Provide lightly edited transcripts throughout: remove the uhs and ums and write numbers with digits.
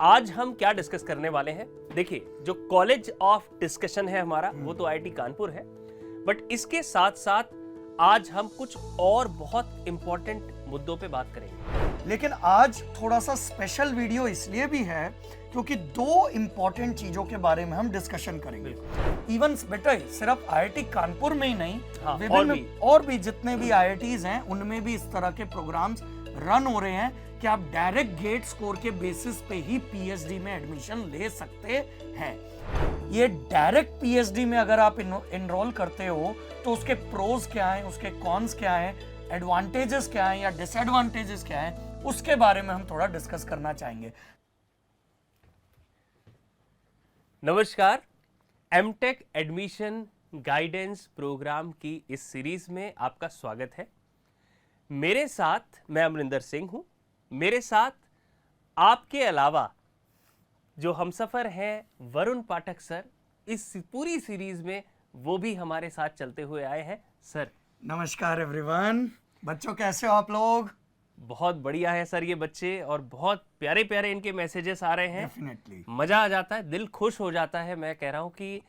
आज हम क्या डिस्कस करने वाले हैं। देखिए, जो कॉलेज ऑफ डिस्कशन है हमारा वो तो आईआईटी कानपुर है, बट इसके साथ साथ आज हम कुछ और बहुत इंपॉर्टेंट मुद्दों पे बात करेंगे। लेकिन आज थोड़ा सा स्पेशल वीडियो इसलिए भी है क्योंकि दो इंपॉर्टेंट चीजों के बारे में हम डिस्कशन करेंगे। इवन बेटा सिर्फ आईआईटी कानपुर में ही नहीं, विभिन्न और भी जितने भी आईआईटीज हैं उनमें भी इस तरह के प्रोग्राम्स रन हो रहे हैं कि आप डायरेक्ट गेट स्कोर के बेसिस पे ही पीएचडी में एडमिशन ले सकते हैं। ये डायरेक्ट पीएचडी में अगर आप एनरोल करते हो तो उसके प्रोज क्या हैं, उसके कॉन्स क्या हैं, एडवांटेजेस क्या हैं या डिसएडवांटेजेस क्या हैं, उसके बारे में हम थोड़ा डिस्कस करना चाहेंगे। नमस्कार, एमटेक एडमिशन गाइडेंस प्रोग्राम की इस सीरीज में आपका स्वागत है। मेरे साथ मैं अमरिंदर सिंह हूं। मेरे साथ आपके अलावा जो हमसफर हैं वरुण पाठक सर, इस पूरी सीरीज में वो भी हमारे साथ चलते हुए आए हैं। सर नमस्कार एवरीवन। बच्चों कैसे हो आप लोग? बहुत बढ़िया है सर ये बच्चे, और बहुत प्यारे प्यारे इनके मैसेजेस आ रहे हैं। डेफिनेटली मजा आ जाता है, दिल खुश हो जाता है। मैं कह रहा हूं कि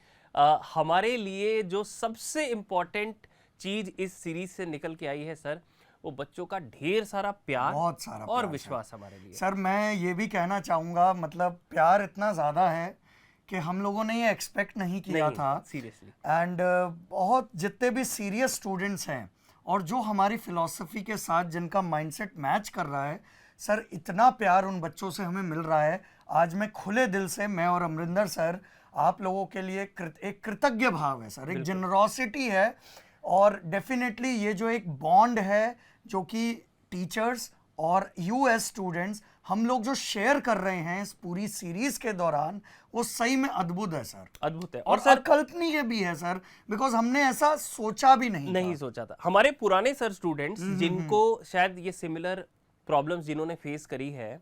हमारे लिए जो सबसे इम्पोर्टेंट चीज इस सीरीज से निकल के आई है सर, वो बच्चों का ढेर सारा प्यार, बहुत सारा और प्यार विश्वास हमारे लिए। सर मैं ये भी कहना चाहूंगा, मतलब प्यार इतना ज्यादा है कि हम लोगों ने ये एक्सपेक्ट नहीं किया था सीरियसली। एंड बहुत जितने भी सीरियस स्टूडेंट्स हैं और जो हमारी फिलॉसफी के साथ जिनका माइंडसेट मैच कर रहा है, सर इतना प्यार उन बच्चों से हमें मिल रहा है। आज मैं खुले दिल से, मैं और अमरिंदर सर, आप लोगों के लिए एक कृतज्ञ भाव है सर, एक जेनरोसिटी है। और डेफिनेटली ये जो एक बॉन्ड है जो कि टीचर्स और यूएस स्टूडेंट्स हम लोग जो शेयर कर रहे हैं इस पूरी सीरीज के दौरान, वो सही में अद्भुत है सर, अद्भुत है। और सर अकल्पनीय भी है सर, बिकॉज हमने ऐसा सोचा भी नहीं सोचा था। हमारे पुराने सर स्टूडेंट्स जिनको शायद ये सिमिलर प्रॉब्लम्स जिन्होंने फेस करी है,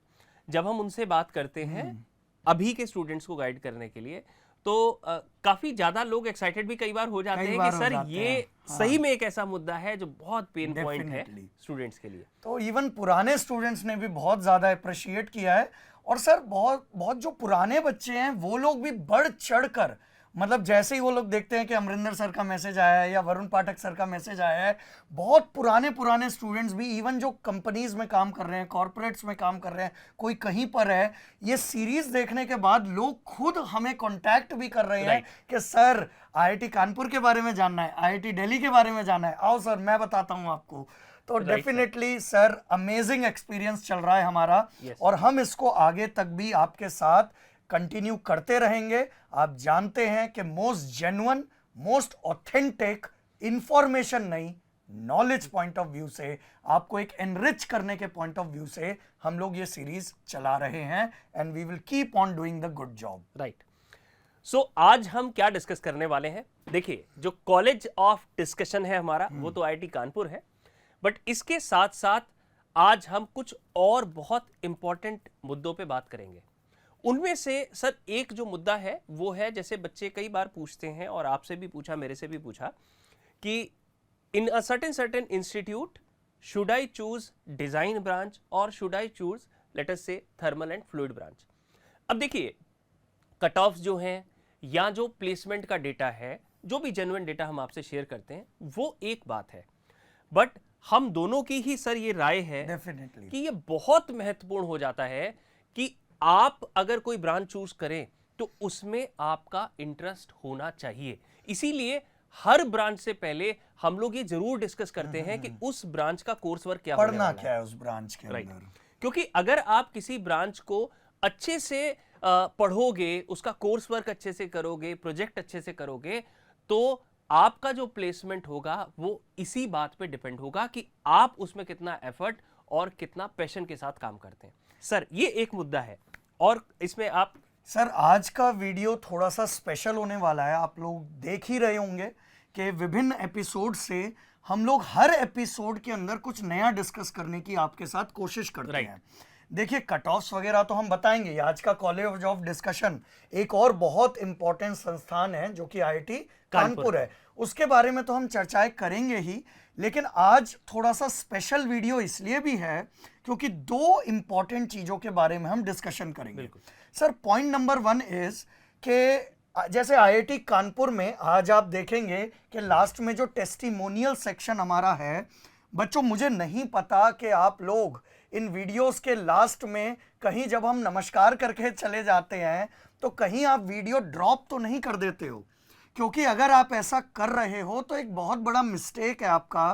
जब हम उनसे बात करते हैं अभी के स्टूडेंट्स को गाइड करने के लिए, तो काफी ज्यादा लोग एक्साइटेड भी कई बार हो जाते हैं कि सर ये सही में एक ऐसा मुद्दा है जो बहुत पेन पॉइंट है स्टूडेंट्स के लिए। तो इवन पुराने स्टूडेंट्स ने भी बहुत ज्यादा अप्रिशिएट किया है। और सर बहुत जो पुराने बच्चे हैं वो लोग भी बढ़ चढ़कर, मतलब जैसे ही वो लोग देखते हैं कि अमरिंदर सर का मैसेज आया है या वरुण पाठक सर का मैसेज आया है, बहुत पुराने स्टूडेंट्स भी, इवन जो कंपनीज में काम कर रहे हैं, कॉर्पोरेट्स में काम कर रहे हैं, कोई कहीं पर है, ये सीरीज देखने के बाद लोग खुद हमें कांटेक्ट भी कर रहे हैं कि सर आईआईटी कानपुर के बारे में जानना है, आईआईटी दिल्ली के बारे में जानना है, आओ सर मैं बताता हूं आपको। तो डेफिनेटली सर अमेजिंग एक्सपीरियंस चल रहा है हमारा, और हम इसको आगे तक भी आपके साथ कंटिन्यू करते रहेंगे। आप जानते हैं कि most genuine, most authentic information नहीं, नॉलेज पॉइंट ऑफ व्यू से, आपको एक एनरिच करने के पॉइंट ऑफ व्यू से हम लोग ये सीरीज चला रहे हैं, and we will keep on doing the good job. Right. So आज हम क्या डिस्कस करने वाले हैं। देखिए, जो कॉलेज ऑफ डिस्कशन है हमारा वो तो आईआईटी कानपुर है, बट इसके साथ साथ आज हम कुछ और बहुत इंपॉर्टेंट मुद्दों पे बात करेंगे। उनमें से सर एक जो मुद्दा है वो है, जैसे बच्चे कई बार पूछते हैं, और आपसे भी पूछा, मेरे से भी पूछा, कि in a certain institute should I choose design branch और should I choose let us say thermal and fluid branch. अब देखिए, कट ऑफ्स जो हैं या जो प्लेसमेंट का डेटा है, जो भी जेन्युइन डेटा हम आपसे शेयर करते हैं, वो एक बात है, बट हम दोनों की ही सर ये राय है कि ये बहुत महत्वपूर्ण हो जाता है कि आप अगर कोई ब्रांच चूज करें तो उसमें आपका इंटरेस्ट होना चाहिए। इसीलिए हर ब्रांच से पहले हम लोग ये जरूर डिस्कस करते हैं कि उस ब्रांच का कोर्स वर्क क्या पढ़ना क्या है उस ब्रांच के अंदर। क्योंकि अगर आप किसी ब्रांच को अच्छे से पढ़ोगे, उसका कोर्स वर्क अच्छे से करोगे, प्रोजेक्ट अच्छे से करोगे, तो आपका जो प्लेसमेंट होगा वो इसी बात पे डिपेंड होगा कि आप उसमें कितना एफर्ट और कितना पैशन के साथ काम करते हैं। सर ये एक मुद्दा है, और इसमें आप सर आज का वीडियो थोड़ा सा स्पेशल होने वाला है। आप लोग देख ही रहे होंगे कि विभिन्न एपिसोड से हम लोग हर एपिसोड के अंदर कुछ नया डिस्कस करने की आपके साथ कोशिश करते हैं। देखिए कट ऑफ्स वगैरह तो हम बताएंगे। आज का कॉलेज ऑफ डिस्कशन एक और बहुत इंपॉर्टेंट संस्थान है जो कि आईआईटी कानपुर है, उसके बारे में तो हम चर्चाएं करेंगे ही। लेकिन आज थोड़ा सा स्पेशल वीडियो इसलिए भी है क्योंकि दो इंपॉर्टेंट चीजों के बारे में हम डिस्कशन करेंगे। सर पॉइंट नंबर 1 इज कि जैसे आईआईटी कानपुर में आज आप देखेंगे कि लास्ट में जो टेस्टिमोनियल सेक्शन हमारा है, बच्चों मुझे नहीं पता कि आप लोग इन वीडियोस के लास्ट में कहीं जब हम नमस्कार करके चले जाते हैं तो कहीं आप वीडियो ड्रॉप तो नहीं कर देते हो, क्योंकि अगर आप ऐसा कर रहे हो तो एक बहुत बड़ा मिस्टेक है आपका।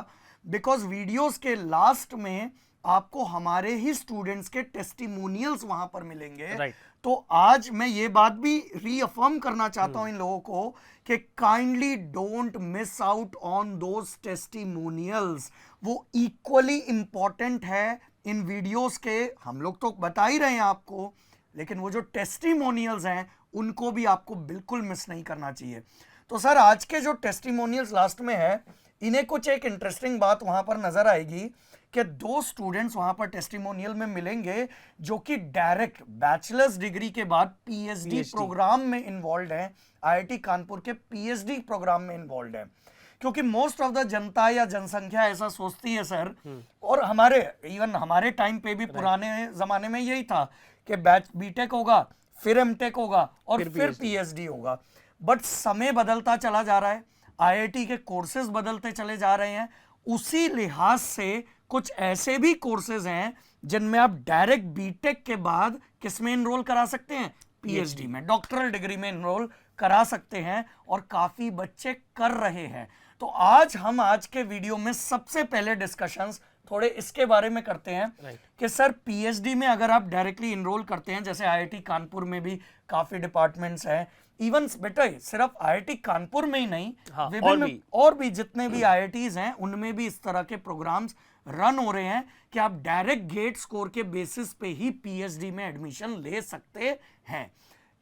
बिकॉज वीडियोस के लास्ट में आपको हमारे ही स्टूडेंट्स के टेस्टिमोनियल्स वहां पर मिलेंगे। तो आज मैं ये बात भी रीअफर्म करना चाहता हूं इन लोगों को कि kindly don't miss out on those testimonials. वो इक्वली इंपॉर्टेंट है इन वीडियोस के, हम लोग तो बता ही रहे हैं आपको, लेकिन वो जो टेस्टिमोनियल्स हैं उनको भी आपको बिल्कुल मिस नहीं करना चाहिए। तो सर आज के जो टेस्टिमोनियल्स लास्ट में है, इन्हें कुछ एक इंटरेस्टिंग बात वहां पर नजर आएगी कि 2 स्टूडेंट्स वहां पर टेस्टिमोनियल में मिलेंगे जो कि डायरेक्ट बैचलर्स डिग्री के बाद पीएचडी प्रोग्राम में इन्वॉल्व हैं, आईआईटी कानपुर के पीएचडी प्रोग्राम में इन्वॉल्व हैं। क्योंकि मोस्ट ऑफ द जनता या जनसंख्या ऐसा सोचती है सर, और हमारे टाइम पे भी पुराने जमाने में यही था कि बीटेक होगा, फिर एमटेक होगा और फिर पीएचडी होगा। बट समय बदलता चला जा रहा है, आईआईटी के कोर्सेज बदलते चले जा रहे हैं। उसी लिहाज से कुछ ऐसे भी कोर्सेज हैं जिनमें आप डायरेक्ट बीटेक के बाद किस में एनरोल करा सकते हैं, पीएचडी में, डॉक्टरल डिग्री में एनरोल करा सकते हैं, और काफी बच्चे कर रहे हैं। तो आज के वीडियो में सबसे पहले डिस्कशंस थोड़े इसके बारे में करते हैं कि सर पीएचडी में अगर आप डायरेक्टली एनरोल करते हैं, जैसे आईआईटी कानपुर में भी काफी डिपार्टमेंट्स हैं, इवन बेटा सिर्फ आईआईटी कानपुर में ही नहीं, विभिन्न और भी जितने भी आईआईटीज हैं उनमें भी इस तरह के प्रोग्राम्स रन हो रहे हैं कि आप डायरेक्ट गेट स्कोर के बेसिस पे ही पीएचडी में एडमिशन ले सकते हैं।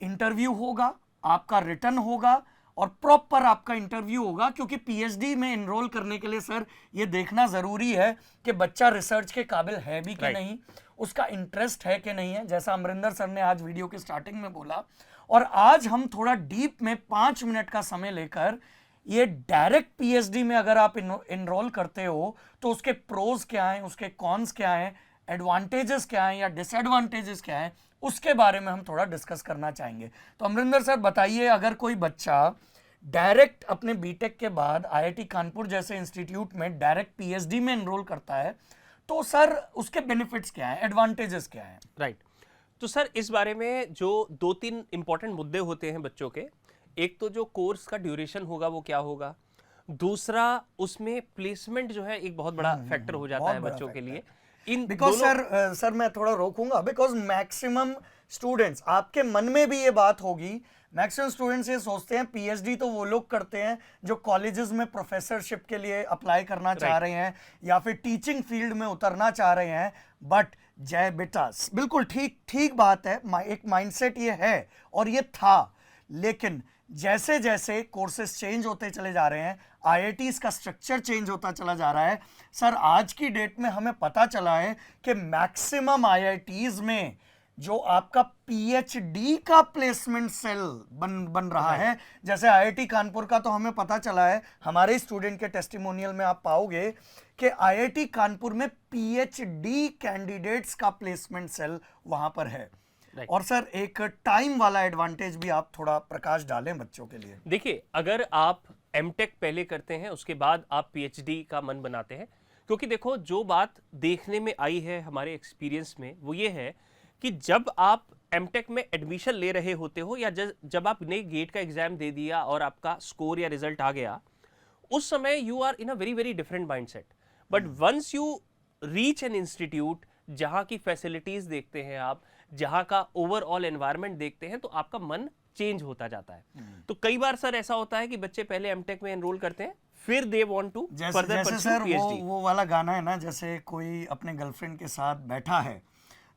इंटरव्यू होगा, आपका रिटर्न होगा और प्रॉपर आपका इंटरव्यू होगा, क्योंकि पीएचडी में एनरोल करने के लिए सर ये देखना जरूरी है कि बच्चा रिसर्च के काबिल है भी कि नहीं, उसका इंटरेस्ट है कि नहीं है, जैसा अमरिंदर सर ने आज वीडियो के स्टार्टिंग में बोला। और आज हम थोड़ा डीप में 5 मिनट का समय लेकर ये डायरेक्ट पीएचडी में अगर आप एनरोल करते हो तो उसके प्रोज क्या हैं, उसके कॉन्स क्या हैं, एडवांटेजेस क्या हैं या डिसएडवांटेजेस क्या हैं, उसके बारे में हम थोड़ा डिस्कस करना चाहेंगे। तो अमरिंदर सर बताइए, अगर कोई बच्चा डायरेक्ट अपने बीटेक के बाद आईआईटी कानपुर जैसे इंस्टीट्यूट में डायरेक्ट पीएचडी में एनरोल करता है तो सर उसके बेनिफिट्स क्या हैं, एडवांटेजेस क्या हैं? राइट। तो सर इस बारे में जो 2-3 इंपॉर्टेंट मुद्दे होते हैं बच्चों के, एक तो जो कोर्स का ड्यूरेशन होगा वो क्या होगा, दूसरा उसमें प्लेसमेंट जो है एक बहुत बड़ा फैक्टर हो जाता है बच्चों के लिए। बिकॉज सर मैं थोड़ा रोकूंगा, बिकॉज मैक्सिमम स्टूडेंट्स, आपके मन में भी ये बात होगी, मैक्सिमम स्टूडेंट्स ये सोचते हैं पीएचडी तो वो लोग करते हैं जो कॉलेजेस में प्रोफेसरशिप के लिए अप्लाई करना चाह रहे हैं या फिर टीचिंग फील्ड में उतरना चाह रहे हैं। बट जय बेटा, बिल्कुल ठीक बात है, एक माइंडसेट ये है और ये था, लेकिन जैसे जैसे कोर्सेज चेंज होते चले जा रहे हैं, आईआईटीज का स्ट्रक्चर चेंज होता चला जा रहा है। सर आज की डेट में हमें पता चला है कि मैक्सिमम आईआईटीज में जो आपका पीएचडी का प्लेसमेंट सेल बन रहा है, जैसे आईआईटी कानपुर का तो हमें पता चला है, हमारे स्टूडेंट के टेस्टिमोनियल में आप पाओगे कि आईआईटी कानपुर में पीएचडी कैंडिडेट्स का प्लेसमेंट सेल वहां पर है। और सर एक टाइम वाला एडवांटेज भी आप थोड़ा प्रकाश डालें बच्चों के लिए। देखिए, अगर आप एमटेक पहले करते हैं उसके बाद आप पीएचडी का मन बनाते हैं, क्योंकि देखो जो बात देखने में आई है हमारे एक्सपीरियंस में वो ये है कि जब आप एमटेक में एडमिशन ले रहे होते हो या जब आपने गेट का एग्जाम दे दिया और आपका स्कोर या रिजल्ट आ गया, उस समय you are in a very very different mindset. But once you reach an institute जहां की फैसिलिटीज देखते हैं आप, जहां का ओवरऑल एनवायरनमेंट देखते हैं, तो आपका मन चेंज होता जाता है। तो कई बार सर ऐसा होता है कि बच्चे पहले एमटेक में एनरोल करते हैं, फिर they want to further pursue PhD. वो वाला गाना है ना, जैसे कोई अपने गर्लफ्रेंड के साथ बैठा है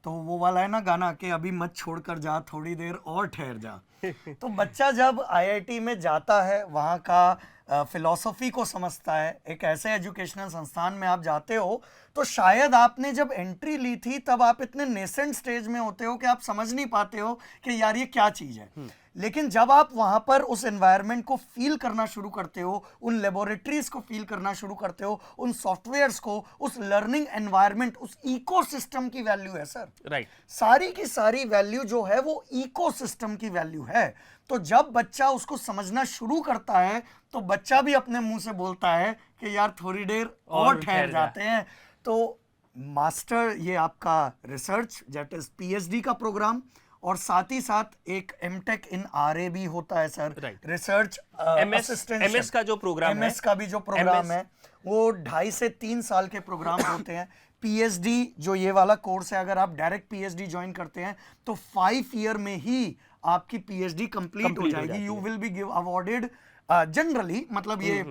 तो वो वाला है ना गाना कि अभी मत छोड़कर जा, थोड़ी देर और ठहर जा। तो बच्चा जब आईआईटी में जाता है, वहाँ का फिलॉसफी को समझता है, एक ऐसे एजुकेशनल संस्थान में आप जाते हो, तो शायद आपने जब एंट्री ली थी तब आप इतने नेसेंट स्टेज में होते हो कि आप समझ नहीं पाते हो कि यार ये क्या चीज़ है। लेकिन जब आप वहाँ पर उस एनवायरनमेंट को फील करना शुरू करते हो, उन लेबोरेटरीज को फील करना शुरू करते हो, उन सॉफ्टवेयर्स को, उस लर्निंग एनवायरनमेंट, उस इकोसिस्टम की वैल्यू है सर। राइट। सारी की सारी वैल्यू जो है वो इकोसिस्टम की वैल्यू है। तो जब बच्चा उसको समझना शुरू करता है तो बच्चा भी अपने मुंह से बोलता है कि यार थोड़ी देर और ठहर जाते हैं। तो मास्टर ये आपका रिसर्च दैट इज पीएचडी का प्रोग्राम, और साथ ही साथ एक एमटेक इन आरए भी होता है सर, रिसर्च असिस्टेंट। एमएस का जो प्रोग्राम है, एमएस का भी जो प्रोग्राम है वो 2.5 से 3 साल के प्रोग्राम होते हैं। पीएचडी जो ये वाला कोर्स है, अगर आप डायरेक्ट पीएचडी ज्वाइन करते हैं तो 5 ईयर में ही आपकी पीएचडी कंप्लीट हो जाएगी। You will be give awarded generally, मतलब ये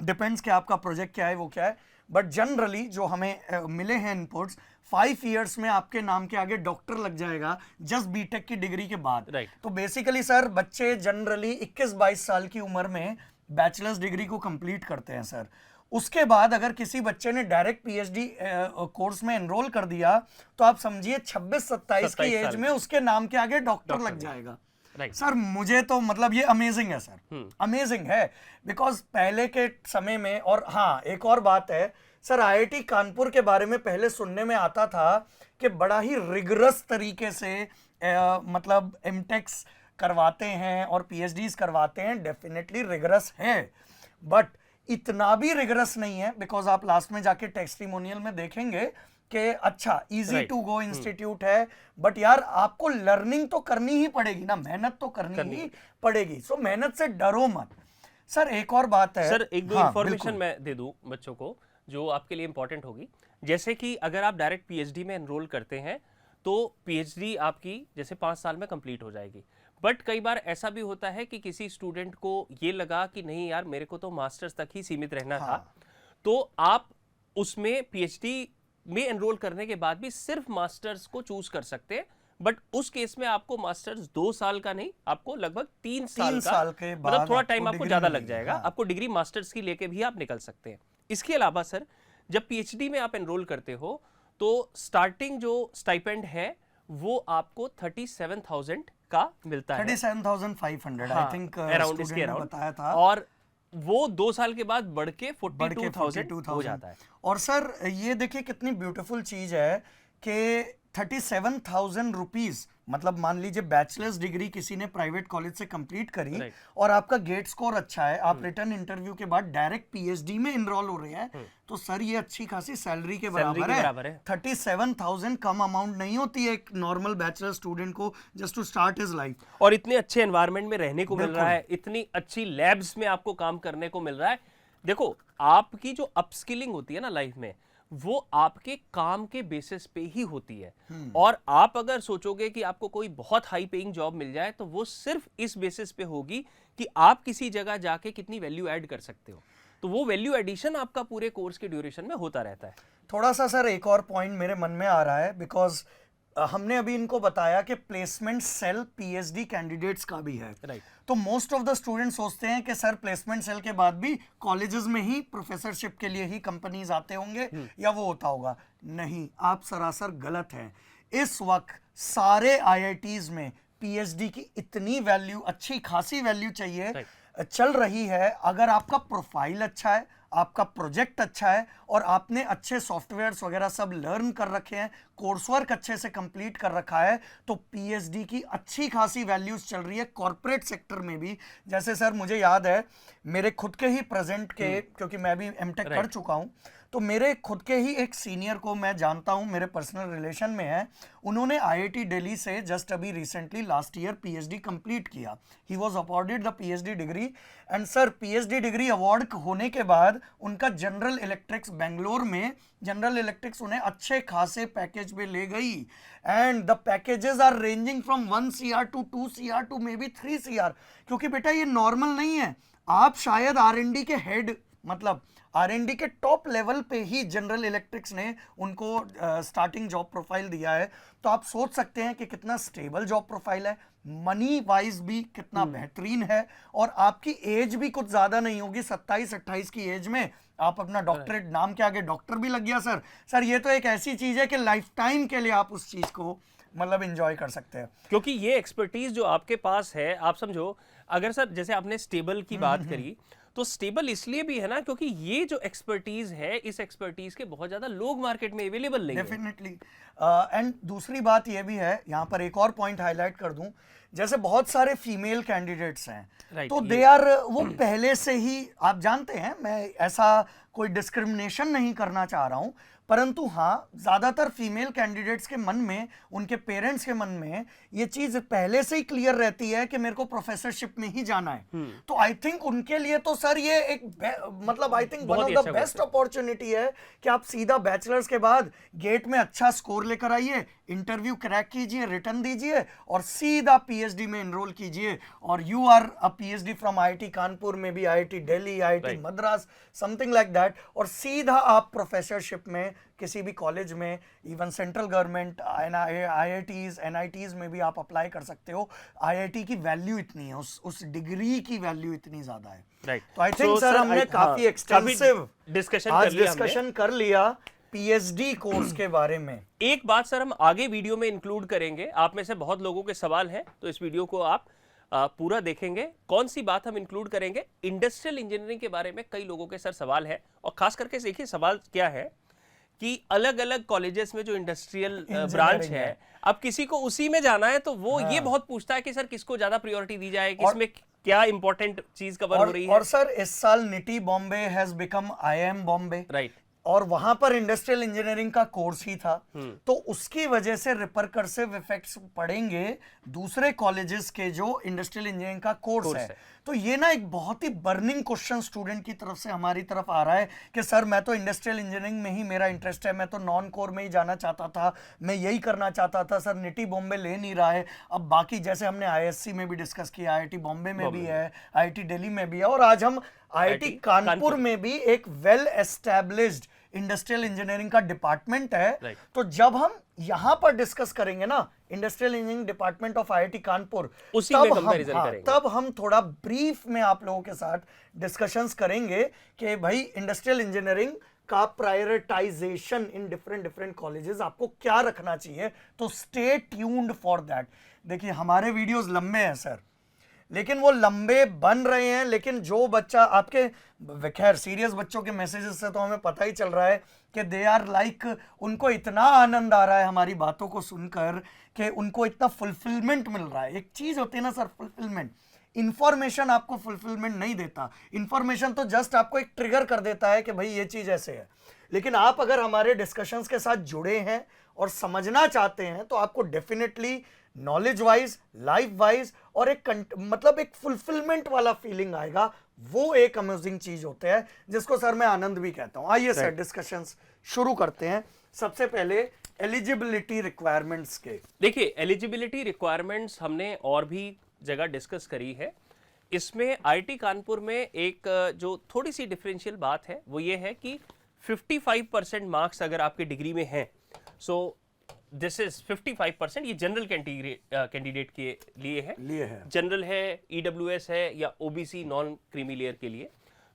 डिपेंड्स कि आपका प्रोजेक्ट क्या है, वो क्या है, बट जनरली जो हमें मिले हैं इनपुट्स, 5 इयर्स में आपके नाम के आगे डॉक्टर लग जाएगा जस्ट बीटेक की डिग्री के बाद। तो बेसिकली सर बच्चे जनरली 21-22 साल की उम्र में बैचलर्स डिग्री को कंप्लीट करते हैं सर। उसके बाद अगर किसी बच्चे ने डायरेक्ट पीएचडी कोर्स में एनरोल कर दिया तो आप समझिए 26-27 की एज में उसके नाम के आगे डॉक्टर लग जाएगा। सर मुझे तो मतलब ये अमेजिंग है सर, अमेजिंग है, बिकॉज पहले के समय में, और हाँ एक और बात है सर, आईआईटी कानपुर के बारे में पहले सुनने में आता था कि बड़ा ही रिगरस तरीके से मतलब एमटेक्स करवाते हैं और पीएचडीज करवाते हैं। डेफिनेटली रिगरस है, बट इतना भी रिगरस नहीं है, बिकॉज आप लास्ट में जाके टेस्टिमोनियल में देखेंगे कि अच्छा इजी टू गो इंस्टीट्यूट है, बट यार आपको लर्निंग तो करनी ही पड़ेगी ना, मेहनत तो करनी ही पड़ेगी। सो मेहनत से डरो मत। सर एक और बात है सर, एक दो इंफॉर्मेशन मैं दे दूं बच्चों को जो आपके लिए इंपॉर्टेंट होगी। जैसे कि अगर आप डायरेक्ट पीएचडी में एनरोल करते हैं तो पीएचडी आपकी जैसे 5 साल में कंप्लीट हो जाएगी, बट कई बार ऐसा भी होता है कि किसी स्टूडेंट को ये लगा कि नहीं यार मेरे को तो मास्टर्स तक ही सीमित रहना था, तो आप उसमें पीएचडी में एनरोल करने के बाद भी सिर्फ मास्टर्स को चूज कर सकते हैं, बट उस केस में आपको मास्टर्स 2 साल का नहीं, आपको लगभग 3 साल के बाद, मतलब थोड़ा टाइम आपको ज्यादा लग जाएगा। आपको डिग्री मास्टर्स की लेके भी आप निकल सकते हैं। इसके अलावा सर जब पीएचडी में आप एनरोल करते हो तो स्टार्टिंग जो स्टाइपेंड है वो आपको 37,000 का मिलता है, 37,500 आई थिंक अराउंड इसके अराउंड बताया था, और वो 2 साल के बाद बढ़ के 42,000 हो जाता है। और सर ये देखिए कितनी ब्यूटीफुल चीज है कि 37,000 रुपीज, मतलब मान लीजिए बैचलर्स डिग्री किसी ने प्राइवेट कॉलेज से कंप्लीट करी और आपका गेट स्कोर अच्छा है, आप रिटर्न इंटरव्यू के बाद डायरेक्ट पीएचडी में एनरोल हो रहे हैं, तो सर ये अच्छी खासी सैलरी के बराबर है। 37,000 कम अमाउंट नहीं होती है एक नॉर्मल बैचलर स्टूडेंट को just to start his life. और इतने अच्छे एनवायरनमेंट में रहने को मिल रहा है, इतनी अच्छी लैब्स में आपको काम करने को मिल रहा है। देखो आपकी जो अपस्किलिंग होती है ना लाइफ में, वो आपके काम के बेसिस पे ही होती है। और आप अगर सोचोगे कि आपको कोई बहुत हाई पेइंग जॉब मिल जाए तो वो सिर्फ इस बेसिस पे होगी कि आप किसी जगह जाके कितनी वैल्यू ऐड कर सकते हो, तो वो वैल्यू एडिशन आपका पूरे कोर्स के ड्यूरेशन में होता रहता है। थोड़ा सा सर एक और पॉइंट मेरे मन में आ रहा है, बिकॉज हमने अभी इनको बताया कि प्लेसमेंट सेल पीएचडी कैंडिडेट्स का भी है, तो मोस्ट ऑफ द स्टूडेंट सोचते हैं कि सर प्लेसमेंट सेल के बाद भी कॉलेजेस में ही प्रोफेसरशिप के लिए ही कंपनीज आते होंगे या वो होता होगा। नहीं, आप सरासर गलत हैं। इस वक्त सारे आईआईटीज में पीएचडी की इतनी वैल्यू, अच्छी खासी वैल्यू चाहिए, चल रही है। अगर आपका प्रोफाइल अच्छा है, आपका प्रोजेक्ट अच्छा है और आपने अच्छे सॉफ्टवेयर्स वगैरह सब लर्न कर रखे हैं, कोर्स वर्क अच्छे से कंप्लीट कर रखा है, तो पीएचडी की अच्छी खासी वैल्यूज चल रही है कॉर्पोरेट सेक्टर में भी। जैसे सर मुझे याद है मेरे खुद के ही प्रेजेंट के, क्योंकि मैं भी एमटेक कर चुका हूं, तो मेरे खुद के ही एक सीनियर को मैं जानता हूं, मेरे पर्सनल रिलेशन में है, उन्होंने आईआईटी दिल्ली से जस्ट अभी recently last year PhD complete किया। He was awarded the PhD degree, and sir PhD degree award होने के बाद उनका जनरल इलेक्ट्रिक्स बेंगलोर में, जनरल इलेक्ट्रिक्स उन्हें अच्छे खासे पैकेज पे ले गई, and the packages are ranging from 1 CR to 2 CR to may be 3 CR, क्योंकि बेटा ये नॉर्मल नहीं है। आप शायद R&D के हेड मतलब R&D के टॉप लेवल पे ही जनरल इलेक्ट्रिक्स ने उनको स्टार्टिंग जॉब प्रोफाइल दिया है। तो आप सोच सकते हैं कि कितना स्टेबल जॉब प्रोफाइल है, मनी वाइज भी कितना बेहतरीन है, और आपकी एज भी कुछ ज्यादा नहीं होगी। 27-28 की एज में आप अपना डॉक्टरेट, नाम के आगे डॉक्टर भी लग गया सर ये तो एक ऐसी चीज है कि लाइफ टाइम के लिए आप उस चीज को मतलब एंजॉय कर सकते हैं। क्योंकि ये एक्सपर्टीज जो आपके पास है, आप समझो, अगर सर जैसे आपने स्टेबल की बात करी, तो स्टेबल इसलिए भी है ना क्योंकि ये जो एक्सपर्टीज है, इस एक्सपर्टीज के बहुत ज्यादा लोग मार्केट में अवेलेबल नहीं है। डेफिनेटली। एंड दूसरी बात ये भी है, यहाँ पर एक और पॉइंट हाईलाइट कर दूं, जैसे बहुत सारे फीमेल कैंडिडेट्स हैं, Right, तो दे आर, वो पहले से ही, आप जानते हैं मैं ऐसा कोई डिस्क्रिमिनेशन नहीं करना चाह रहा हूं, परंतु हाँ, ज्यादातर फीमेल कैंडिडेट्स के मन में, उनके पेरेंट्स के मन में ये चीज पहले से ही क्लियर रहती है कि मेरे को प्रोफेसरशिप में ही जाना है। तो आई थिंक उनके लिए तो सर ये एक मतलब I think one of the best opportunity है कि आप सीधा बैचलर्स के बाद गेट में अच्छा स्कोर लेकर आइए, इंटरव्यू क्रैक कीजिए, रिटर्न दीजिए और सीधा पीएचडी में एनरोल कीजिए, और you are a PhD from IIT Kanpur में भी, IIT Delhi, IIT Madras, something like that, और सीधा आप प्रोफेसरशिप में किसी भी कॉलेज में, even central government IITs, NITs में भी आप अप्लाई कर सकते हो। आईआईटी की वैल्यू इतनी है, उस डिग्री की वैल्यू इतनी ज्यादा है। राइट, तो आई थिंक सर हमने काफी एक्सटेंसिव डिस्कशन कर लिया पीएचडी कोर्स के बारे में। एक बात सर हम आगे वीडियो में इंक्लूड करेंगे, आप में से बहुत लोगों के सवाल हैं, तो इस वीडियो को आप पूरा देखेंगे। कौन सी बात हम इंक्लूड करेंगे? इंडस्ट्रियल इंजीनियरिंग के बारे में कई लोगों के सर सवाल है, और खास करके देखिए सवाल क्या है कि अलग अलग कॉलेजेस में जो इंडस्ट्रियल ब्रांच है, अब किसी को उसी में जाना है, तो वो ये बहुत पूछता है कि सर किसको ज्यादा प्रायोरिटी दी जाए, किसमें क्या इंपॉर्टेंट चीज कवर हो रही है। और सर इस साल nitty Bombay has become IIM Bombay, right, और वहां पर इंडस्ट्रियल इंजीनियरिंग का कोर्स ही था, तो उसकी वजह से रिपरकर्सिव इफेक्ट्स पड़ेंगे दूसरे कॉलेजेस के जो इंडस्ट्रियल इंजीनियरिंग का कोर्स है। तो ये ना एक बहुत ही बर्निंग क्वेश्चन स्टूडेंट की तरफ से हमारी तरफ आ रहा है कि सर मैं तो इंडस्ट्रियल इंजीनियरिंग में ही मेरा इंटरेस्ट है, मैं तो नॉन कोर में ही जाना चाहता था, मैं यही करना चाहता था, सर निटी बॉम्बे ले नहीं रहा है। अब बाकी जैसे हमने आईएससी में भी डिस्कस किया, आईआईटी बॉम्बे में भी है, आईआईटी दिल्ली में भी है, और आज हम आईआईटी कानपुर में भी एक वेल एस्टैब्लिश्ड इंडस्ट्रियल इंजीनियरिंग का डिपार्टमेंट है। तो जब हम यहां पर डिस्कस करेंगे ना industrial engineering department of IIT Kanpur, तब हम थोड़ा ब्रीफ में आप लोगों के साथ डिस्कशंस करेंगे कि भाई इंडस्ट्रियल इंजीनियरिंग का प्रायोरिटाइजेशन इन डिफरेंट कॉलेजेस आपको क्या रखना चाहिए। तो स्टे ट्यून्ड फॉर दैट। देखिए हमारे वीडियोस लंबे हैं सर, लेकिन वो लंबे बन रहे हैं, लेकिन जो बच्चा आपके, खैर सीरियस बच्चों के मैसेजेस से तो हमें पता ही चल रहा है कि दे आर लाइक, उनको इतना आनंद आ रहा है हमारी बातों को सुनकर कि उनको इतना फुलफिलमेंट मिल रहा है। एक चीज होती है ना सर फुलफिलमेंट, इंफॉर्मेशन आपको फुलफिलमेंट नहीं देता, इंफॉर्मेशन तो जस्ट आपको एक ट्रिगर कर देता है कि भाई ये चीज ऐसे है। लेकिन आप अगर हमारे डिस्कशंस के साथ जुड़े हैं और समझना चाहते हैं तो आपको definitely knowledge wise, life wise और एक मतलब एक फुलफिलमेंट वाला फीलिंग आएगा। वो एक अमेजिंग चीज होता है जिसको सर मैं आनंद भी कहता हूं। आइए सर डिस्कशंस शुरू करते हैं। सबसे पहले एलिजिबिलिटी रिक्वायरमेंट्स के, देखिए एलिजिबिलिटी रिक्वायरमेंट्स हमने और भी जगह डिस्कस करी है। इसमें आईआईटी कानपुर में एक जो थोड़ी सी डिफरेंशियल बात है वो ये है कि 55% मार्क्स अगर आपके डिग्री में हैं, सो दिस इज 55%, ये जनरल कैंडिडेट के लिए है, जनरल है, ईडब्ल्यूएस है या ओबीसी नॉन क्रीमी लेयर के लिए।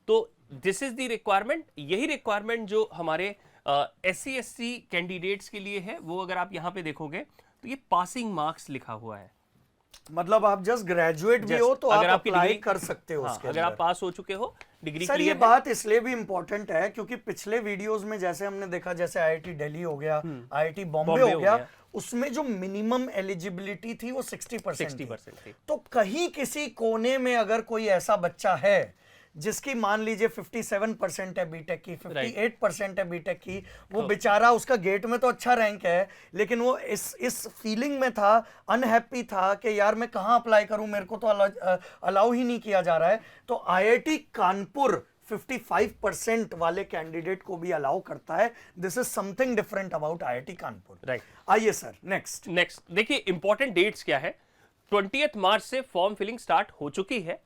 तो दिस इज द रिक्वायरमेंट। यही रिक्वायरमेंट जो हमारे एससी एसटी कैंडिडेट्स के लिए है, वो अगर आप यहाँ पे देखोगे तो ये पासिंग मार्क्स लिखा हुआ है, मतलब आप जस्ट ग्रेजुएट भी हो तो आप अप्लाई कर सकते हो उसके, अगर आप पास हो चुके हो डिग्री सर। ये बात इसलिए भी इंपॉर्टेंट है क्योंकि पिछले वीडियोस में जैसे हमने देखा, जैसे आईआईटी दिल्ली हो गया, आईआईटी बॉम्बे हो गया, उसमें जो मिनिमम एलिजिबिलिटी थी वो 60% थी। तो कहीं किसी कोने में अगर कोई ऐसा बच्चा है जिसकी मान लीजिए 57% है बीटेक की, 58% है बीटेक की, वो बेचारा, उसका गेट में तो अच्छा रैंक है लेकिन वो इस फीलिंग में था, अनहैप्पी था कि यार मैं कहाँ अप्लाई करूं, मेरे को तो अलाउ ही नहीं किया जा रहा है। तो आईआईटी कानपुर 55% वाले कैंडिडेट को भी अलाउ करता है। This is something different about IIT Kanpur. Right, आइए सर नेक्स्ट देखिए इंपॉर्टेंट डेट्स क्या है। 20 मार्च से फॉर्म फिलिंग स्टार्ट हो चुकी है,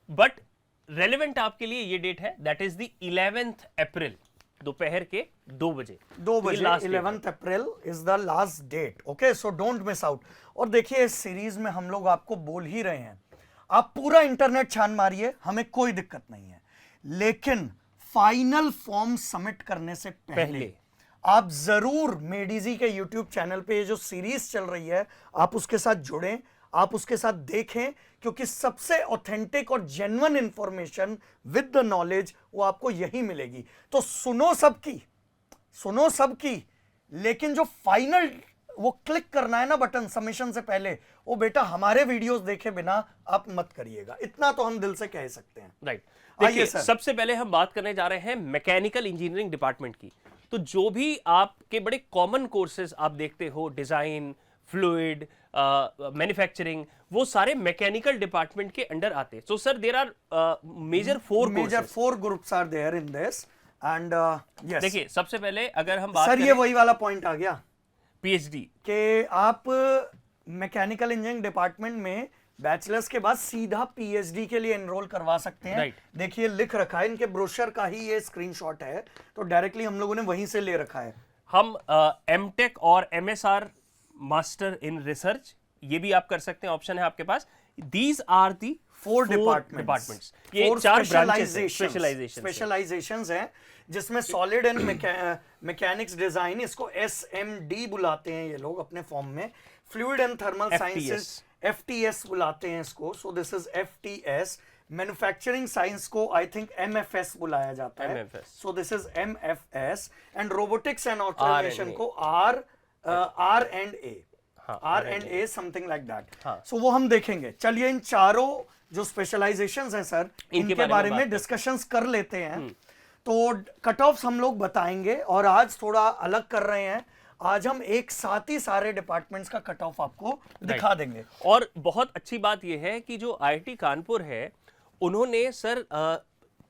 बट रेलेवेंट आपके लिए ये डेट है, दैट इज द 11th अप्रैल, दोपहर के 2 बजे। 2 बजे 11th April is the last date. Okay, so don't miss out. और देखिए इस सीरीज में हम लोग आपको बोल ही रहे हैं, आप पूरा इंटरनेट छान मारिए, हमें कोई दिक्कत नहीं है, लेकिन फाइनल फॉर्म सबमिट करने से पहले आप जरूर मेडीजी के यूट्यूब चैनल पे ये जो सीरीज चल रही है आप उसके साथ जुड़ें, आप उसके साथ देखें, क्योंकि सबसे ऑथेंटिक और genuine information with the knowledge वो आपको यही मिलेगी। तो सुनो सबकी, लेकिन जो फाइनल वो क्लिक करना है ना बटन सबमिशन से पहले, वो बेटा हमारे वीडियोस देखे बिना आप मत करिएगा, इतना तो हम दिल से कह सकते हैं। राइट। देखिए सबसे पहले हम बात करने जा रहे हैं मैकेनिकल इंजीनियरिंग डिपार्टमेंट की। तो जो भी आपके बड़े कॉमन कोर्सेज आप देखते हो, डिजाइन, फ्लूइड, मैन्युफैक्चरिंग, वो सारे मैकेनिकल डिपार्टमेंट के अंडर आते हैं। So sir there are major four groups are there in this and yes. देखिए सबसे पहले अगर हम बात सर ये वही वाला पॉइंट आ गया पीएचडी कि आप मैकेनिकल इंजीनियरिंग डिपार्टमेंट में बैचलर्स के बाद सीधा पीएचडी के लिए एनरोल करवा सकते हैं। देखिए लिख रखा है, इनके ब्रोशर का ही ये स्क्रीनशॉट है, तो डायरेक्टली हम लोगों ने वहीं से ले रखा है। हम एमटेक और एमएसआर मास्टर इन रिसर्च ये भी आप कर सकते हैं, ऑप्शन है आपके पास। दीज आर दी 4 डिपार्टमेंट्स, ये 4 स्पेशलाइजेशंस हैं, जिसमें सॉलिड एंड मैकेनिक्स डिजाइन, इसको एसएमडी बुलाते हैं ये लोग अपने फॉर्म में। Fluid and thermal sciences FTS बुलाते हैं इसको, so this is FTS. Manufacturing science को आई थिंक एमएफएस बुलाया जाता है, so this is MFS. And robotics and automation को R&A समथिंग लाइक दैट। सो वो हम देखेंगे। चलिए इन चारों जो स्पेशलाइजेशंस हैं सर, इनके बारे में डिस्कशंस कर लेते हैं। तो कट ऑफ्स हम लोग बताएंगे, और आज थोड़ा अलग कर रहे हैं, आज हम एक साथ ही सारे डिपार्टमेंट्स का कट ऑफ आपको दिखा देंगे। और बहुत अच्छी बात यह है कि जो आईआईटी कानपुर है उन्होंने सर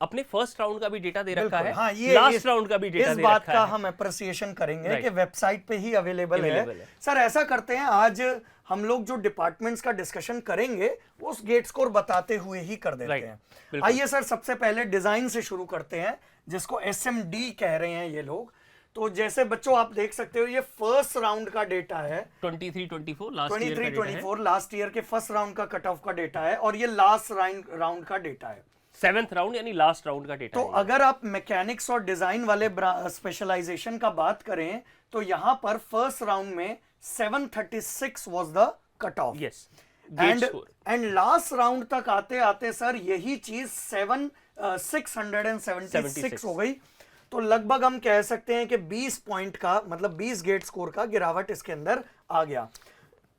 अपने फर्स्ट राउंड का भी डेटा दे रखा है, हाँ, ये लास्ट राउंड का भी डेटा दे रखा है। इस बात का हम अप्रिसिएशन करेंगे कि वेबसाइट पे ही अवेलेबल है। सर ऐसा करते हैं, आज हम लोग जो डिपार्टमेंट्स का डिस्कशन करेंगे वो उस गेट स्कोर बताते हुए ही कर देते हैं। आइए सर सबसे पहले डिजाइन से शुरू करते हैं, जिसको एसएमडी कह रहे हैं ये लोग। तो जैसे बच्चों आप देख सकते हो, ये फर्स्ट राउंड का डेटा है, 23-24 लास्ट ईयर के फर्स्ट राउंड का कट ऑफ का डेटा है, और ये लास्ट राउंड का डेटा है, 7th राउंड यानी लास्ट राउंड का डेटा। तो अगर आप मैकेनिक्स और डिजाइन वाले स्पेशलाइजेशन का बात करें तो यहां पर फर्स्ट राउंड में 736 was the cut off. Yes, and last round तक आते आते सर यही चीज 676 हो गई। तो लगभग हम कह सकते हैं कि 20 पॉइंट का, मतलब 20 गेट स्कोर का गिरावट इसके अंदर आ गया।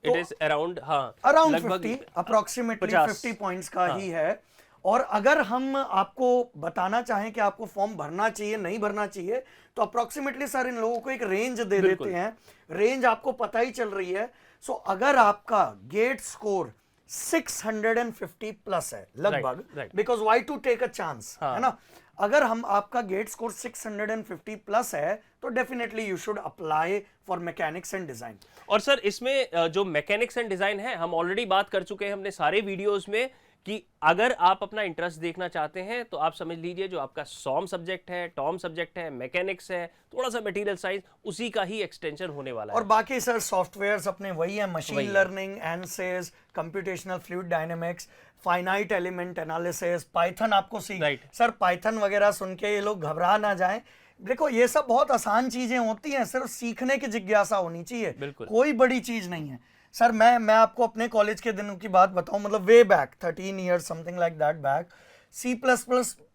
It is around around 50 approximately 50 points का ही है। और अगर हम आपको बताना चाहें कि आपको फॉर्म भरना चाहिए नहीं भरना चाहिए, तो अप्रोक्सीमेटली सर इन लोगों को एक रेंज दे देते हैं, रेंज आपको पता ही चल रही है। सो अगर आपका गेट स्कोर 650 प्लस है लगभग, because why to take a chance, है ना, अगर हम आपका गेट स्कोर 650 प्लस है तो definitely you should apply for mechanics and design. और सर इसमें जो मैकेनिक्स एंड डिजाइन है, हम ऑलरेडी बात कर चुके हैं हमने सारे वीडियोस में, कि अगर आप अपना इंटरेस्ट देखना चाहते हैं तो आप समझ लीजिए जो आपका सॉम सब्जेक्ट है, टॉम सब्जेक्ट है, मैकेनिक्स है, थोड़ा सा मटेरियल साइंस, उसी का ही एक्सटेंशन होने वाला है। और बाकी सर सॉफ्टवेयर्स अपने वही है, machine learning, ANSYS, computational fluid dynamics, finite element analysis, Python आपको सर पाइथन वगैरह सुन के ये लोग घबरा ना जाएं। देखो ये सब बहुत आसान चीजें होती हैं, सिर्फ सीखने की जिज्ञासा होनी चाहिए, कोई बड़ी चीज नहीं है। सर मैं आपको अपने कॉलेज के दिनों की बात बताऊं, मतलब way back 13 years something like that back, C++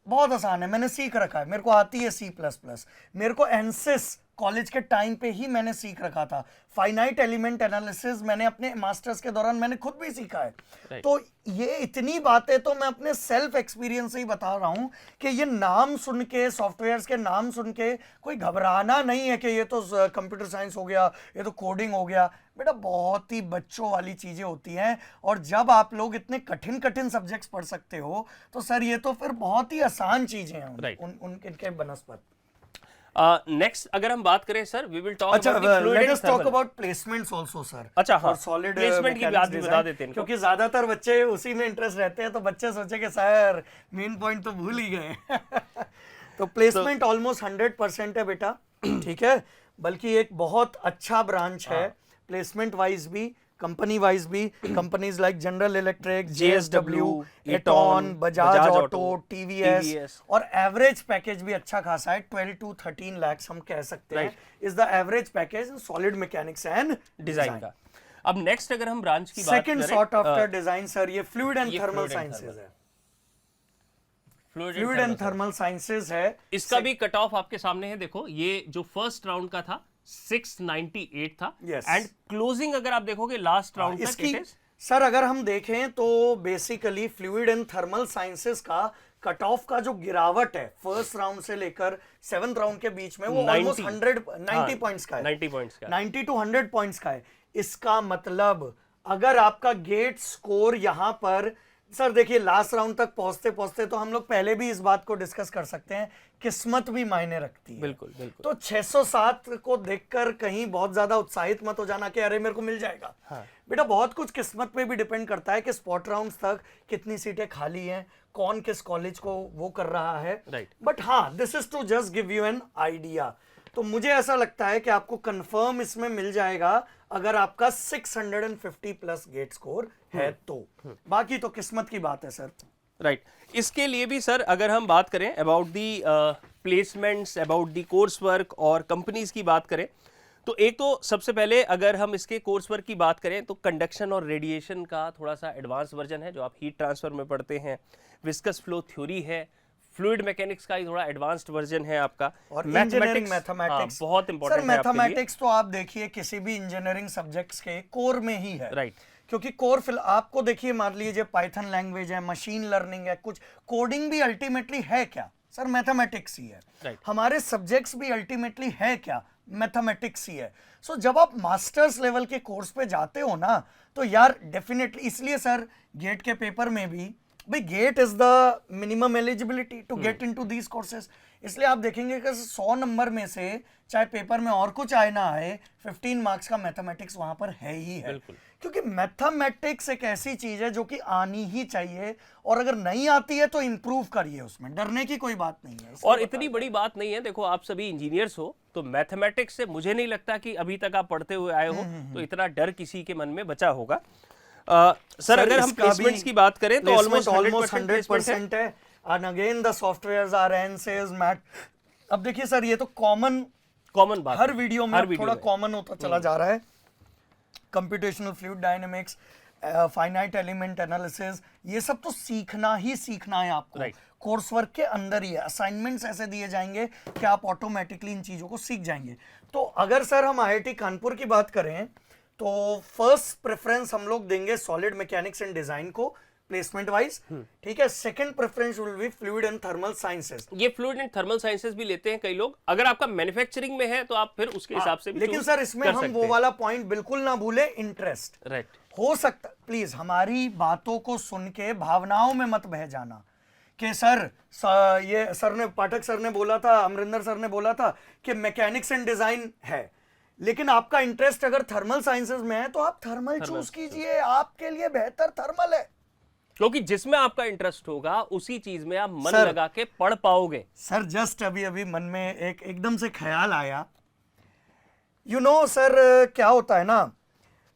बहुत आसान है, मैंने सीख रखा है, मेरे को आती है C++। मेरे को एनसिस कॉलेज के टाइम पे ही मैंने सीख रखा था। फाइनाइट एलिमेंट एनालिसिस मैंने अपने मास्टर्स के दौरान मैंने खुद भी सीखा है। तो ये इतनी बातें तो मैं अपने सेल्फ एक्सपीरियंस से ही बता रहा हूं कि ये नाम सुन के, सॉफ्टवेयर्स के नाम सुन के कोई घबराना नहीं है कि ये तो कंप्यूटर साइंस हो गया, ये तो कोडिंग हो गया। बेटा बहुत ही बच्चों वाली चीजें होती हैं, और जब आप लोग इतने कठिन कठिन सब्जेक्ट्स पढ़ सकते हो तो सर ये तो फिर बहुत ही आसान चीजें हैं उनके बनस्पत। नेक्स्ट अगर हम बात करें सर, वी विल टॉक अच्छा, about let us talk about placements also sir. अच्छा, हाँ, सॉलिड प्लेसमेंट की बात भी बता देते हैं, क्योंकि ज्यादातर बच्चे उसी में इंटरेस्ट रहते हैं, तो बच्चे सोचे कि सर मेन पॉइंट तो भूल ही गए। तो प्लेसमेंट ऑलमोस्ट 100% है बेटा, ठीक है, बल्कि एक बहुत अच्छा ब्रांच है प्लेसमेंट वाइज भी, कंपनी वाइज भी। Companies like General Electric, JSW, Eaton, Bajaj Auto, TVS, और एवरेज पैकेज भी अच्छा खासा है, 12 to 13 lakhs हम कह सकते हैं is the average package in solid mechanics and design का। अब नेक्स्ट अगर हम ब्रांच की बात करें, second sort after design sir, ये फ्लूइड एंड थर्मल साइंसेज है। फ्लूइड एंड थर्मल साइंसेज है। इसका भी कट ऑफ आपके सामने है, देखो ये जो फर्स्ट राउंड का था 698 था, एंड क्लोजिंग अगर आप देखोगे लास्ट राउंड तक इसकी सर अगर हम देखें तो basically fluid and thermal sciences का कट ऑफ का जो गिरावट है फर्स्ट राउंड से लेकर 7th राउंड के बीच में, वो ऑलमोस्ट 90 पॉइंट्स का है, 90 पॉइंट्स का, 90 to 100 पॉइंट्स का है। इसका मतलब अगर आपका गेट स्कोर यहां पर सर देखिए, लास्ट राउंड तक पहुंचते पहुंचते तो हम लोग पहले भी इस बात को डिस्कस कर सकते हैं, किस्मत भी मायने रखती है। बिल्कुल बिल्कुल। तो 607 को देखकर कहीं बहुत ज्यादा उत्साहित मत हो जाना कि अरे मेरे को मिल जाएगा। हाँ। बेटा बहुत कुछ किस्मत पे भी डिपेंड करता है कि स्पॉट राउंड्स तक कितनी सीटें खाली हैं, कौन किस कॉलेज को वो कर रहा है। बट हाँ, this is to just give you an idea. तो मुझे ऐसा लगता है कि आपको कंफर्म इसमें मिल जाएगा अगर आपका 650 प्लस गेट स्कोर है तो। बाकी तो किस्मत की बात है सर। राइट। इसके लिए भी सर अगर हम बात करें about the placements, about the course work और कंपनीज की बात करें, तो एक तो सबसे पहले अगर हम इसके कोर्स वर्क की बात करें तो कंडक्शन और रेडिएशन का थोड़ा सा एडवांस वर्जन है जो आप हीट ट्रांसफर में पढ़ते हैं, विस्कस फ्लो थ्योरी है, फ्लूइड मैकेनिक्स का ही थोड़ा एडवांस्ड वर्जन है आपका, और इंजीनियरिंग मैथमेटिक्स बहुत इंपॉर्टेंट है आपके लिए। मैथमेटिक्स तो आप देखिए किसी भी इंजीनियरिंग सब्जेक्ट्स के कोर में ही है। राइट। क्योंकि कोर आपको देखिए, मान लीजिए पाइथन लैंग्वेज है, मशीन लर्निंग है, कुछ कोडिंग भी अल्टीमेटली है क्या सर, मैथमेटिक्स ही है। Right. हमारे सब्जेक्ट्स भी अल्टीमेटली है क्या, मैथमेटिक्स ही है। सो जब आप मास्टर्स लेवल के कोर्स पे जाते हो ना, तो यार डेफिनेटली, इसलिए सर गेट के पेपर में भी भाई GATE is the minimum eligibility to get into these courses. इसलिए आप देखेंगे कि 100 नंबर में से चाहे पेपर में और कुछ आए ना आए, 15 मार्क्स का मैथमेटिक्स वहां पर है ही है। क्योंकि मैथमेटिक्स एक ऐसी चीज है जो कि आनी ही चाहिए, और अगर नहीं आती है तो इंप्रूव करिए, उसमें डरने की कोई बात नहीं है। और इतनी बड़ी बात नहीं है, देखो आप सभी इंजीनियर्स हो, तो मैथमेटिक्स से मुझे नहीं लगता कि अभी तक आप पढ़ते हुए आए हो तो इतना डर किसी के मन में बचा होगा। सर अगर हम प्लेसमेंट्स की बात करें तो ऑलमोस्ट 100% है। And again the softwares are ANSYS math. अब देखिए सर, ये तो कॉमन बात हर वीडियो में थोड़ा कॉमन होता चला जा रहा है। Computational fluid dynamics, finite element analysis, ये सब तो सीखना ही सीखना है आपको। कोर्स वर्क के अंदर ही है। असाइनमेंट्स ऐसे दिए जाएंगे कि आप ऑटोमेटिकली इन चीजों को सीख जाएंगे। तो अगर सर हम IIT कानपुर की बात करें तो फर्स्ट प्रेफरेंस हम लोग देंगे सॉलिड मैकेनिक्स एंड डिजाइन को प्लेसमेंट वाइज, ठीक है। Second preference will be fluid and thermal sciences. ये फ्लूइड एंड थर्मल साइंसेस भी लेते हैं कई लोग। अगर आपका मैन्युफैक्चरिंग में है तो आप फिर उसके हिसाब से भी लेकिन सर इसमें हम वो वाला पॉइंट बिल्कुल ना भूले, इंटरेस्ट। राइट। हो सकता, प्लीज हमारी बातों को सुन के भावनाओं में मत बह जाना कि सर ये सर ने, पाठक सर ने बोला था, अमरिंदर सर ने बोला था कि मैकेनिक्स एंड डिजाइन है, लेकिन आपका इंटरेस्ट अगर थर्मल साइंसेस में है तो आप थर्मल चूज कीजिए, आपके लिए बेहतर थर्मल है। क्योंकि जिसमें आपका इंटरेस्ट होगा उसी चीज में आप मन लगा के पढ़ पाओगे। सर जस्ट अभी मन में एकदम से ख्याल आया, यू नो सर क्या होता है ना,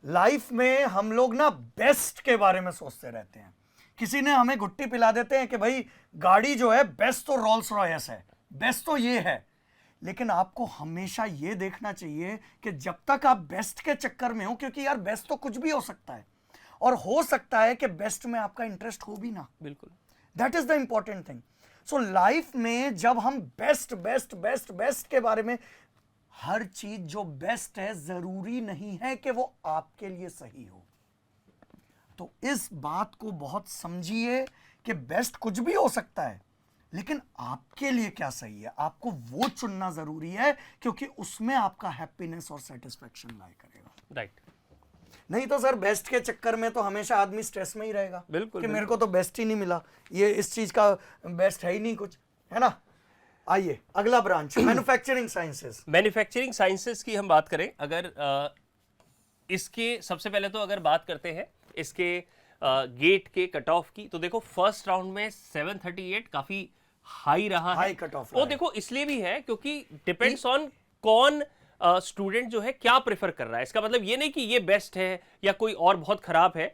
लाइफ में हम लोग ना बेस्ट के बारे में सोचते रहते हैं। किसी ने हमें घुट्टी पिला देते हैं कि भाई गाड़ी जो है बेस्ट तो रोल्स रॉयस है, बेस्ट तो ये है, लेकिन आपको हमेशा ये देखना चाहिए कि जब तक आप बेस्ट के चक्कर में हो, क्योंकि यार बेस्ट तो कुछ भी हो सकता है, और हो सकता है कि बेस्ट में आपका इंटरेस्ट हो भी ना। बिल्कुल, that is the important thing. So life में जब हम बेस्ट बेस्ट बेस्ट बेस्ट के बारे में, हर चीज जो बेस्ट है जरूरी नहीं है कि वो आपके लिए सही हो। तो इस बात को बहुत समझिए कि बेस्ट कुछ भी हो सकता है, लेकिन आपके लिए क्या सही है, आपको वो चुनना जरूरी है, क्योंकि उसमें आपका हैप्पीनेस और सेटिस्फैक्शन लाई करेगा। राइट। नहीं तो सर बेस्ट के चक्कर में तो हमेशा आदमी स्ट्रेस में ही रहेगा। बिल्कुल, कि मेरे को तो बेस्ट ही नहीं मिला, ये इस चीज का बेस्ट है ही नहीं कुछ, है ना। आइए अगला branch manufacturing sciences. Manufacturing sciences की हम बात करें अगर इसके सबसे पहले तो अगर बात करते हैं इसके गेट के कट ऑफ की, तो देखो फर्स्ट राउंड में 738 काफी हाई रहा है। हाई कट ऑफ वो देखो इसलिए भी है क्योंकि डिपेंड्स ऑन कौन स्टूडेंट जो है क्या प्रेफर कर रहा है। इसका मतलब ये नहीं कि ये बेस्ट है या कोई और बहुत खराब है,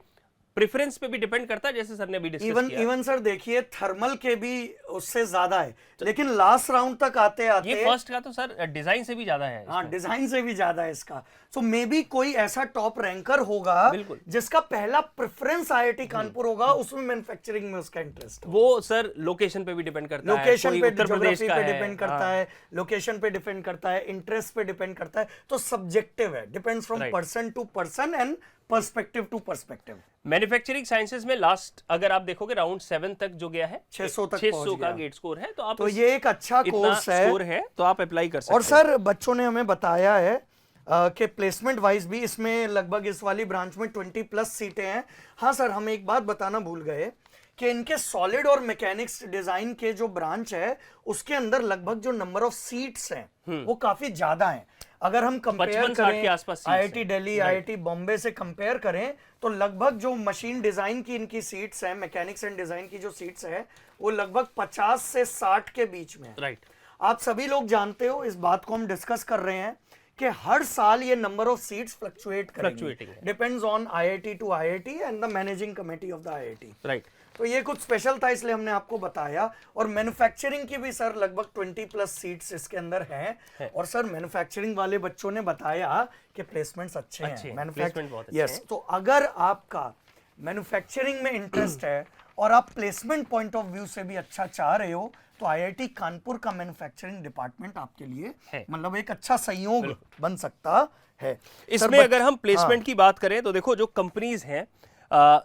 प्रेफरेंस पे भी डिपेंड करता है, जैसे सर ने अभी डिस्कस किया। इवन सर देखिए थर्मल के भी उससे ज्यादा है, लेकिन लास्ट राउंड तक आते आते ये फर्स्ट का तो सर डिजाइन से भी ज्यादा है। हाँ, डिजाइन से भी ज्यादा है इसका। सो मे बी कोई ऐसा टॉप रैंकर होगा बिल्कुल। जिसका पहला प्रेफरेंस आईआईटी कानपुर होगा, उसमें मैन्युफैक्चरिंग में उसका इंटरेस्ट। वो सर लोकेशन पे भी डिपेंड करता है, लोकेशन कोई पे, उत्तर प्रदेश ज्योग्राफी का पे है, डिपेंड करता है, लोकेशन पे डिपेंड करता है, इंटरेस्ट पे डिपेंड करता है, तो सब्जेक्टिव है, depends from person to person and perspective to perspective. Manufacturing sciences में लास्ट अगर आप देखोगे राउंड 7 तक जो गया है 600 तक 600 का गेट स्कोर है, तो आप तो ये एक अच्छा कोर्स है, स्कोर है तो आप अप्लाई कर सकते और सर बच्चों ने हमें बताया है कि प्लेसमेंट वाइज भी इसमें लगभग इस वाली ब्रांच में 20+ सीटें हैं। हाँ सर, हम एक बात बताना भूल गए कि इनके सॉलिड और मैकेनिक्स डिजाइन के जो ब्रांच है उसके अंदर लगभग जो नंबर ऑफ सीट्स हैं वो काफी ज्यादा हैं। अगर हम कंपेयर करें आईआईटी दिल्ली, आईआईटी बॉम्बे से कंपेयर करें तो लगभग जो मशीन डिजाइन की इनकी सीट्स हैं, मैकेनिक्स एंड डिजाइन की जो सीट्स हैं वो लगभग 50 से 60 के बीच में है। राइट। आप सभी लोग जानते हो, इस बात को हम डिस्कस कर रहे हैं कि हर साल ये नंबर ऑफ सीट्स फ्लक्चुएट करेंगे, depends on IIT to IIT and the managing committee of the IIT. Right. तो ये कुछ स्पेशल था इसलिए हमने आपको बताया। और मैन्युफैक्चरिंग की भी सर लगभग 20+ सीट्स इसके अंदर हैं। और सर मैन्युफैक्चरिंग वाले बच्चों ने बताया कि प्लेसमेंट्स अच्छे हैं, मैन्युफैक्चरिंग। यस, तो अगर आपका मैन्युफैक्चरिंग में इंटरेस्ट है और आप प्लेसमेंट पॉइंट ऑफ व्यू से भी अच्छा चाह रहे हो तो आईआईटी कानपुर का मैन्युफैक्चरिंग डिपार्टमेंट आपके लिए मतलब एक अच्छा संयोग बन सकता है। इसमें अगर हम प्लेसमेंट की बात करें तो देखो जो कंपनीज हैं,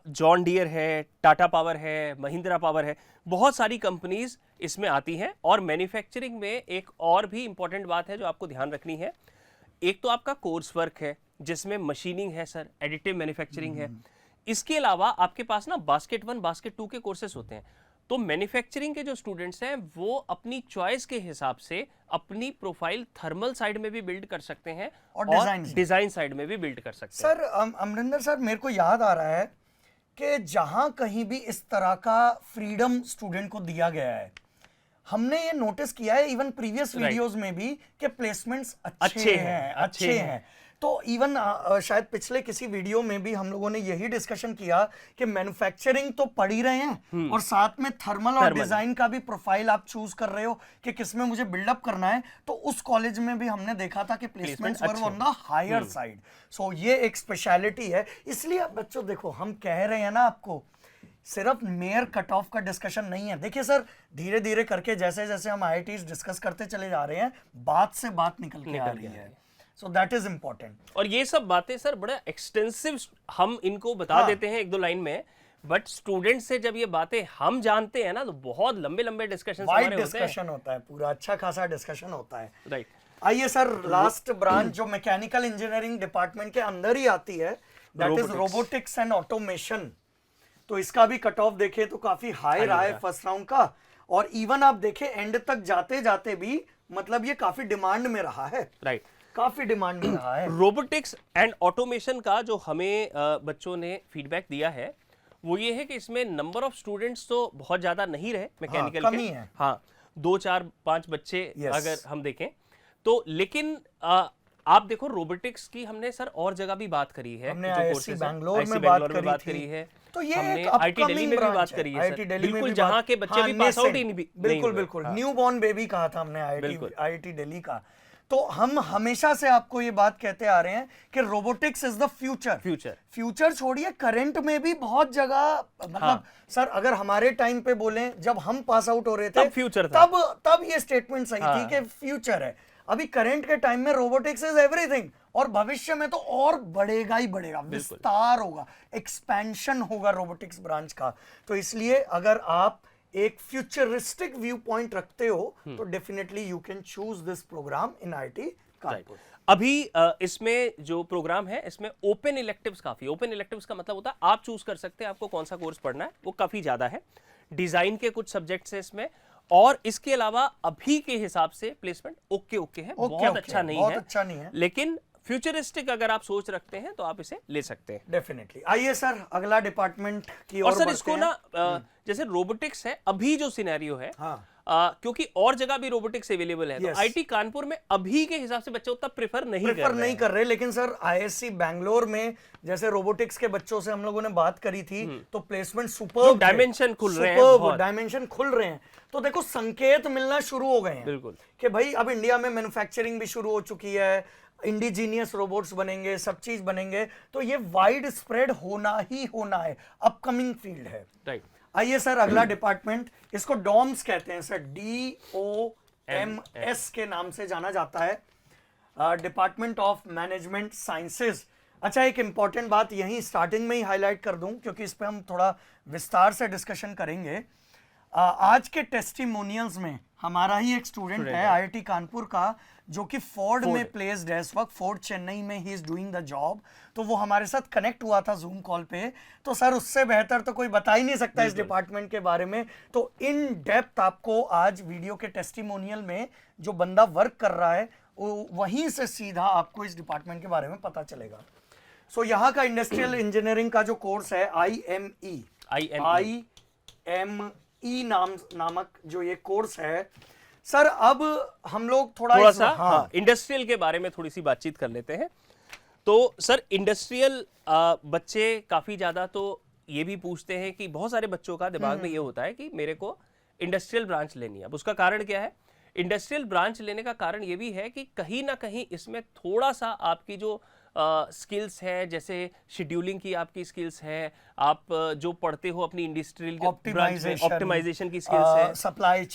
जॉन डियर है, टाटा पावर है, महिंद्रा पावर है, बहुत सारी कंपनीज इसमें आती हैं। और मैन्युफैक्चरिंग में एक और भी इंपॉर्टेंट बात है जो आपको ध्यान रखनी है, एक तो आपका कोर्स वर्क है जिसमें मशीनिंग है सर, एडिटिव मैन्युफैक्चरिंग है, इसके अलावा आपके पास ना बास्केट 1 बास्केट 2 के कोर्सेस होते हैं। तो मैन्युफैक्चरिंग के जो स्टूडेंट्स हैं वो अपनी चॉइस के हिसाब से अपनी प्रोफाइल थर्मल साइड में भी बिल्ड कर सकते हैं और डिजाइन साइड में भी बिल्ड कर सकते हैं। सर अमरिंदर सर, मेरे को याद आ रहा है कि जहां कहीं भी इस तरह का फ्रीडम स्टूडेंट को दिया गया है, हमने ये नोटिस किया है इवन प्रीवियस वीडियोस में भी कि प्लेसमेंट्स अच्छे हैं। तो इवन शायद पिछले किसी वीडियो में भी हम लोगों ने यही डिस्कशन किया कि मैन्युफैक्चरिंग तो पढ़ ही रहे हैं और साथ में थर्मल और डिजाइन का भी प्रोफाइल आप चूज कर रहे हो कि किसमें मुझे बिल्डअप करना है। तो उस कॉलेज में भी हमने देखा था कि placements were on the higher side. So ये एक स्पेशलिटी है। इसलिए अब बच्चों देखो, हम कह रहे हैं ना आपको, सिर्फ मेयर कट ऑफ का डिस्कशन नहीं है। देखिए सर, धीरे धीरे करके जैसे जैसे हम आईआईटीज डिस्कस करते चले जा रहे हैं, बात से बात निकल के आ रही है। So that is important. और ये सब बातें सर बड़ा एक्सटेंसिव हम इनको बता देते हैं 1-2 लाइन में, बट स्टूडेंट से जब ये बातें हम जानते हैं ना तो बहुत लंबे लंबे डिस्कशन होता है, पूरा अच्छा खासा डिस्कशन होता है। राइट। आइए सर, लास्ट ब्रांच जो मैकेनिकल इंजीनियरिंग डिपार्टमेंट के अंदर ही आती है, that is robotics and automation. तो इसका भी कट ऑफ देखे तो काफी हाई रहा है फर्स्ट राउंड का, और इवन आप देखे एंड तक जाते जाते भी मतलब ये काफी डिमांड में रहा है। राइट, काफी डिमांड में रहा है। रोबोटिक्स एंड ऑटोमेशन का जो हमें बच्चों ने फीडबैक दिया है वो ये है कि इसमें नंबर ऑफ स्टूडेंट्स तो बहुत ज्यादा नहीं रहे मैकेनिकल कम ही है। हाँ, 2, 4, 5 बच्चे अगर हम देखें तो, लेकिन आप देखो रोबोटिक्स की हमने सर और जगह भी बात करी है, हमने जो आईआईटी बैंगलोर में बात करी है, तो ये हमने आईआईटी दिल्ली में भी बात करी है सर, बिल्कुल, जहां के बच्चे भी पास आउट ही नहीं, बिल्कुल न्यू बॉर्न बेबी कहा था हमने आईआईटी दिल्ली का। तो हम हमेशा से आपको ये बात कहते आ रहे हैं कि रोबोटिक्स इज द फ्यूचर छोड़िए, करंट में भी बहुत जगह मतलब सर अगर हमारे टाइम पे बोले जब हम पास आउट हो रहे थे तब फ्यूचर था, तब ये स्टेटमेंट सही थी कि फ्यूचर है। अभी करंट के टाइम में रोबोटिक्स इज एवरीथिंग, और भविष्य में तो और बढ़ेगा ही बढ़ेगा, विस्तार होगा, एक्सपेंशन होगा रोबोटिक्स ब्रांच का। तो इसलिए अगर आप एक फ्यूचरिस्टिक व्यू पॉइंट रखते हो तो definitely you can choose this program in IIT Kanpur. अभी इसमें जो प्रोग्राम है इसमें ओपन इलेक्टिव्स काफी, ओपन इलेक्टिव्स का मतलब होता है आप चूज कर सकते हैं आपको कौन सा कोर्स पढ़ना है, वो काफी ज्यादा है। डिजाइन के कुछ सब्जेक्ट्स हैं इसमें, और इसके अलावा अभी के हिसाब से प्लेसमेंट ओके है, बहुत अच्छा नहीं बहुत है, अच्छा नहीं है, लेकिन फ्यूचरिस्टिक अगर आप सोच रखते हैं तो आप इसे ले सकते हैं डेफिनेटली। आइए सर अगला डिपार्टमेंट की और ओर सर बढ़ते इसको हैं। ना जैसे रोबोटिक्स है, अभी जो सिनेरियो है, हाँ, क्योंकि और जगह भी रोबोटिक्स अवेलेबल है, तो Yes. आईटी कानपुर में अभी के हिसाब से बच्चे उतना प्रेफर नहीं कर रहे, लेकिन सर आईएससी बैंगलोर में जैसे रोबोटिक्स के बच्चों से हम लोगों ने बात करी थी, तो प्लेसमेंट सुपर डायमेंशन खुल रहे हैं, बहुत डायमेंशन खुल रहे हैं। तो देखो संकेत मिलना शुरू हो गए हैं, बिल्कुल, कि भाई अब इंडिया में मैन्युफैक्चरिंग भी शुरू हो चुकी है, इंडिजीनियस रोबोट्स बनेंगे, सब चीज बनेंगे, तो ये वाइड स्प्रेड होना ही होना है, अपकमिंग फील्ड है। राइट। आइए सर अगला डिपार्टमेंट, इसको डॉम्स कहते हैं सर, DOMS के नाम से जाना जाता है, डिपार्टमेंट ऑफ मैनेजमेंट साइंसेज। अच्छा, एक इंपॉर्टेंट बात यहीं स्टार्टिंग में ही हाईलाइट कर दूं, क्योंकि इस पे हम थोड़ा विस्तार से डिस्कशन करेंगे। आज के टेस्टिमोनियल्स में हमारा ही एक स्टूडेंट है आईआईटी कानपुर का, जो कि फोर्ड में प्लेस्ड है इस वक्त, फोर्ड चेन्नई में he is doing the job. तो वो हमारे साथ कनेक्ट हुआ था जूम कॉल पे, तो सर उससे बेहतर तो कोई बता ही नहीं सकता इस डिपार्टमेंट के बारे में। तो इन डेप्थ आपको आज वीडियो के टेस्टिमोनियल में जो बंदा वर्क कर रहा है, वहीं से सीधा आपको इस डिपार्टमेंट के बारे में पता चलेगा। सो यहाँ का इंडस्ट्रियल इंजीनियरिंग का जो कोर्स है IME नामक जो ये कोर्स है सर, अब हम लोग थोड़ा सा इंडस्ट्रियल के बारे में थोड़ी सी बातचीत कर लेते हैं। तो सर इंडस्ट्रियल बच्चे काफी ज्यादा तो ये भी पूछते हैं कि बहुत सारे बच्चों का दिमाग में ये होता है कि मेरे को इंडस्ट्रियल ब्रांच लेनी है। अब उसका कारण क्या है? इंडस्ट्रियल ब्रांच लेने का कारण ये भी है कि कहीं ना कहीं इसमें थोड़ा सा आपकी जो स्किल्स है, जैसे शेड्यूलिंग की आपकी स्किल्स है, आप जो पढ़ते हो अपनी इंडस्ट्रियल ऑप्टिमाइजेशन की स्किल्स है, सप्लाई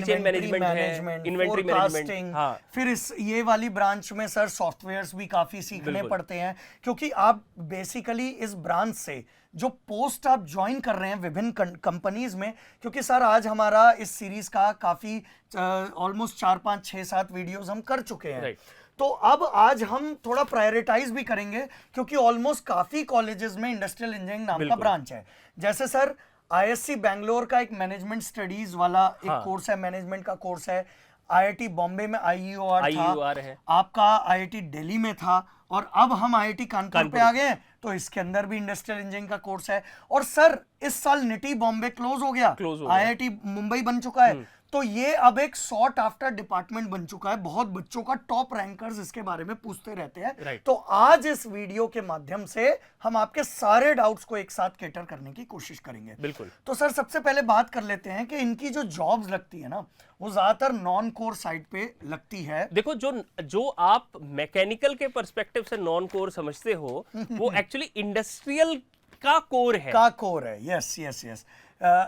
चेन मैनेजमेंट है, इन्वेंटरी मैनेजमेंट, हाँ। फिर इस ये वाली ब्रांच में सर सॉफ्टवेयर्स भी काफी सीखने पड़ते हैं, क्योंकि आप बेसिकली इस ब्रांच से जो पोस्ट आप ज्वाइन कर रहे हैं विभिन्न कंपनीज में, क्योंकि सर आज हमारा इस सीरीज का काफी ऑलमोस्ट 4, 5, 6, 7 वीडियोस हम कर चुके हैं। तो अब आज हम थोड़ा प्रायोरिटाइज भी करेंगे, क्योंकि ऑलमोस्ट काफी कॉलेजेस में इंडस्ट्रियल इंजीनियरिंग नाम का ब्रांच है। जैसे सर आईएससी बैंगलोर का एक मैनेजमेंट स्टडीज वाला एक कोर्स है, मैनेजमेंट का कोर्स है। आईआईटी बॉम्बे में IUR था, आपका आईआईटी दिल्ली में था, और अब हम आईआईटी कानपुर पे आ गए हैं, तो इसके अंदर भी इंडस्ट्रियल इंजीनियरिंग का कोर्स है। और सर इस साल निटी बॉम्बे क्लोज हो गया, आईआईटी मुंबई बन चुका है, तो ये अब एक सॉट आफ्टर डिपार्टमेंट बन चुका है। बहुत बच्चों का टॉप रैंकर्स इसके बारे में पूछते रहते हैं। तो आज इस वीडियो के माध्यम से हम आपके सारे डाउट्स को एक साथ कैटर करने की कोशिश करेंगे। बिल्कुल। तो सर सबसे पहले बात कर लेते हैं कि इनकी जो जॉब्स लगती है ना, वो ज्यादातर नॉन कोर साइड पे लगती है। देखो, जो आप मैकेनिकल के पर्सपेक्टिव से नॉन कोर समझते हो, वो एक्चुअली इंडस्ट्रियल का कोर है। यस।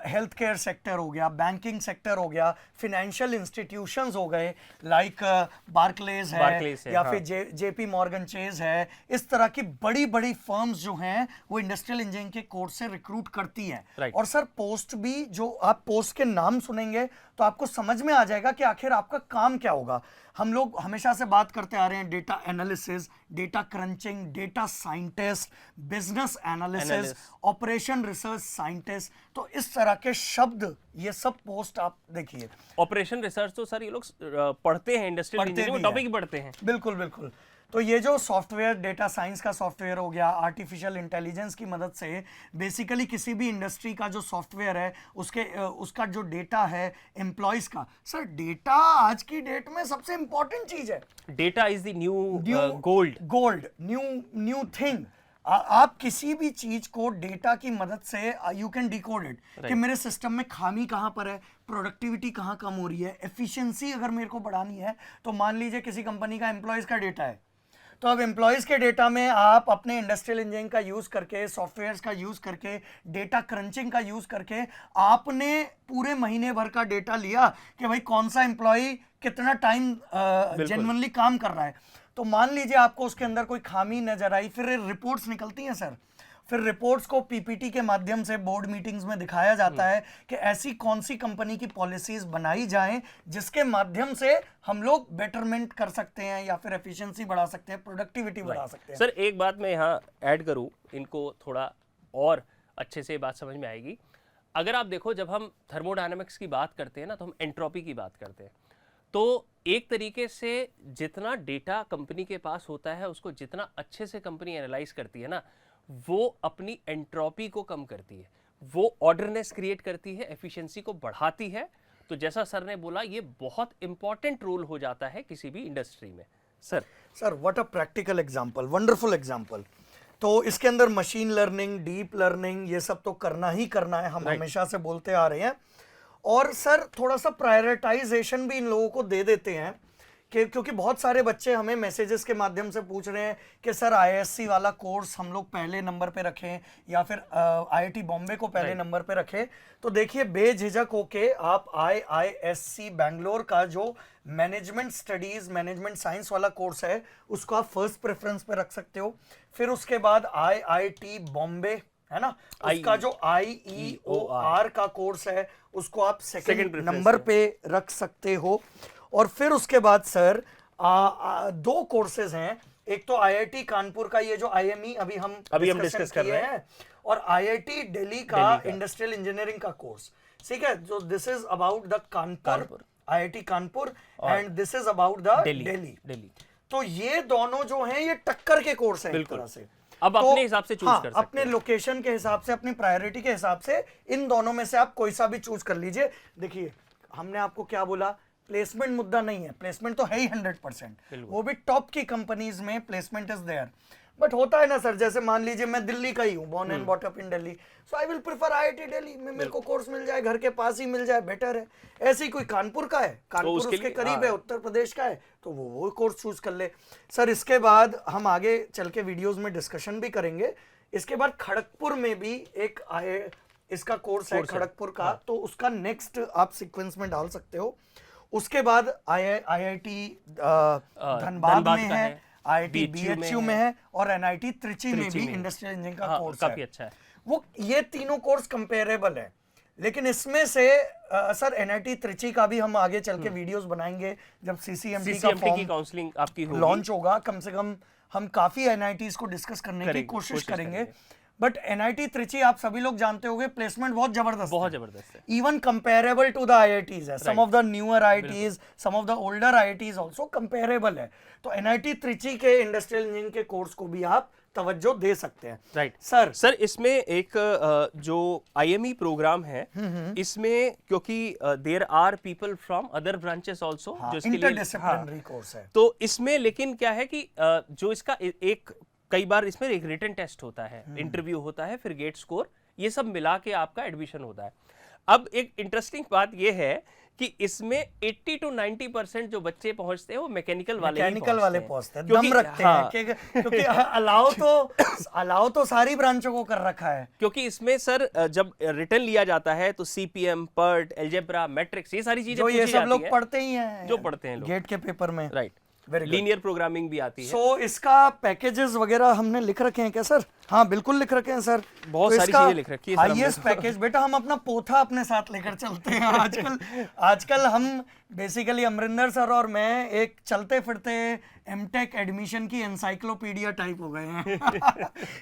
हेल्थ केयर सेक्टर हो गया, बैंकिंग सेक्टर हो गया, फाइनेंशियल इंस्टीट्यूशंस हो गए, लाइक बार्कलेज है या फिर JP मॉर्गन चेज है। इस तरह की बड़ी बड़ी फर्म्स जो हैं वो इंडस्ट्रियल इंजीनियरिंग के कोर्स से रिक्रूट करती हैं। और सर पोस्ट भी, जो आप पोस्ट के नाम सुनेंगे तो आपको समझ में आ जाएगा कि आखिर आपका काम क्या होगा। हम लोग हमेशा से बात करते आ रहे हैं data analysis, data crunching, data scientist, business analysis, operation research scientist. तो इस तरह के शब्द, ये सब पोस्ट आप देखिए। ऑपरेशन रिसर्च तो सर ये लोग पढ़ते हैं, इंडस्ट्रियल इंजीनियरिंग टॉपिक ही पढ़ते हैं। बिल्कुल। तो ये जो सॉफ्टवेयर, डेटा साइंस का सॉफ्टवेयर हो गया, आर्टिफिशियल इंटेलिजेंस की मदद से बेसिकली किसी भी इंडस्ट्री का जो सॉफ्टवेयर है उसका जो डेटा है एम्प्लॉयज का, सर डेटा आज की डेट में सबसे इंपॉर्टेंट चीज है। Data is the new gold, new thing. आप किसी भी चीज को डेटा की मदद से यू कैन डिकोड इट, कि मेरे सिस्टम में खामी कहां पर है, प्रोडक्टिविटी कहां कम हो रही है, एफिशिएंसी अगर मेरे को बढ़ानी है। तो मान लीजिए किसी कंपनी का एम्प्लॉयज का डेटा है, तो अब एम्प्लॉयज के डेटा में आप अपने इंडस्ट्रियल इंजीनियरिंग का यूज करके, सॉफ्टवेयर्स का यूज करके, डेटा क्रंचिंग का यूज करके आपने पूरे महीने भर का डेटा लिया कि भाई कौन सा एम्प्लॉय कितना टाइम जेन्युइनली काम कर रहा है। तो मान लीजिए आपको उसके अंदर कोई खामी नजर आई, फिर रिपोर्ट्स निकलती हैं सर। फिर रिपोर्ट्स को PPT के माध्यम से बोर्ड मीटिंग्स में दिखाया जाता है कि ऐसी कौन सी कंपनी की पॉलिसीज बनाई जाएं जिसके माध्यम से हम लोग बेटरमेंट कर सकते हैं, या फिर एफिशिएंसी बढ़ा सकते हैं, प्रोडक्टिविटी बढ़ा सकते हैं। सर एक बात मैं यहाँ ऐड करूँ, इनको थोड़ा और अच्छे से बात समझ में आएगी। अगर आप देखो, जब हम थर्मोडायनामिक्स की बात करते हैं ना, तो हम एंट्रोपी की बात करते हैं। तो एक तरीके से जितना डेटा कंपनी के पास होता है, उसको जितना अच्छे से कंपनी एनालाइज करती है ना, वो अपनी एंट्रोपी को कम करती है, वो ऑर्डरनेस क्रिएट करती है, एफिशिएंसी को बढ़ाती है। तो जैसा सर ने बोला, ये बहुत इंपॉर्टेंट रोल हो जाता है किसी भी इंडस्ट्री में। Sir what a practical example, wonderful example. तो इसके अंदर मशीन लर्निंग, डीप लर्निंग, ये सब तो करना ही करना है, हम हमेशा से बोलते आ रहे हैं। और सर थोड़ा सा प्रायोरिटाइजेशन भी इन लोगों को दे देते हैं कि क्योंकि बहुत सारे बच्चे हमें मैसेजेस के माध्यम से पूछ रहे हैं कि सर आईआईएससी वाला कोर्स हम लोग पहले नंबर पे रखें या फिर आईआईटी बॉम्बे को पहले नंबर पे रखें। तो देखिए, बेझिझक होके आप आईआईएससी बैंगलोर का जो मैनेजमेंट स्टडीज, मैनेजमेंट साइंस वाला कोर्स है, उसको आप फर्स्ट प्रेफरेंस पे रख सकते हो। फिर उसके बाद आईआईटी बॉम्बे है ना, उसका जो IEOR का कोर्स है, उसको आप सेकंड नंबर पे रख सकते हो। और फिर उसके बाद सर दो कोर्सेज हैं, एक तो आईआईटी कानपुर का ये जो IME अभी हम डिस्कस कर रहे हैं, और आईआईटी दिल्ली का इंडस्ट्रियल इंजीनियरिंग का कोर्स, ठीक है। जो this is about the Kanpur, IIT Kanpur, and this is about the Delhi. तो ये दोनों जो हैं, ये टक्कर के कोर्स हैं एक तरह से। अब अपने हिसाब से चूज कर सकते हैं, अपने लोकेशन के हिसाब से, अपनी प्रायोरिटी के हिसाब से इन दोनों में से आप कोई सा भी चूज कर लीजिए। देखिए, हमने आपको क्या बोला, प्लेसमेंट मुद्दा नहीं है, प्लेसमेंट तो है ही 100%, वो भी टॉप की कंपनीज में प्लेसमेंट इज देयर। बट होता है ना सर, जैसे मान लीजिए मैं दिल्ली का ही हूँ, born and bought up in Delhi, so I will prefer IIT Delhi में, मेरे को कोर्स मिल जाए, घर के पास ही मिल जाए, बेटर है। ऐसे ही कोई कानपुर का है, कानपुर उसके करीब है, उत्तर प्रदेश का है, तो वो कोर्स चूज कर ले। सर इसके बाद हम आगे चल के वीडियोज में डिस्कशन भी करेंगे। इसके बाद खड़गपुर में भी एक इसका कोर्स है खड़गपुर का, तो उसका नेक्स्ट आप सीक्वेंस में डाल सकते हो। उसके बाद आईआईटी धनबाद में है, IIT BHU में है, और NIT त्रिची में भी इंडस्ट्रियल इंजीनियरिंग का कोर्स काफी अच्छा है। वो ये तीनों कोर्स कंपेरेबल है, लेकिन इसमें से सर NIT त्रिची का भी हम आगे चल के वीडियोस बनाएंगे जब CCMT का फॉर्म की काउंसलिंग आपकी लॉन्च होगा। कम से कम हम काफी NITs को डिस्कस करने की कोशिश करेंगे। बट NIT त्रिची आप सभी लोग जानते होंगे, प्लेसमेंट बहुत जबरदस्त है, even comparable to the IITs है। Some of the newer IITs, some of the older IITs also comparable है। तो NIT त्रिची के इंडस्ट्रियल इंजीनियरिंग के कोर्स को भी आप तवज्जो दे सकते हैं। राइट सर इसमें एक जो IME प्रोग्राम है, इसमें क्योंकि there are people from other branches also, जो इसके लिए इंटरडिसिप्लिनरी कोर्स है। तो इसमें लेकिन क्या है कि जो इसका एक कई बार इसमें एक रिटन टेस्ट होता है, इंटरव्यू होता है, फिर गेट स्कोर, ये सब मिला के आपका एडमिशन होता है। अब एक इंटरेस्टिंग बात ये है कि इसमें 80 to 90% जो बच्चे पहुंचते हैं वो मैकेनिकल वाले पहुंचते हैं, दम रखते हैं, क्योंकि अलाउ तो सारी ब्रांचों को कर रखा है। क्योंकि इसमें सर जब रिटर्न लिया जाता है तो CPM, PERT, अलजेब्रा, मैट्रिक्स, ये सारी चीजें ये सब लोग पढ़ते ही हैं, जो पढ़ते हैं गेट के पेपर में। राइट, लीनियर प्रोग्रामिंग भी आती है। सो इसका पैकेजेस वगैरह हमने लिख रखे हैं क्या सर? हाँ बिल्कुल लिख रखे हैं सर, बहुत सारी चीजें लिख रखी है। हाईएस्ट पैकेज, बेटा हम अपना पोथा अपने साथ लेकर चलते हैं। आजकल हम बेसिकली अमरिंदर सर और मैं एक चलते फिरते एमटेक एडमिशन की एनसाइक्लोपीडिया टाइप हो गए हैं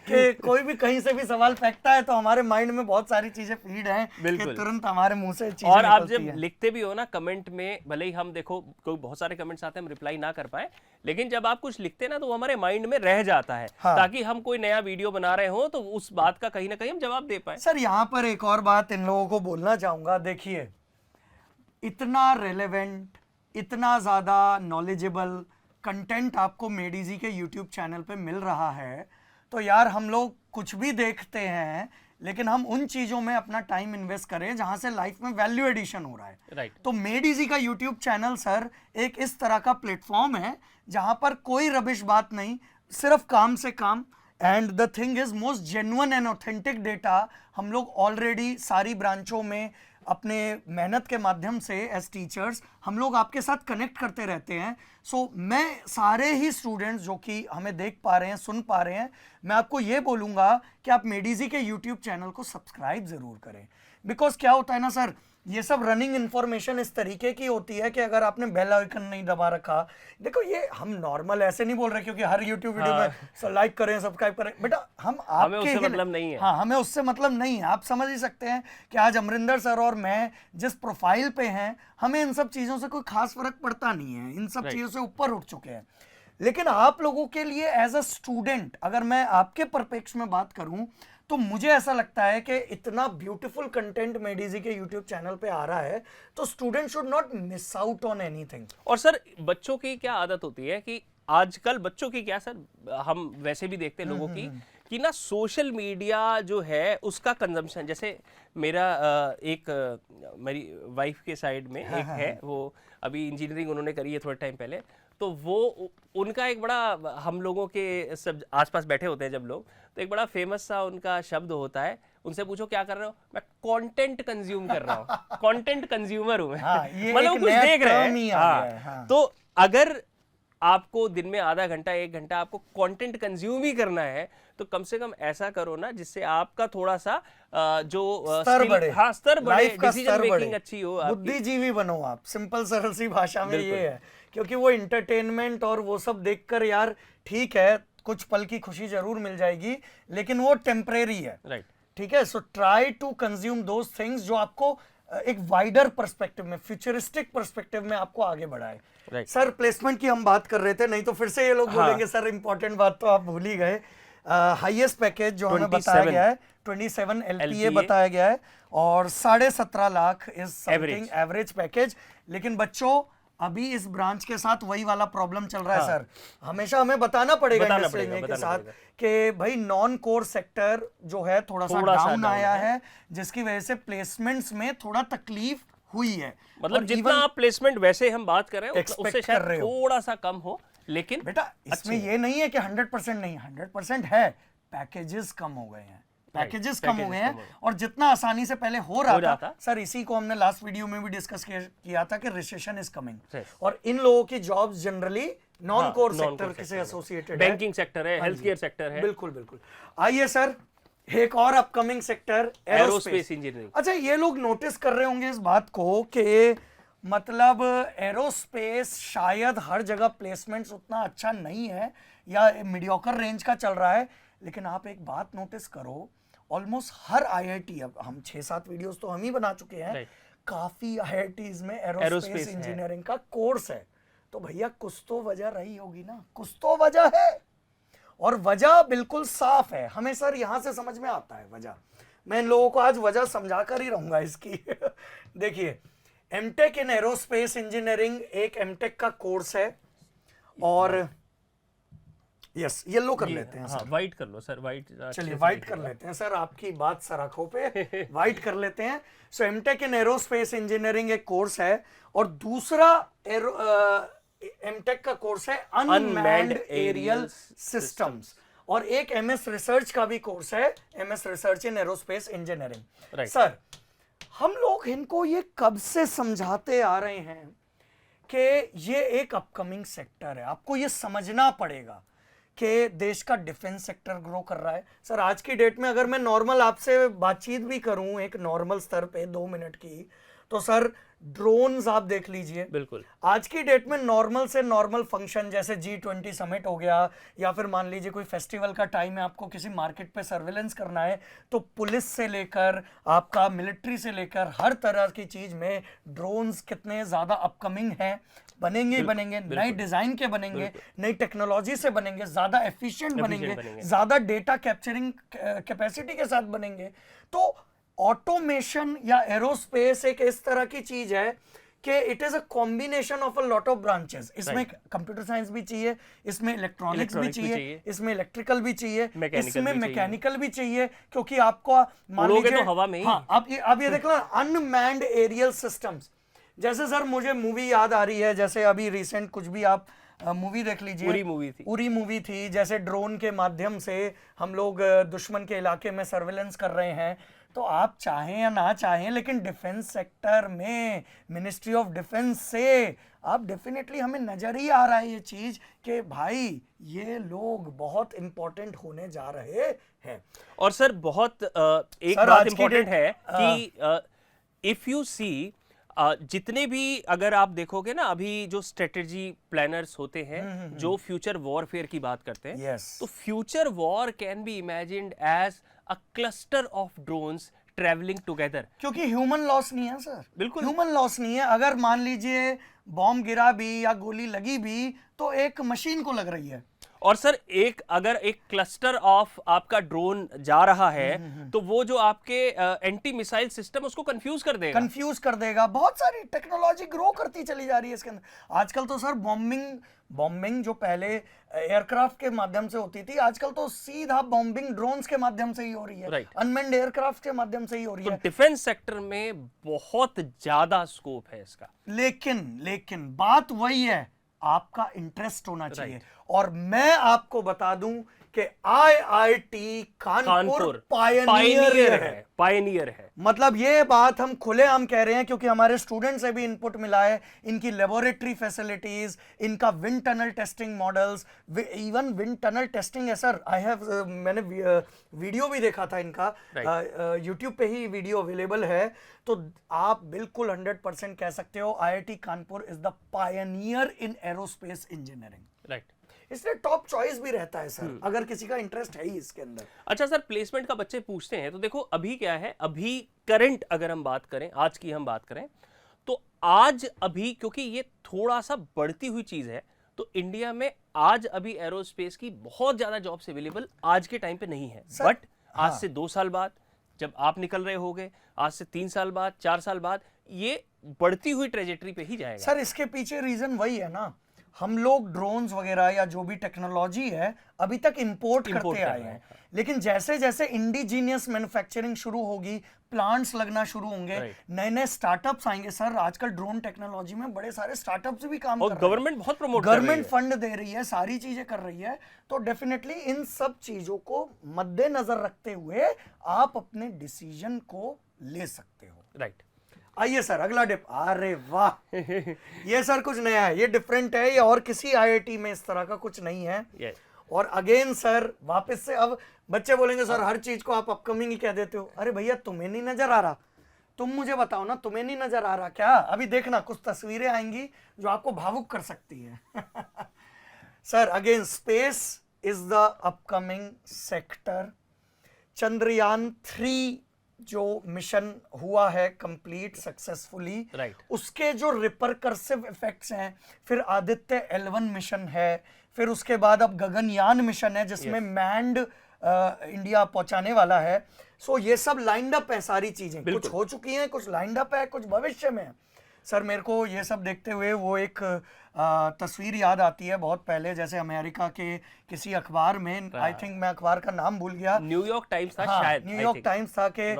कि कोई भी कहीं से भी सवाल फेंकता है तो हमारे माइंड में बहुत सारी चीजें फीड हैं कि तुरंत हमारे मुंह से चीजें और आप जब लिखते भी हो ना कमेंट में, भले ही हम देखो कोई बहुत सारे कमेंट्स आते हैं, हम रिप्लाई ना कर पाए, लेकिन जब आप कुछ लिखते हैं ना तो वो हमारे माइंड में रह जाता है। हाँ। ताकि हम कोई नया वीडियो बना रहे हो तो उस बात का कहीं ना कहीं हम जवाब दे पाए। सर यहाँ पर एक और बात इन लोगों को बोलना चाहूंगा, देखिए इतना रेलेवेंट, इतना ज्यादा नॉलेजेबल कंटेंट आपको मेडिजी के यूट्यूब चैनल पे मिल रहा है, तो यार हम लोग कुछ भी देखते हैं लेकिन हम उन चीजों में अपना टाइम इन्वेस्ट करें जहां से लाइफ में वैल्यू एडिशन हो रहा है। राइट। तो मेडिजी का यूट्यूब चैनल सर एक इस तरह का प्लेटफॉर्म है जहां पर कोई रबिश बात नहीं, सिर्फ काम से काम, and the thing is most genuine and authentic data हम लोग ऑलरेडी सारी ब्रांचों में अपने मेहनत के माध्यम से एज टीचर्स हम लोग आपके साथ कनेक्ट करते रहते हैं। सो मैं सारे ही स्टूडेंट्स जो कि हमें देख पा रहे हैं, सुन पा रहे हैं, मैं आपको ये बोलूँगा कि आप मेडीजी के यूट्यूब चैनल को सब्सक्राइब जरूर करें। बिकॉज क्या होता है ना सर, ये सब रनिंग इंफॉर्मेशन इस तरीके की होती है कि अगर आपने बेल आइकन नहीं दबा रखा, देखो ये हम नॉर्मल ऐसे नहीं बोल रहे क्योंकि हर यूट्यूब वीडियो में लाइक करें सब्सक्राइब करें, बेटा हम हमें आपके उससे मतलब नहीं है। हाँ, हमें उससे मतलब नहीं है। आप समझ ही सकते हैं कि आज अमरिंदर सर और मैं जिस प्रोफाइल पे हैं, हमें इन सब चीजों से कोई खास फर्क पड़ता नहीं है, इन सब चीजों से ऊपर उठ चुके हैं। लेकिन आप लोगों के लिए एज अ स्टूडेंट, अगर मैं आपके परिप्रेक्ष्य में बात करूं, तो मुझे ऐसा लगता है कि इतना ब्यूटीफुल कंटेंट मेडीजी के यूट्यूब चैनल पे आ रहा है, तो student should not miss out on anything. और सर बच्चों की क्या आदत होती है कि आजकल बच्चों की क्या सर, हम वैसे भी देखते हैं लोगों की कि ना सोशल मीडिया जो है उसका कंजम्पशन, जैसे मेरा मेरी वाइफ के साइड में एक है, वो अभी इंजीनियरिंग उन्होंने करी है थोड़े टाइम पहले, तो वो उनका एक बड़ा, हम लोगों के सब आसपास बैठे होते हैं जब लोग, तो एक बड़ा फेमस सा उनका शब्द होता है, उनसे पूछो क्या कर रहे हो, मैं कंटेंट कंज्यूम कर रहा हूँ, कंटेंट कंज्यूमर हूँ मैं। मतलब कुछ देख रहे हैं। हाँ, तो अगर आपको दिन में आधा घंटा 1 घंटा आपको कंटेंट कंज्यूम ही करना है, तो कम से कम ऐसा करो ना जिससे आपका थोड़ा सा जो स्तर बढ़े, हाँ स्तर बढ़े, लाइफ का डिसीजन स्तर मेकिंग बढ़े, अच्छी हो, बुद्धिजीवी बनो आप। सिंपल सरल सी भाषा में ये है, क्योंकि वो एंटरटेनमेंट और वो सब देखकर यार ठीक है, कुछ पल की खुशी जरूर मिल जाएगी, लेकिन वो टेम्परेरी है। राइट, ठीक है। So try to consume those things जो आपको एक वाइडर पर्सपेक्टिव में, फ्यूचरिस्टिक पर्सपेक्टिव में आपको आगे बढ़ाए। सर प्लेसमेंट की हम बात कर रहे थे, नहीं तो फिर से ये लोग बोलेंगे सर इंपॉर्टेंट बात तो आप भूल ही गए। हाईएस्ट पैकेज जो हमें बताया गया है 27 LPA बताया गया है, और 17.5 lakh is something average package. लेकिन बच्चों अभी इस ब्रांच के साथ वही वाला प्रॉब्लम चल रहा है सर, हमेशा हमें बताना पड़ेगा के साथ कि भाई नॉन कोर सेक्टर जो है थोड़ा सा डाउन आया है, जिसकी वजह से प्लेसमेंट्स में थोड़ा तकलीफ हुई है। मतलब जितना आप प्लेसमेंट वैसे हम बात कर रहे हैं उससे शायद थोड़ा सा कम हो, लेकिन बेटा इसमें ये नहीं है कि 100% नहीं, 100% है, पैकेजेस कम हो गए हैं, पैकेजेस कम हो गए हैं, और जितना आसानी से पहले हो रहा था सर, इसी को हमने लास्ट वीडियो में भी डिस्कस किया था कि रिसेशन इज कमिंग, और इन लोगों की jobs generally non core sector से एसोसिएटेड है, बैंकिंग सेक्टर है, हेल्थ केयर सेक्टर है। बिल्कुल बिल्कुल। आइए सर, एक और अपकमिंग सेक्टर एरोस्पेस इंजीनियरिंग। अच्छा, ये लोग नोटिस कर रहे होंगे इस बात को कि मतलब एरोस्पेस शायद हर जगह प्लेसमेंट्स उतना अच्छा नहीं है या मीडियोकर रेंज का चल रहा है, लेकिन आप एक बात नोटिस करो, ऑलमोस्ट हर IIT, अब हम 6-7 वीडियोस तो हम ही बना चुके हैं, काफी IITs में एरोस्पेस इंजीनियरिंग का कोर्स है। तो भैया कुछ तो वजह रही होगी ना, कुछ तो वजह है, और वजह बिल्कुल साफ है, हमें सर यहां से समझ में आता है वजह। मैं इन लोगों को आज वजह समझा कर ही रहूंगा इसकी। देखिए, एमटेक इन एरोस्पेस इंजीनियरिंग एक एमटेक का कोर्स है, और यस येलो कर लेते हैं सर, व्हाइट कर लो सर, व्हाइट, चलिए व्हाइट कर लेते हैं सर, आपकी बात सर आंखों पे, व्हाइट कर लेते हैं। सो एमटेक इन एरोस्पेस इंजीनियरिंग एक कोर्स है, और दूसरा एमटेक का कोर्स है अनमैन्ड एरियल सिस्टम्स, और एक MS रिसर्च का भी कोर्स है, MS research in aerospace engineering. Sir हम लोग इनको ये कब से समझाते आ रहे हैं कि ये एक अपकमिंग सेक्टर है, आपको ये समझना पड़ेगा कि देश का डिफेंस सेक्टर ग्रो कर रहा है। सर आज की डेट में अगर मैं नॉर्मल आपसे बातचीत भी करूं एक नॉर्मल स्तर पे 2 मिनट की, तो सर ड्रोन्स आप देख लीजिए, बिल्कुल आज की डेट में नॉर्मल से नॉर्मल फंक्शन जैसे G20 समिट हो गया, या फिर मान लीजिए कोई फेस्टिवल का टाइम है, आपको किसी मार्केट पे सर्वेलेंस करना है, तो पुलिस से लेकर आपका मिलिट्री से लेकर हर तरह की चीज में ड्रोन्स कितने ज्यादा अपकमिंग हैं, बनेंगे ही बनेंगे, नए डिजाइन के बनेंगे, नई टेक्नोलॉजी से बनेंगे, ज्यादा एफिशिएंट बनेंगे, ज्यादा डेटा कैप्चरिंग कैपेसिटी के साथ बनेंगे। तो ऑटोमेशन या एरोस्पेस एक इस तरह की चीज है कि it is a combination of a lot of branches. इसमें कंप्यूटर साइंस भी चाहिए, इसमें इलेक्ट्रॉनिक्स भी चाहिए, इसमें इलेक्ट्रिकल भी चाहिए, इसमें मैकेनिकल भी चाहिए, क्योंकि आपको मान लीजिए तो हवा में ही, हाँ, आप ये देख लो अनमैन्ड एरियल सिस्टम्स, जैसे सर मुझे मूवी याद आ रही है, जैसे अभी रिसेंट कुछ भी आप मूवी देख लीजिए, उरी मूवी थी, जैसे ड्रोन के माध्यम से हम लोग दुश्मन के इलाके में सर्वेलेंस कर रहे हैं। तो आप चाहें या ना चाहें, लेकिन डिफेंस सेक्टर में मिनिस्ट्री ऑफ डिफेंस से आप डेफिनेटली हमें नजर ही आ रहा है ये चीज कि भाई ये लोग बहुत इंपॉर्टेंट होने जा रहे हैं। और सर बहुत एक सर, बात आज की इंपॉर्टेंट डेट- है कि इफ यू सी जितने भी अगर आप देखोगे ना अभी जो स्ट्रेटेजी प्लानर्स होते हैं जो फ्यूचर वॉरफेयर की बात करते हैं, Yes. तो future war can be imagined as a cluster of drones travelling together. क्योंकि ह्यूमन लॉस नहीं है सर, बिल्कुल। ह्यूमन लॉस नहीं है। अगर मान लीजिए बॉम्ब गिरा भी या गोली लगी भी तो एक मशीन को लग रही है। और सर अगर एक क्लस्टर ऑफ आपका ड्रोन जा रहा है तो वो जो आपके एंटी मिसाइल सिस्टम उसको कंफ्यूज कर देगा। कंफ्यूज कर देगा। बहुत सारी टेक्नोलॉजी ग्रो करती चली जा रही है इसके अंदर। आजकल तो सर बॉम्बिंग जो पहले एयरक्राफ्ट के माध्यम से होती थी, आजकल तो सीधा बॉम्बिंग ड्रोन्स के माध्यम से ही हो रही है, Right. अनमैन्ड एयरक्राफ्ट के माध्यम से ही हो रही तो है। डिफेंस सेक्टर में बहुत ज्यादा स्कोप है इसका। लेकिन बात वही है, आपका इंटरेस्ट होना चाहिए। और मैं आपको बता दूं कि आईआईटी कानपुर पायनियर है। मतलब ये बात हम खुलेआम कह रहे हैं क्योंकि हमारे स्टूडेंट से भी इनपुट मिला है। इनकी लेबोरेटरी फैसिलिटीज, इनका wind tunnel testing models, even wind tunnel testing है सर। मैंने वीडियो भी देखा था इनका, यूट्यूब पे ही वीडियो अवेलेबल है। तो आप बिल्कुल 100% कह सकते हो IIT Kanpur is the Pioneer in aerospace engineering. Right. इसलिए टॉप चॉइस भी रहता है सर, अगर किसी का इंटरेस्ट है ही इसके अंदर। अच्छा सर, प्लेसमेंट का बच्चे पूछते हैं तो देखो अभी क्या है, अभी करंट अगर हम बात करें, आज की हम बात करें तो आज अभी क्योंकि ये थोड़ा सा बढ़ती हुई चीज है तो इंडिया में आज अभी एरोस्पेस की बहुत ज्यादा जॉब्स अवेलेबल आज के टाइम पे नहीं है। बट आज से 2 साल बाद जब आप निकल रहे होगे, आज से 3 साल बाद, 4 साल बाद ये बढ़ती हुई ट्रेजेक्टरी पे ही जाएगा। सर इसके पीछे रीजन वही है ना, हम लोग ड्रोन्स वगैरह या जो भी टेक्नोलॉजी है अभी तक इंपोर्ट करते आए हैं। लेकिन जैसे जैसे इंडिजीनियस मैन्युफैक्चरिंग शुरू होगी, प्लांट्स लगना शुरू होंगे, नए नए स्टार्टअप्स आएंगे। सर आजकल ड्रोन टेक्नोलॉजी में बड़े सारे स्टार्टअप्स भी काम कर रहे हैं, गवर्नमेंट बहुत प्रमोट कर रही है, गवर्नमेंट फंड दे रही है, सारी चीजें कर रही है। तो डेफिनेटली इन सब चीजों को मद्देनजर रखते हुए आप अपने डिसीजन को ले सकते हो। राइट। आइए सर अगला डिप। अरे वाह ये सर कुछ नया है, ये डिफरेंट है, ये और किसी आईआईटी में इस तरह का कुछ नहीं है। yes. और अगेन सर वापस से अब बच्चे बोलेंगे सर हर चीज को आप अपकमिंग ही कह देते हो। अरे भैया तुम्हें नहीं नजर आ रहा, तुम मुझे बताओ ना, तुम्हें नहीं नजर आ रहा क्या? अभी देखना कुछ तस्वीरें आएंगी जो आपको भावुक कर सकती है। Sir again space is the upcoming sector. Chandrayaan 3 जो मिशन हुआ है कंप्लीट सक्सेसफुली, उसके जो रिपरकर्सिव इफेक्ट्स हैं, फिर आदित्य L1 मिशन है, फिर उसके बाद अब गगनयान मिशन है जिसमें मैंड इंडिया पहुंचाने वाला है। सो ये सब लाइंड अप है, सारी चीजें कुछ हो चुकी हैं, कुछ लाइंड अप है, कुछ भविष्य में है। सर मेरे को ये सब देखते हुए वो एक तस्वीर याद आती है बहुत पहले, जैसे अमेरिका के किसी अखबार में, आई थिंक मैं अखबार का नाम भूल गया, न्यूयॉर्क टाइम्स था शायद, न्यूयॉर्क टाइम्स था कि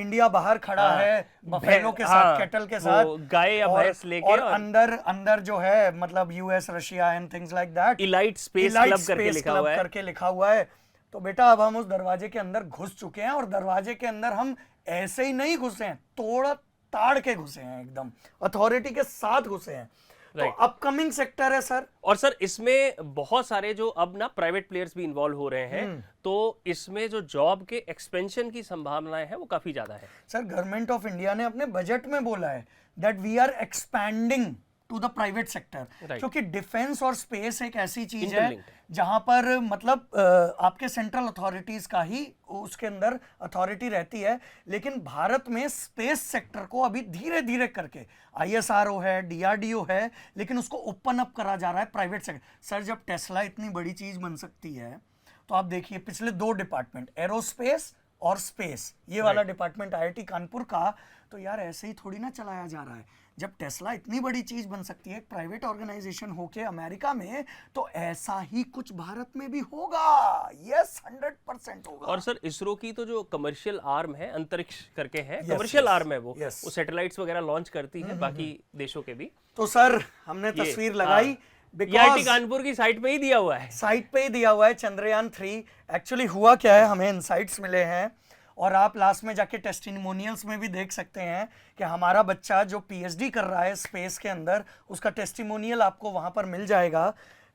इंडिया बाहर खड़ा है बफेलो के साथ, कैटल के साथ, गाय या भैंस लेके, और अंदर जो है मतलब US, Russia and things like that, elite space club करके लिखा हुआ है। तो बेटा अब हम उस दरवाजे के अंदर घुस चुके हैं, और दरवाजे के अंदर हम ऐसे ही नहीं घुसे हैं, ताड़ के घुसे हैं, एकदम अथॉरिटी के साथ घुसे हैं। तो अपकमिंग सेक्टर है सर। और सर इसमें बहुत सारे जो अब ना प्राइवेट प्लेयर्स भी इन्वॉल्व हो रहे हैं, तो इसमें जो जॉब के एक्सपेंशन की संभावनाएं हैं वो काफी ज्यादा है। सर गवर्नमेंट ऑफ इंडिया ने अपने बजट में बोला है that we are expanding to the private sector, क्योंकि डिफेंस और स्पेस एक ऐसी चीज है जहां पर मतलब आपके सेंट्रल अथॉरिटीज का ही उसके अंदर अथॉरिटी रहती है। लेकिन भारत में स्पेस सेक्टर को अभी धीरे धीरे करके ISRO है, DRDO है, लेकिन उसको ओपन अप करा जा रहा है प्राइवेट सेक्टर। सर जब टेस्ला इतनी बड़ी चीज बन सकती है तो आप देखिए पिछले 2 डिपार्टमेंट, एरोस्पेस और स्पेस, ये वाला डिपार्टमेंट IIT कानपुर का, तो यार ऐसे ही थोड़ी ना चलाया जा रहा है। जब टेस्ला इतनी बड़ी चीज बन सकती है प्राइवेट ऑर्गेनाइजेशन होके अमेरिका में, तो ऐसा ही कुछ भारत में भी होगा। यस 100% होगा। और सर इसरो की तो जो कमर्शियल आर्म है, अंतरिक्ष करके है, कमर्शियल आर्म है, वो सैटेलाइट्स वगैरह लॉन्च करती है बाकी देशों के भी। तो सर हमने तस्वीर लगाई, IIT कानपुर की साइट पे ही दिया हुआ है, साइट पे ही दिया हुआ है चंद्रयान 3। एक्चुअली हुआ क्या है, हमें इनसाइट्स मिले हैं और आप लास्ट में जाके टेस्टिमोनियल्स में भी देख सकते हैं कि हमारा बच्चा जो पीएचडी कर रहा है स्पेस के अंदर, उसका टेस्टिमोनियल आपको वहां पर मिल जाएगा।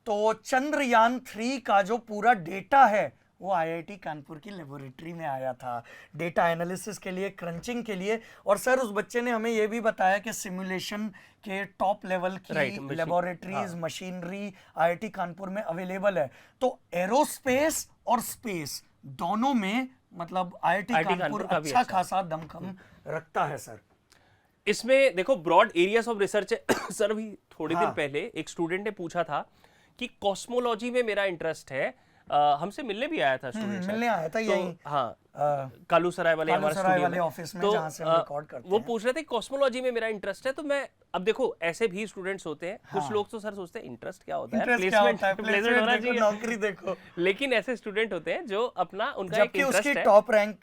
तो चंद्रयान 3 का जो पूरा डेटा है वो आईआईटी कानपुर की लेबोरेटरी में आया था, डेटा एनालिसिस के लिए, क्रंचिंग के लिए। और सर उस बच्चे ने हमें ये भी बताया कि सिमुलेशन के टॉप लेवल की लेबोरेटरीज, मशीनरी आईआईटी कानपुर में अवेलेबल है। तो एरोस्पेस और स्पेस दोनों में मतलब आईआईटी कानपुर अच्छा खासा दमखम रखता है सर। इसमें देखो ब्रॉड एरियाज ऑफ रिसर्च है। सर अभी थोड़े दिन पहले एक स्टूडेंट ने पूछा था कि कॉस्मोलॉजी में मेरा इंटरेस्ट है। हमसे मिलने भी आया था स्टूडेंट, मिलने आया था यही, हाँ कालूसराय वाले हमारे स्टूडियो में ऑफिस में जहां से हम रिकॉर्ड करते हैं। वो पूछ रहे थे कॉस्मोलॉजी में मेरा इंटरेस्ट है। तो मैं अब देखो ऐसे भी स्टूडेंट्स होते हैं, कुछ लोग तो सर सोचते हैं इंटरेस्ट क्या होता है, प्लेसमेंट होना चाहिए, नौकरी देखो। लेकिन ऐसे स्टूडेंट होते हैं जो अपना उनका एक इंटरेस्ट है। टॉप रैंक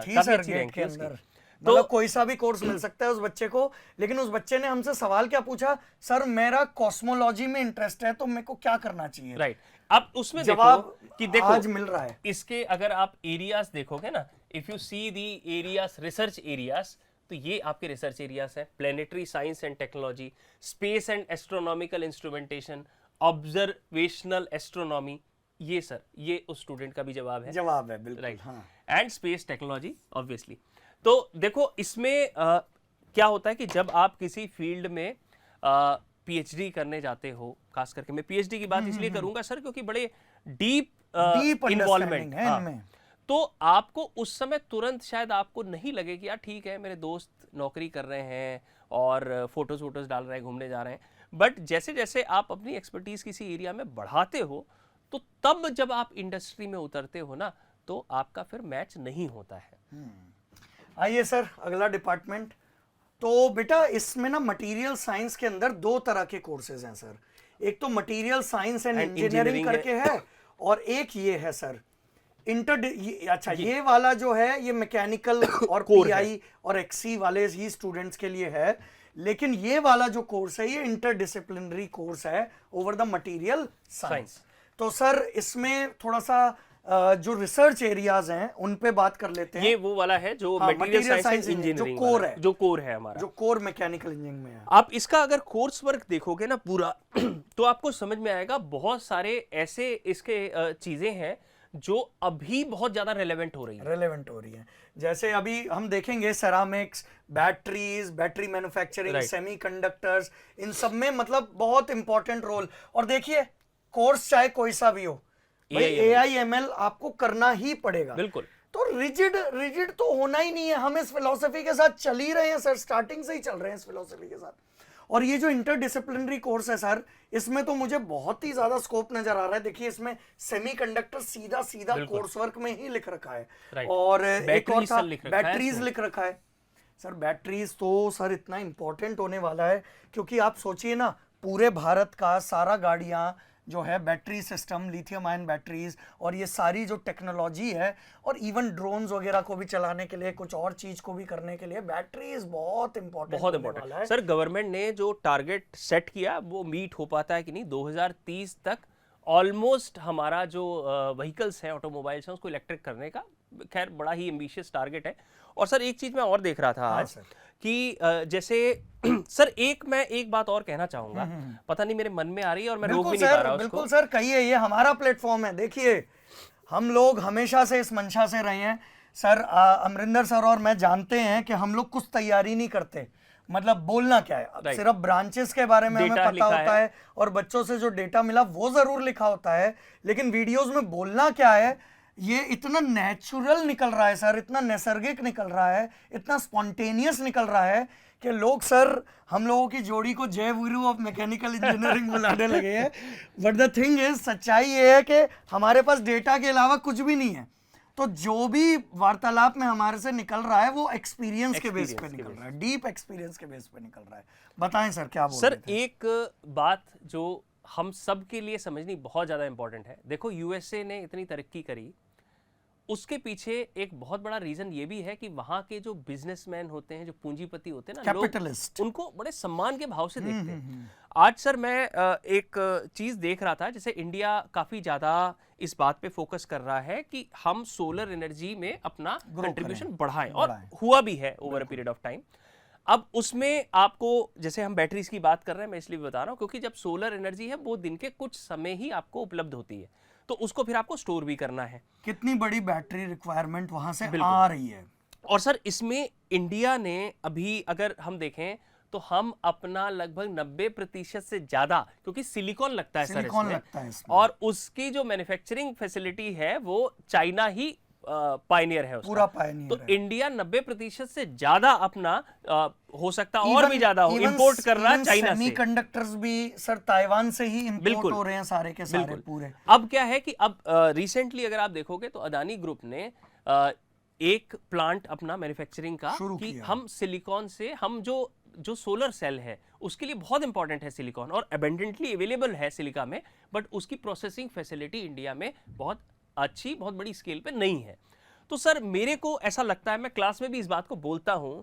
थी सर गेट के अंदर, मतलब कोई सा भी कोर्स मिल सकता है उस बच्चे को। लेकिन उस बच्चे ने हमसे सवाल क्या पूछा, सर मेरा कॉस्मोलॉजी में इंटरेस्ट है तो मेरे को क्या करना चाहिए। राइट, अब उसमें जवाब देखो कि देखो आज मिल रहा है। इसके अगर आप एरियाज देखोगे ना, if you see the areas, research areas, तो ये आपके रिसर्च एरियाज हैं। Planetary science and technology, space and astronomical instrumentation, observational astronomy, ये सर ये उस स्टूडेंट का भी जवाब है। जवाब है बिल्कुल, राइट, हाँ। And space technology obviously. तो देखो इसमें क्या होता है कि जब आप किसी फील्ड में पीएचडी करने जाते हो, खास करके मैं पीएचडी की बात इसलिए करूंगा सर क्योंकि बड़े डीप इन्वॉल्वमेंट है इनमें, तो आपको उस समय तुरंत शायद आपको नहीं लगे कि यार ठीक है मेरे दोस्त नौकरी कर रहे हैं और फोटोज वोटोज डाल रहे हैं, घूमने जा रहे हैं। बट जैसे जैसे आप अपनी एक्सपर्टीज किसी एरिया में बढ़ाते हो, तो तब जब आप इंडस्ट्री में उतरते हो ना, तो आपका फिर मैच नहीं होता है। आइए सर अगला डिपार्टमेंट। तो बेटा इसमें ना मटेरियल साइंस के अंदर दो तरह के कोर्सेज हैं सर। एक तो मटेरियल साइंस एंड इंजीनियरिंग करके है, और एक ये है सर अच्छा ये वाला जो है ये मैकेनिकल और पीआई और एक्सी वाले ही स्टूडेंट्स के लिए है। लेकिन ये वाला जो कोर्स है ये इंटरडिसिप्लिनरी कोर्स है ओवर द मटेरियल साइंस। तो सर इसमें थोड़ा सा जो रिसर्च एरियाज हैं उन पे बात कर लेते हैं। ये वो वाला है जो मटेरियल साइंस इंजीनियरिंग जो कोर है, जो कोर है हमारा, जो कोर मैकेनिकल इंजीनियरिंग में है। आप इसका अगर कोर्स वर्क देखोगे ना पूरा तो आपको समझ में आएगा बहुत सारे ऐसे इसके चीजें हैं जो अभी बहुत ज्यादा रेलेवेंट हो रही है। जैसे अभी हम देखेंगे ceramics, batteries, battery manufacturing, semiconductors, इन सब में मतलब बहुत इंपॉर्टेंट रोल। और देखिए कोर्स चाहे कोई सा भी हो, AIML आपको करना ही पड़ेगा। बिल्कुल। तो रिजिड तो होना ही नहीं है। हम इस फिलॉसफी के साथ चल ही रहे हैं सर, स्टार्टिंग से ही चल रहे हैं इस फिलॉसफी के साथ। और ये जो इंटरडिसिप्लिनरी कोर्स है सर, इसमें तो मुझे बहुत ही ज्यादा स्कोप नजर आ रहा है। देखिए इसमें सेमीकंडक्टर सीधा कोर्स वर्क में ही लिख रखा है, और एक और था बैटरीज लिख रखा है। सर बैटरीज तो सर इतना इंपॉर्टेंट होने वाला है, क्योंकि आप सोचिए ना पूरे भारत का सारा गाड़ियां जो है battery system, lithium ion batteries, और ये सारी जो टेक्नोलॉजी है, और इवन ड्रोन्स वगैरह को भी चलाने के लिए, कुछ और चीज को भी करने के लिए बैटरीज बहुत इंपॉर्टेंट है। सर गवर्नमेंट ने जो टारगेट सेट किया वो मीट हो पाता है कि नहीं? 2030 तक ऑलमोस्ट हमारा जो व्हीकल्स हैं, ऑटोमोबाइल्स हैं, उसको इलेक्ट्रिक करने का खैर बड़ा ही एम्बिशियस टारगेट है। और सर एक चीज मैं और देख रहा था आज कि जैसे सर मैं एक बात और कहना चाहूंगा, पता नहीं मेरे मन में आ रही है और मैं रोक भी नहीं पा रहा उसको। बिल्कुल सर कहिए, ये हमारा प्लेटफॉर्म है। देखिए हम लोग हमेशा से इस मंशा से रहे हैं सर। अमरिंदर सर और मैं जानते हैं कि हम लोग कुछ तैयारी नहीं करते, मतलब बोलना क्या है, सिर्फ ब्रांचेस के बारे में हमें पता होता है और बच्चों से जो डेटा मिला वो जरूर लिखा होता है, लेकिन वीडियोस में बोलना क्या है ये इतना नेचुरल निकल रहा है सर, इतना नैसर्गिक निकल रहा है, इतना स्पॉन्टेनियस निकल रहा है कि लोग सर हम लोगों की जोड़ी को जय वीरू ऑफ मैकेनिकल इंजीनियरिंग बुलाने लगे हैं। बट द थिंग इज, सच्चाई ये है कि हमारे पास डेटा के अलावा कुछ भी नहीं है। तो जो भी वार्तालाप में हमारे से निकल रहा है वो एक्सपीरियंस के बेस पे निकल रहा है, डीप एक्सपीरियंस के बेस पे निकल रहा है। बताएं सर क्या बोल रहे थे? सर एक बात जो हम सब के लिए समझनी बहुत ज्यादा इंपॉर्टेंट है। देखो यूएसए ने इतनी तरक्की करी उसके पीछे एक बहुत बड़ा रीजन ये भी है कि वहां के जो बिजनेसमैन होते हैं, जो पूंजीपति होते हैं ना, लोग कैपिटलिस्ट। उनको बड़े सम्मान के भाव से देखते हैं। आज सर मैं एक चीज देख रहा था, जैसे इंडिया काफी ज्यादा इस बात पे फोकस कर रहा है कि हम सोलर एनर्जी में अपना कंट्रीब्यूशन बढ़ाएं, और हुआ भी है over a period of time. अब उसमें आपको, जैसे हम बैटरीज की बात कर रहे हैं, मैं इसलिए बता रहा हूं क्योंकि जब सोलर एनर्जी है वो दिन के कुछ समय ही आपको उपलब्ध होती है, तो उसको फिर आपको स्टोर भी करना है। कितनी बड़ी बैटरी रिक्वायरमेंट वहां से आ रही है। और सर इसमें इंडिया ने अभी अगर हम देखें तो हम अपना लगभग 90% से ज्यादा, क्योंकि सिलिकॉन लगता है सर इसमें, और उसकी जो मैन्युफैक्चरिंग फैसिलिटी है वो चाइना ही पायनियर है उसका। पूरा पायनियर तो है। इंडिया 90% से ज्यादा अपना हो सकता और भी ज्यादा हो इंपोर्ट कर रहा है चाइना से। सेमीकंडक्टर्स भी सर ताइवान से ही इंपोर्ट हो रहे हैं सारे के सारे पूरे। अब क्या है कि अब रिसेंटली अगर आप देखोगे तो अदानी ग्रुप ने एक प्लांट अपना मैन्युफैक्चरिंग का कि हम सिलिकॉन से, हम जो सोलर सेल है उसके लिए बहुत इंपॉर्टेंट है सिलिकॉन, और अबेंडेंटली अवेलेबल है सिलिका में, बट उसकी प्रोसेसिंग फैसिलिटी इंडिया में बहुत अच्छी, बहुत बड़ी स्केल पे नहीं है। तो सर मेरे को ऐसा लगता है, मैं क्लास में भी इस बात को बोलता हूं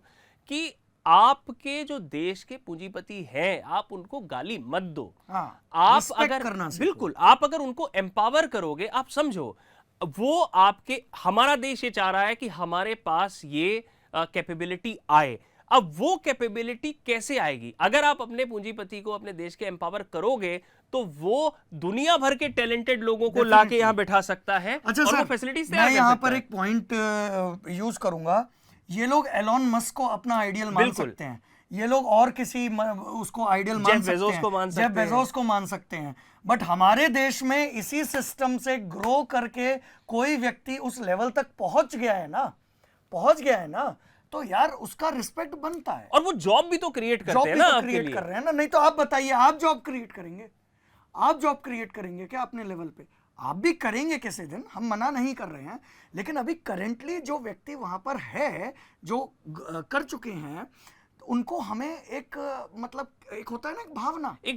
कि आपके जो देश के पूंजीपति हैं, आप उनको गाली मत दो। आप अगर बिल्कुल, आप अगर उनको एम्पावर करोगे, आप समझो वो आपके, हमारा देश ये चाह रहा है कि हमारे पास ये कैपेबिलिटी आए। अब वो कैपेबिलिटी कैसे आएगी? अगर आप अपने पूंजीपति को अपने देश के एम्पावर करोगे तो वो दुनिया भर के टैलेंटेड लोगों को लाके यहां बैठा सकता है। अच्छा और सर, वो फैसिलिटीज मैं यहां पर एक पॉइंट यूज करूंगा। ये लोग एलॉन मस्क को अपना आइडियल मान सकते हैं, ये लोग और किसी उसको आइडियल मान सकते हैं, जेफ बेजोस को मान सकते हैं, बट हमारे देश में इसी सिस्टम से ग्रो करके कोई व्यक्ति उस लेवल तक पहुंच गया है ना, तो यार उसका रिस्पेक्ट बनता है। और वो जॉब भी तो क्रिएट करते हैं ना, आपके लिए कर रहे हैं ना। नहीं तो आप बताइए, आप जॉब क्रिएट करेंगे क्या अपने लेवल पे? आप भी करेंगे किसी दिन, हम मना नहीं कर रहे हैं, लेकिन अभी करेंटली जो व्यक्ति वहां पर है, जो कर चुके हैं, उनको हमें एक मतलब एक होता है ना, एक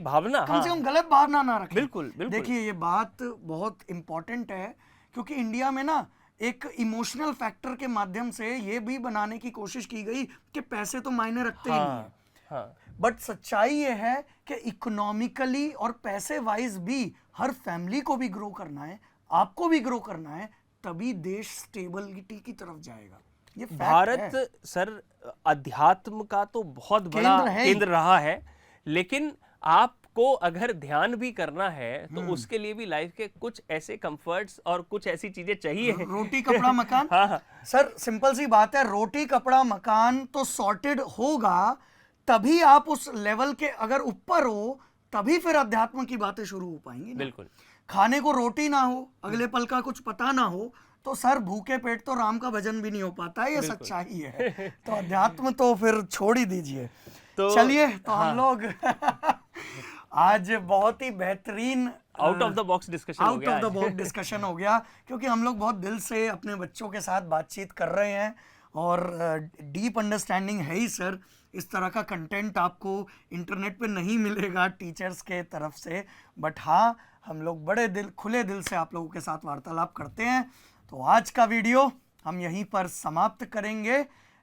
भावना, कम से कम गलत भावना ना रखें। बिल्कुल। देखिए ये बात बहुत इंपॉर्टेंट है, क्योंकि इंडिया में ना एक इमोशनल फैक्टर के माध्यम से ये भी बनाने की कोशिश की गई कि पैसे तो मायने रखते ही नहीं है, बट सच्चाई ये है कि इकोनॉमिकली और पैसे वाइज भी हर फैमिली को भी ग्रो करना है, आपको भी ग्रो करना है, तभी देश स्टेबिलिटी की तरफ जाएगा। ये भारत सर अध्यात्म का तो बहुत बड़ा केंद्र रहा है, लेकिन आपको अगर ध्यान भी करना है तो उसके लिए भी लाइफ के कुछ ऐसे कंफर्ट्स और कुछ ऐसी चीजें चाहिए। रोटी कपड़ा मकान। सर सिंपल सी बात है, रोटी कपड़ा मकान तो सॉर्टेड होगा, तभी आप उस लेवल के अगर ऊपर हो, तभी फिर अध्यात्म की बातें शुरू हो पाएंगी। बिल्कुल। खाने को रोटी ना हो, अगले पल का कुछ पता ना हो, तो सर भूखे पेट तो राम का भजन भी नहीं हो पाता है, ये सच्चाई है। तो अध्यात्म तो फिर छोड़ ही दीजिए। तो चलिए, तो हम लोग आज बहुत ही बेहतरीन out of the box discussion हो गया, क्योंकि हम लोग बहुत दिल से अपने बच्चों के साथ बातचीत कर रहे हैं, और डीप अंडरस्टैंडिंग है ही सर। इस तरह का कंटेंट आपको इंटरनेट पे नहीं मिलेगा टीचर्स के तरफ से, बट हाँ, हम लोग बड़े खुले दिल से आप लोगों के साथ वार्तालाप करते हैं। तो आज का वीडियो हम यहीं पर समाप्त करेंगे,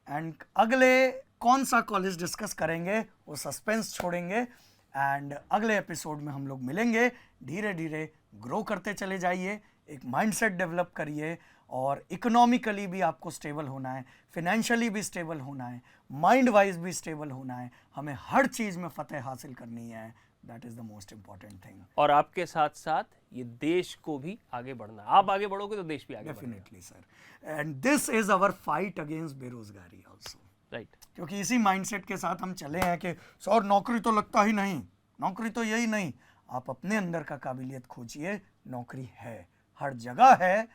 एंड अगले कौन सा कॉलेज डिस्कस करेंगे वो सस्पेंस छोड़ेंगे, एंड अगले एपिसोड में हम लोग मिलेंगे। धीरे धीरे ग्रो करते चले जाइए, एक माइंडसेट डेवलप करिए, और इकोनॉमिकली भी आपको स्टेबल होना है, फिनेंशियली भी स्टेबल होना है, माइंड वाइज भी स्टेबल होना है, हमें हर चीज़ में फतेह हासिल करनी है। That is the most important thing. और आपके साथ साथ ये देश को भी आगे बढ़ना है, आप आगे बढ़ोगे तो देश भी आगे बढ़ेगा। Definitely sir, and this is our fight against बेरोजगारी आल्सो, राइट। क्योंकि इसी माइंडसेट के साथ हम चले हैं कि सर नौकरी तो लगता ही नहीं, नौकरी तो यही नहीं। आप अपने अंदर का काबिलियत खोजिए, नौकरी है, हर जगह है,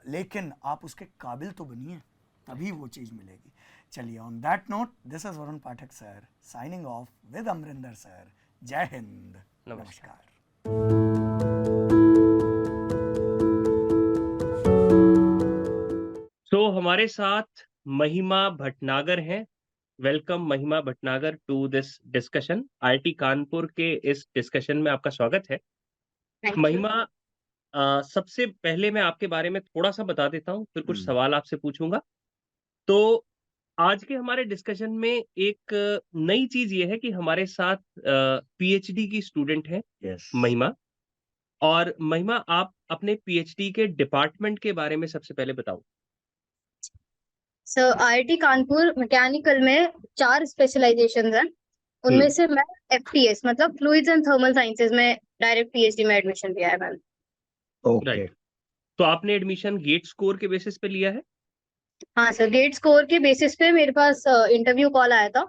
लेकिन आप उसके काबिल तो बनिए, तभी वो चीज़ मिलेगी। चलिए, on that note, this is Varun Pathak sir signing off with Amarinder sir. जय हिंद, नमस्कार। तो हमारे साथ महिमा भटनागर हैं। Welcome Mahima Bhatnagar to this discussion. IIT Kanpur के इस डिस्कशन में आपका स्वागत है। महिमा, सबसे पहले मैं आपके बारे में थोड़ा सा बता देता हूँ, फिर कुछ हम्म, सवाल आपसे पूछूंगा। तो आज के हमारे डिस्कशन में एक नई चीज ये है कि हमारे साथ पीएचडी की स्टूडेंट है यस। महिमा। और महिमा, आप अपने पीएचडी के डिपार्टमेंट के बारे में सबसे पहले बताओ। सर आईआईटी कानपुर मैकेनिकल में 4 स्पेशलाइजेशन हैं। उनमें हम्म। से मैं एफटीएस मतलब फ्लूइड्स एंड थर्मल साइंसेज में डायरेक्ट पीएचडी में एडमिशन लिया है मैंने। ओके। राइट। तो आपने एडमिशन गेट स्कोर के बेसिस पे लिया है? हाँ सर, गेट स्कोर के बेसिस पे मेरे पास इंटरव्यू कॉल आया था।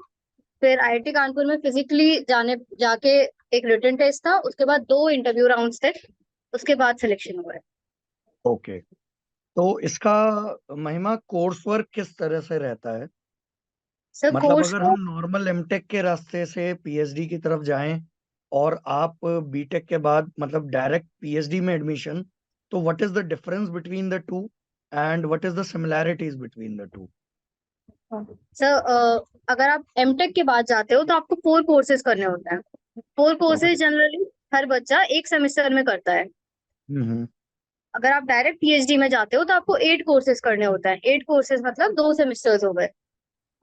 फिर आईआईटी कानपुर में फिजिकली जाके एक रिटन टेस्ट था, उसके बाद 2 इंटरव्यू राउंड्स थे, उसके बाद सिलेक्शन हुआ है। ओके, तो इसका महिमा कोर्स वर्क किस तरह से रहता है? सर मतलब कोर्स अगर को हम नॉर्मल एमटेक के रास्ते से पीएचडी की तरफ जाएं और आप बीटेक के बाद मतलब डायरेक्ट पीएचडी में एडमिशन, तो what is the difference between the two and what is the similarities between the two? Sir अगर आप एमटेक के बाद जाते हो तो आपको 4 कोर्सेज करने होते हैं। 4 कोर्सेज जनरली हर बच्चा एक सेमेस्टर में करता है। हम्म। अगर आप डायरेक्ट पीएचडी में जाते हो तो आपको 8 कोर्सेज करने होते हैं। 8 कोर्सेज मतलब 2 सेमेस्टर्स हो गए।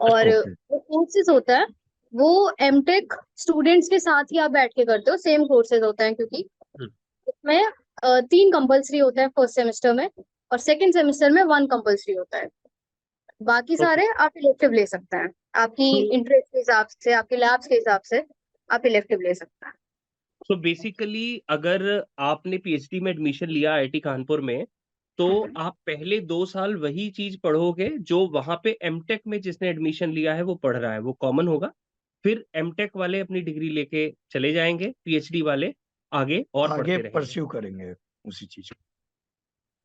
और ओके। जो कोर्सेज होता है वो एमटेक स्टूडेंट्स के साथ ही आप बैठ के करते हो, सेम कोर्सेज होते हैं, क्योंकि हम्म। इसमें 3 कंपलसरी होते हैं फर्स्ट सेमेस्टर में, और सेकंड सेमेस्टर में 1 कंपलसरी होता है। बाकी ओके। सारे आप इलेक्टिव ले सकते हैं, आपकी तो इंटरेस्ट के हिसाब से, आपके लैब्स के हिसाब से आप इलेक्टिव ले सकते हैं। तो बेसिकली अगर आपने पीएचडी में एडमिशन लिया आईआईटी कानपुर में, तो आप पहले 2 साल वही चीज पढ़ोगे जो वहां पे एमटेक में जिसने एडमिशन लिया है वो पढ़ रहा है, वो कॉमन होगा। फिर एमटेक वाले अपनी डिग्री लेके चले जाएंगे, पीएचडी वाले आगे और आगे पढ़ते रहेंगे। परस्यू करेंगे उसी चीज को।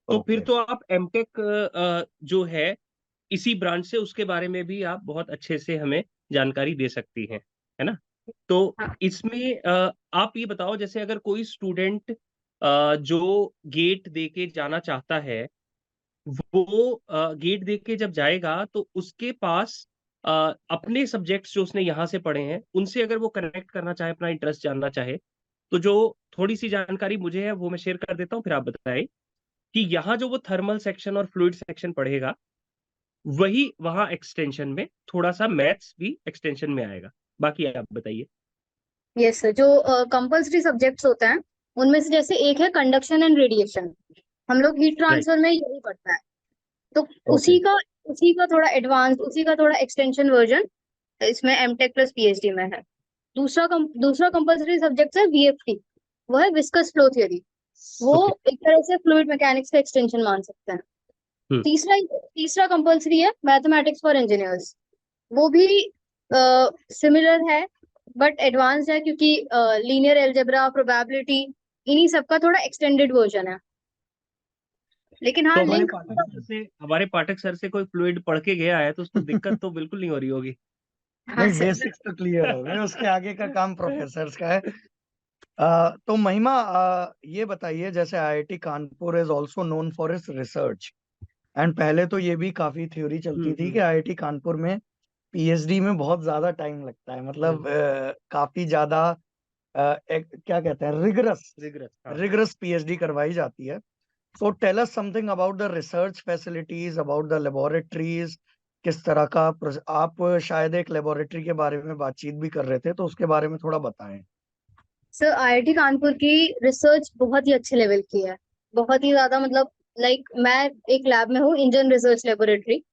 तो फिर ओके। तो आप एमटेक जो है इसी ब्रांच से, उसके बारे में भी आप बहुत अच्छे से हमें जानकारी दे सकती हैं, है ना? तो हाँ इसमें आप ये बताओ, जैसे अगर कोई स्टूडेंट जो गेट दे के जाना चाहता है, वो गेट दे के जब जाएगा तो उसके पास अपने सब्जेक्ट्स जो उसने यहाँ से पढ़े हैं उनसे अगर वो कनेक्ट करना चाहे, अपना इंटरेस्ट जानना चाहे, तो जो थोड़ी सी जानकारी मुझे है वो मैं शेयर कर देता हूँ, फिर आप बताएं कि यहाँ जो वो थर्मल सेक्शन और फ्लूइड सेक्शन पढ़ेगा, वही वहाँ एक्सटेंशन में थोड़ा सा मैथ्स भी एक्सटेंशन में आएगा। बाकी आप बताइए। यस सर, जो कंपलसरी सब्जेक्ट्स होते हैं उनमें से जैसे एक है कंडक्शन एंड रेडिएशन। हम लोग हीट राइट। ट्रांसफर में यही पढ़ता है, तो ओके। उसी का थोड़ा एडवांस, उसी का थोड़ा एक्सटेंशन वर्जन इसमें एमटेक प्लस पीएचडी में है। दूसरा कंपलसरी सब्जेक्ट है वीएफटी, वो है विस्कस फ्लो थ्योरी। वो ओके। एक तरह से फ्लूइड मैकेनिक्स का एक्सटेंशन मान सकते हैं। हम्म। तीसरा कंपलसरी है मैथमेटिक्स फॉर इंजीनियर्स। वो भी सिमिलर है बट एडवांस्ड है, क्योंकि लीनियर अलजेब्रा, प्रोबेबिलिटी, इन्हीं सब का थोड़ा एक्सटेंडेड वर्जन है। लेकिन हाँ तो लिंक हमारे पाठक सर से कोई फ्लूइड पढ़ के गया है तो उसको दिक्कत तो बिल्कुल नहीं हो रही होगी। हाँ नहीं, सर। बेसिक्स तो क्लियर हो गए, उसके आगे का काम प्रोफेसर्स का है। तो महिमा, ये बताइए, जैसे IIT Kanpur is also known for its research, and पहले तो ये भी काफी थ्योरी चलती थी कि आईआईटी कानपुर में पीएचडी में बहुत ज्यादा टाइम लगता है, मतलब काफी ज्यादा क्या कहते हैं, रिगरस रिग्रेस, हाँ। रिगरस पीएचडी करवाई जाती है। So tell us something about the research facilities, about the laboratories, किस तरह का आप शायद एक लेबोरेटरी के बारे में बातचीत भी कर रहे थे, तो उसके बारे में थोड़ा बताएं। सर आईआईटी कानपुर की रिसर्च बहुत ही अच्छे लेवल की है, बहुत ही ज्यादा, मतलब लाइक मैं एक लैब में हूँ, इंडियन रिसर्च लेबोरेटरी।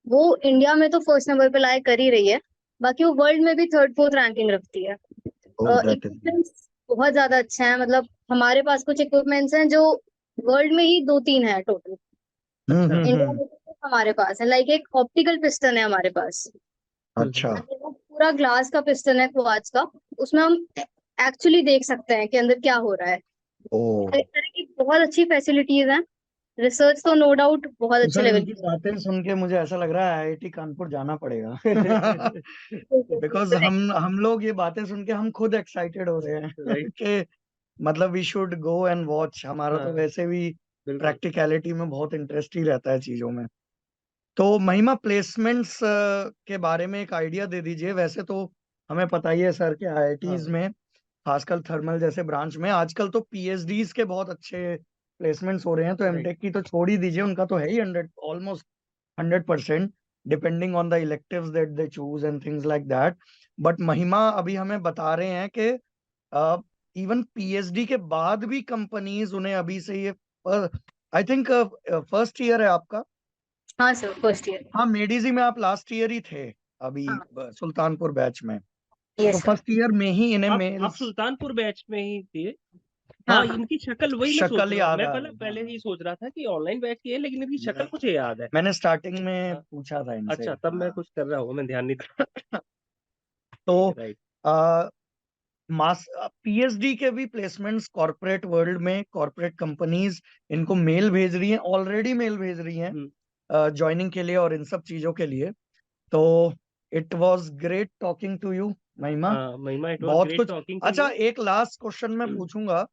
वो इंडिया में तो फर्स्ट नंबर पे लाए कर ही रही है, बाकी वो वर्ल्ड में भी 3rd 4th रैंकिंग रखती है। ओह, दैट इज इक्विपमेंट्स बहुत ज्यादा अच्छे हैं, मतलब हमारे पास कुछ इक्विपमेंट्स हैं जो वर्ल्ड में ही 2-3 है टोटल। इंडिया में तो हमारे पास है, लाइक एक ऑप्टिकल पिस्टन है हमारे पास। अच्छा। वो पूरा ग्लास का पिस्टन है, क्वार्ट्ज का। उसमें हम एक्चुअली देख सकते हैं कि अंदर क्या हो रहा है। ओ, तो इस तरह की बहुत अच्छी फैसिलिटीज हैं। रिसर्च तो नो डाउट बहुत तो अच्छे सर लेवल इनकी की बातें सुन के मुझे ऐसा लग रहा है आईआईटी कानपुर जाना पड़ेगा। बिकॉज है। हम लोग ये बातें सुन के हम खुद एक्साइटेड हो रहे हैं राइट। कि मतलब we should go and watch. हमारा तो हाँ, वैसे भी बिल्कुल। प्रैक्टिकलिटी में बहुत इंटरेस्ट ही रहता है चीजों में। तो महिमा, प्लेसमेंट्स के बारे में एक आइडिया दे दीजिए। वैसे तो हमें पता ही है सर कि आईआईटीज हाँ। में, खासकर थर्मल जैसे ब्रांच में, आजकल तो पीएचडीज के बहुत अच्छे प्लेसमेंट्स हो रहे हैं, तो एमटेक की तो छोड़ ही दीजिए, उनका तो है ही 100 almost 100%, depending on the electives that they choose and things like that. But महिमा अभी हमें बता रहे हैं कि इवन पीएचडी के बाद भी कंपनीज उन्हें अभी से ये, आई थिंक फर्स्ट ईयर है आपका? हाँ सर, फर्स्ट ईयर। हाँ, मेडीजी में आप लास्ट ईयर ही थे अभी, हाँ। सुल्तानपुर बैच में, तो यस सर। फर्स्ट ईयर में ही इन्हें आप मेल्स सुल्तानपुर बैच में ही थे? हाँ हाँ, हाँ। इनकी शक्ल वही मैं सोच शक्ल रहा हूँ। याद मैं आ पहले रही, पहले हाँ। ही सोच रहा था कि ऑनलाइन बैच की है, लेकिन इनकी शक्ल मुझे याद है। मैंने स्टार्टिंग में हाँ, पूछा था इनसे। अच्छा, तब मैं हाँ। कुछ कर रहा हूँ, मैं ध्यान नहीं दिया। तो राइट। मास पीएचडी के भी प्लेसमेंट्स कॉर्पोरेट वर्ल्ड में, कॉर्पोरेट कंपनीज इनको मेल भेज रही हैं, ऑलरेडी मेल भेज रही हैं ज्वाइनिंग के लिए और इन सब चीजों के लिए। तो it was great talking to you Mahima, Mahima, it was बहुत ग्रेट कुछ। टॉकिंग टू अच्छा, यू। एक लास्ट क्वेश्चन मैं पूछूंगा,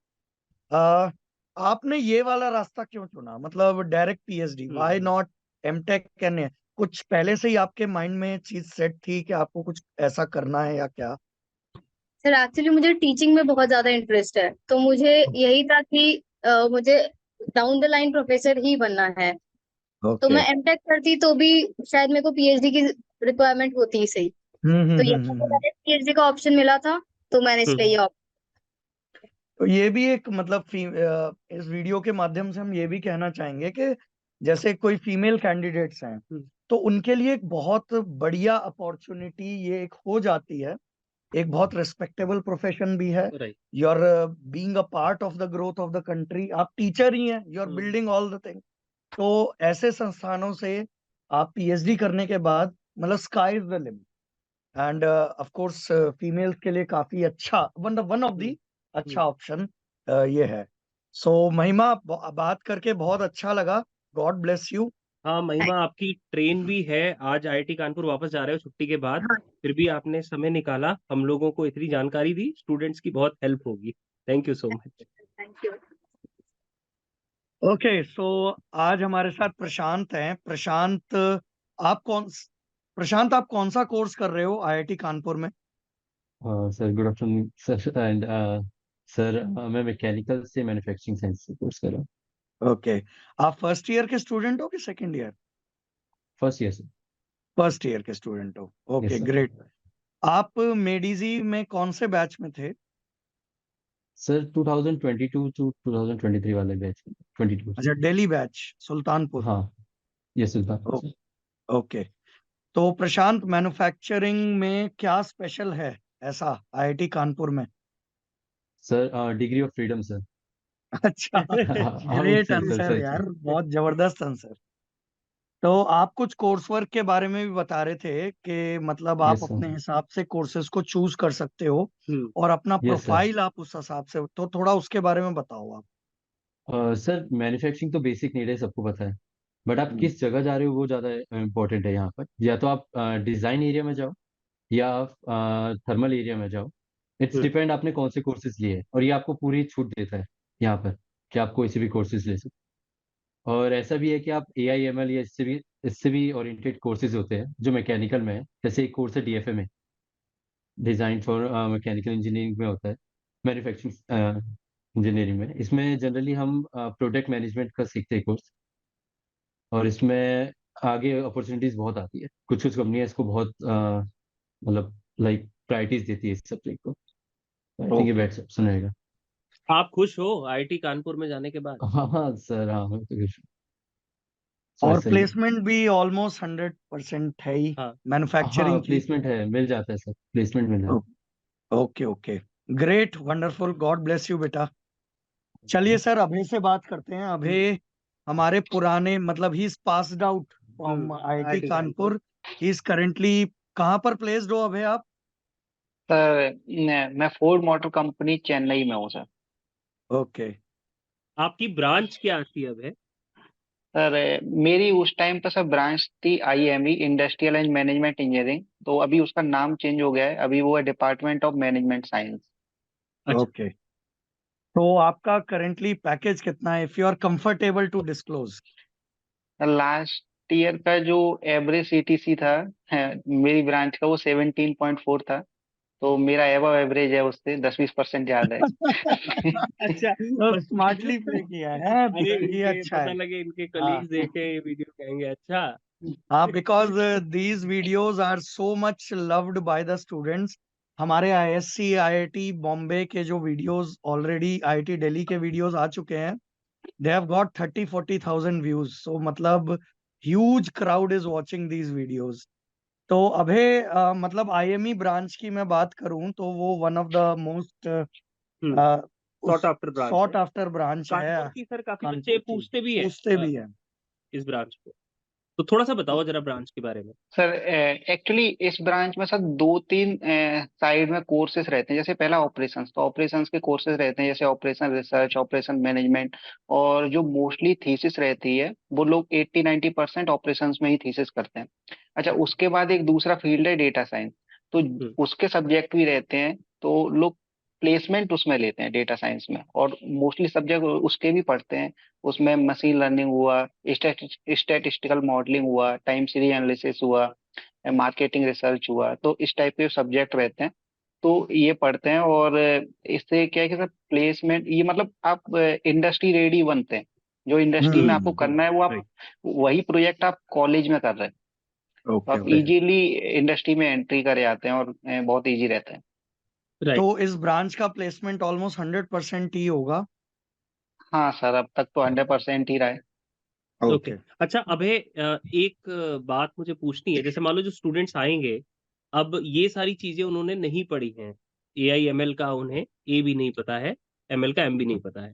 अ, आपने ये वाला रास्ता क्यों चुना, मतलब direct PhD, why not MTech करने? कुछ पहले से ही आपके माइंड में चीज सेट थी कि आपको कुछ ऐसा करना है या क्या? सर एक्चुअली मुझे टीचिंग में बहुत ज्यादा इंटरेस्ट है, तो मुझे यही था कि मुझे डाउन द लाइन प्रोफेसर ही बनना है। तो ओके। मैं एमटेक करती तो भी शायद मेरे को पीएचडी की रिक्वायरमेंट होती ही सही। तो यहाँ पे हम्म। डायरेक्ट पीएचडी का ऑप्शन मिला था, तो मैंने इस पे ये ऑप्शन। तो ये भी एक मतलब इस वीडियो के माध्यम से हम ये भी कहना चाहेंगे कि जैसे कोई फीमेल कैंडिडेट्स हैं, तो उनके लिए एक बहुत बढ़िया अपॉर्चुनिटी ये एक हो जाती है, एक बहुत रिस्पेक्टेबल प्रोफेशन भी है। Right. You are being a part of the growth of the country, आप टीचर ही हैं, you are building all the thing. तो ऐसे संस्थानों से आप पीएचडी करने के बाद मतलब sky is the limit, end of course females के लिए काफी अच्छा, वन ऑफ दी अच्छा ऑप्शन ये है। सो महिमा, बात करके बहुत अच्छा लगा, गॉड ब्लेस यू। हाँ महिमा, आपकी ट्रेन भी है, आज आईआईटी कानपुर वापस जा रहे हो छुट्टी के बाद, हाँ। फिर भी आपने समय निकाला, हम लोगों को इतनी जानकारी दी, स्टूडेंट्स की बहुत हेल्प होगी। Thank you so much. Thank you. Okay, so आज हमारे साथ प्रशांत हैं। प्रशांत, प्रशांत आप कौन सा कोर्स कर रहे हो आईआईटी कानपुर में? Sir good afternoon sir, and sir मैं मैकेनिकल से मैन्युफैक्चरिंग साइंस से कोर्स कर रहा हूँ। ओके, आप फर्स्ट ईयर के स्टूडेंट हो कि second year? First year sir. First year के स्टूडेंट हो, ओके यस सर। ग्रेट। आप मेडिजी में कौन से बैच में थे? सर 2022 टू 2023 वाले बैच में, 22 अच्छा, दिल्ली बैच, सुल्तानपुर। हाँ। Yes sir. ओ- ओके। तो प्रशांत, मैन्युफैक्चरिंग में क्या स्पेशल है ऐसा आईआईटी कानपुर में? Sir degree of freedom sir. अच्छा, आई वुड ग्रेट से सर, आंसर सच यार, में। बहुत जबरदस्त आंसर। तो आप कुछ कोर्स वर्क के बारे में भी बता रहे थे कि मतलब आप यस अपने सर। हिसाब से कोर्सेज को चूज कर सकते हो और अपना यस सर। प्रोफाइल आप उस हिसाब से, तो थोड़ा उसके बारे में बताओ आप। सर मैन्युफैक्चरिंग तो बेसिक नीड है, सबको पता है, बट आप हम्म, किस जगह जा रहे हो वो ज़्यादा इम्पोर्टेंट है यहाँ पर। या तो आप डिज़ाइन एरिया में जाओ या आप थर्मल एरिया में जाओ। इट्स डिपेंड आपने कौन से कोर्सेज लिए हैं, और ये आपको पूरी छूट देता है यहाँ पर कि आप कोई से भी कोर्सेज ले सकते हो। और ऐसा भी है कि आप AIML या इससे भी ओरिएंटेड कोर्सेज होते हैं जो मैकेनिकल में है। जैसे एक कोर्स है DFA में, डिज़ाइन फॉर मैकेनिकल इंजीनियरिंग में होता है, मैन्युफैक्चरिंग इंजीनियरिंग में। इसमें जनरली हम प्रोडक्ट मैनेजमेंट का सीखते हैं कोर्स, और इसमें आगे अपॉर्चुनिटीज बहुत आती है। कुछ कुछ कंपनियां इसको बहुत मतलब लाइक प्रायोरिटीज देती है इस सब्जेक्ट को। आई थिंक ये ओके। बेस्ट ऑप्शन रहेगा। आप खुश हो आईआईटी कानपुर में जाने के बाद? हाँ हाँ सर, हाँ मैं तो और सही है। प्लेसमेंट भी ऑलमोस्ट 100% है ही हाँ। हाँ मैन्युफैक्चरिंग की। प्लेसमेंट है, मिल जाता है सर, प्लेसमेंट मिल जाता okay okay, great, wonderful, God bless you बेटा। चलिए सर, अभय से बात करते हैं। अभय हमारे पुराने, मतलब he is passed out from IIT IIT Kanpur, he is currently कहाँ पर प्लेस्ड हो अभय आप? सर मैं फोर्ड मोटर कंपनी चेन्नई में हूँ सर। ओके। आपकी ब्रांच क्या थी अब है? सर मेरी उस टाइम पर सर ब्रांच थी IME, industrial and management engineering. तो अभी उसका नाम चेंज हो गया है, अभी वो है डिपार्टमेंट ऑफ मैनेजमेंट साइंस। अच्छा। ओके, तो आपका करेंटली पैकेज कितना है, if you are comfortable to disclose? Last year का जो एवरेज CTC था, है, मेरी ब्रांच का वो 17.4 था। तो मेरा एबव एवरेज है, उससे 10-20% याद है। अच्छा, तो स्मार्टली प्ले किया है, अरे ये इनके अच्छा पता है। लगे इनके हाँ कलीग्स देखे ये वीडियो कहेंगे अच्छा। हाँ, because these videos are so much loved by the students. हमारे आईएससी आईआईटी बॉम्बे के जो वीडियोस, ऑलरेडी आईआईटी दिल्ली के वीडियोस आ चुके हैं, दे हैव गॉट 30-40,000 व्यूज। सो मतलब huge crowd is watching these videos. तो अभय, मतलब आईएमई ब्रांच की मैं बात करूं तो वो one of the most sought after branch है सॉट आफ्टर ब्रांच है कानपुर की। सर काफी कानपुर बच्चे की, पूछते भी हैं पूछते भी है। इस ब्रांच को, तो थोड़ा सा बताओ जरा ब्रांच के बारे में। सर एक्चुअली इस ब्रांच में सर 2-3 साइड में कोर्सेज रहते हैं। जैसे पहला ऑपरेशंस, तो ऑपरेशंस के कोर्सेज रहते हैं, जैसे ऑपरेशन रिसर्च, ऑपरेशन मैनेजमेंट। और जो मोस्टली थीसिस रहती है वो लोग 80-90% ऑपरेशंस में ही थीसिस करते हैं। अच्छा, उसके बाद एक दूसरा फील्ड है डेटा साइंस, तो हम्म, उसके सब्जेक्ट भी रहते हैं। तो लोग प्लेसमेंट उसमें लेते हैं डेटा साइंस में, और मोस्टली सब्जेक्ट उसके भी पढ़ते हैं। उसमें मशीन लर्निंग हुआ, स्टैटिस्टिकल मॉडलिंग हुआ, टाइम सीरीज एनालिसिस हुआ, मार्केटिंग रिसर्च हुआ। तो इस टाइप के सब्जेक्ट रहते हैं, तो ये पढ़ते हैं। और इससे क्या है कि सर प्लेसमेंट, ये मतलब आप इंडस्ट्री रेडी बनते हैं। जो इंडस्ट्री में आपको करना है वो आप, राइट, वही प्रोजेक्ट आप कॉलेज में कर रहे हैं, तो ओके आप ओके। इजीली इंडस्ट्री में एंट्री करे आते हैं, और बहुत इजी रहता है। राइट। तो इस ब्रांच का प्लेसमेंट ऑलमोस्ट 100% ही होगा। हाँ सर, अब तक तो 100% ही रहा है। ओके, अच्छा अभय, एक बात मुझे पूछनी है। जैसे मान लो जो स्टूडेंट्स आएंगे, अब ये सारी चीजें उन्होंने नहीं पढ़ी हैं, AI ML का उन्हें ए भी नहीं पता है, ML का M भी नहीं पता है।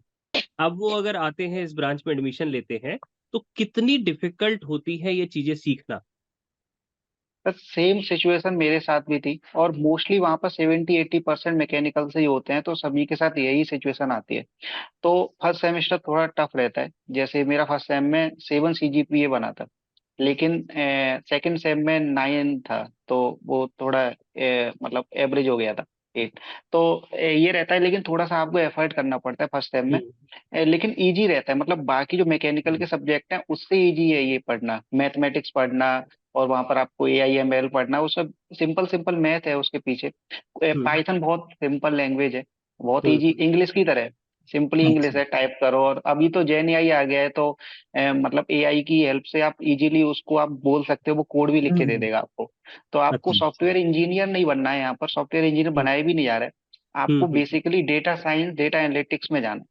अब वो अगर आते हैं इस ब्रांच में एडमिशन लेते हैं, तो कितनी डिफिकल्ट होती है ये चीजें सीखना। सर सेम सिचुएशन मेरे साथ भी थी, और मोस्टली वहाँ पर 70-80% मैकेनिकल से ही होते हैं, तो सभी के साथ यही सिचुएशन आती है। तो फर्स्ट सेमेस्टर थोड़ा टफ रहता है। जैसे मेरा फर्स्ट सेम में 7 CGPA बना था, लेकिन सेकंड सेम में 9 था, तो वो थोड़ा मतलब एवरेज हो गया था, 8। तो ये रहता है, लेकिन थोड़ा सा आपको एफर्ट करना पड़ता है फर्स्ट सेम में। हम्म, लेकिन इजी रहता है, मतलब बाकी जो मैकेनिकल के सब्जेक्ट हैं उससे इजी है ये पढ़ना, मैथमेटिक्स पढ़ना। और वहां पर आपको AI ML पढ़ना, वो सब सिंपल सिंपल मैथ है उसके पीछे। हम्म, पाइथन बहुत सिंपल लैंग्वेज है, बहुत इजी, हम्म, इंग्लिश की तरह है। सिंपली इंग्लिश अच्छा। है, टाइप करो। और अभी तो जेन AI आ गया है, तो मतलब AI की हेल्प से आप इजीली उसको आप बोल सकते हो, वो कोड भी लिख के दे हम्म देगा आपको। तो आपको अच्छा, सॉफ्टवेयर इंजीनियर नहीं बनना है, यहाँ पर सॉफ्टवेयर इंजीनियर हम्म, बनाया भी नहीं जा रहा है। हम्म, आपको basically data science, data analytics में जाना है,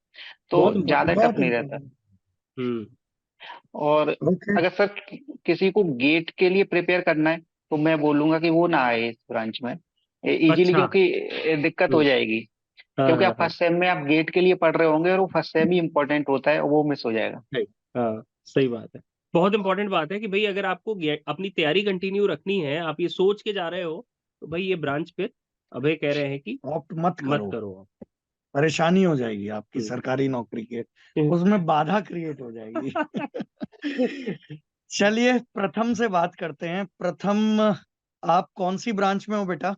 तो बहुत ज्यादा इंपॉर्टेंट है। टफ बहुत नहीं रहता। इम्पोर्टेंट। हम्म, और ओके। अगर सर किसी को गेट के लिए प्रिपेयर करना है, तो मैं बोलूंगा कि वो ना आए इस ब्रांच में इजीली, अच्छा, क्योंकि दिक्कत हो हम्म, जाएगी। हाँ क्योंकि हाँ आप हाँ, फर्स्ट सेम में आप गेट के लिए पढ़ रहे होंगे, और वो फर्स्ट सेम ही इंपॉर्टेंट होता है, और वो मिस हो जाएगा। राइट, हाँ सही बात है। बहुत इंपॉर्टेंट बात है कि भाई अगर आपको अपनी तैयारी कंटिन्यू रखनी है, आप ये सोच के जा रहे हो, तो भाई ये ब्रांच फिर अभय कह रहे हैं कि ऑप्ट मत मत करो, करो आप। परेशानी हो जाएगी आपकी हम्म। सरकारी नौकरी के, उसमें बाधा क्रिएट हो जाएगी। चलिए प्रथम से बात करते हैं। प्रथम, आप कौन सी ब्रांच में हो बेटा?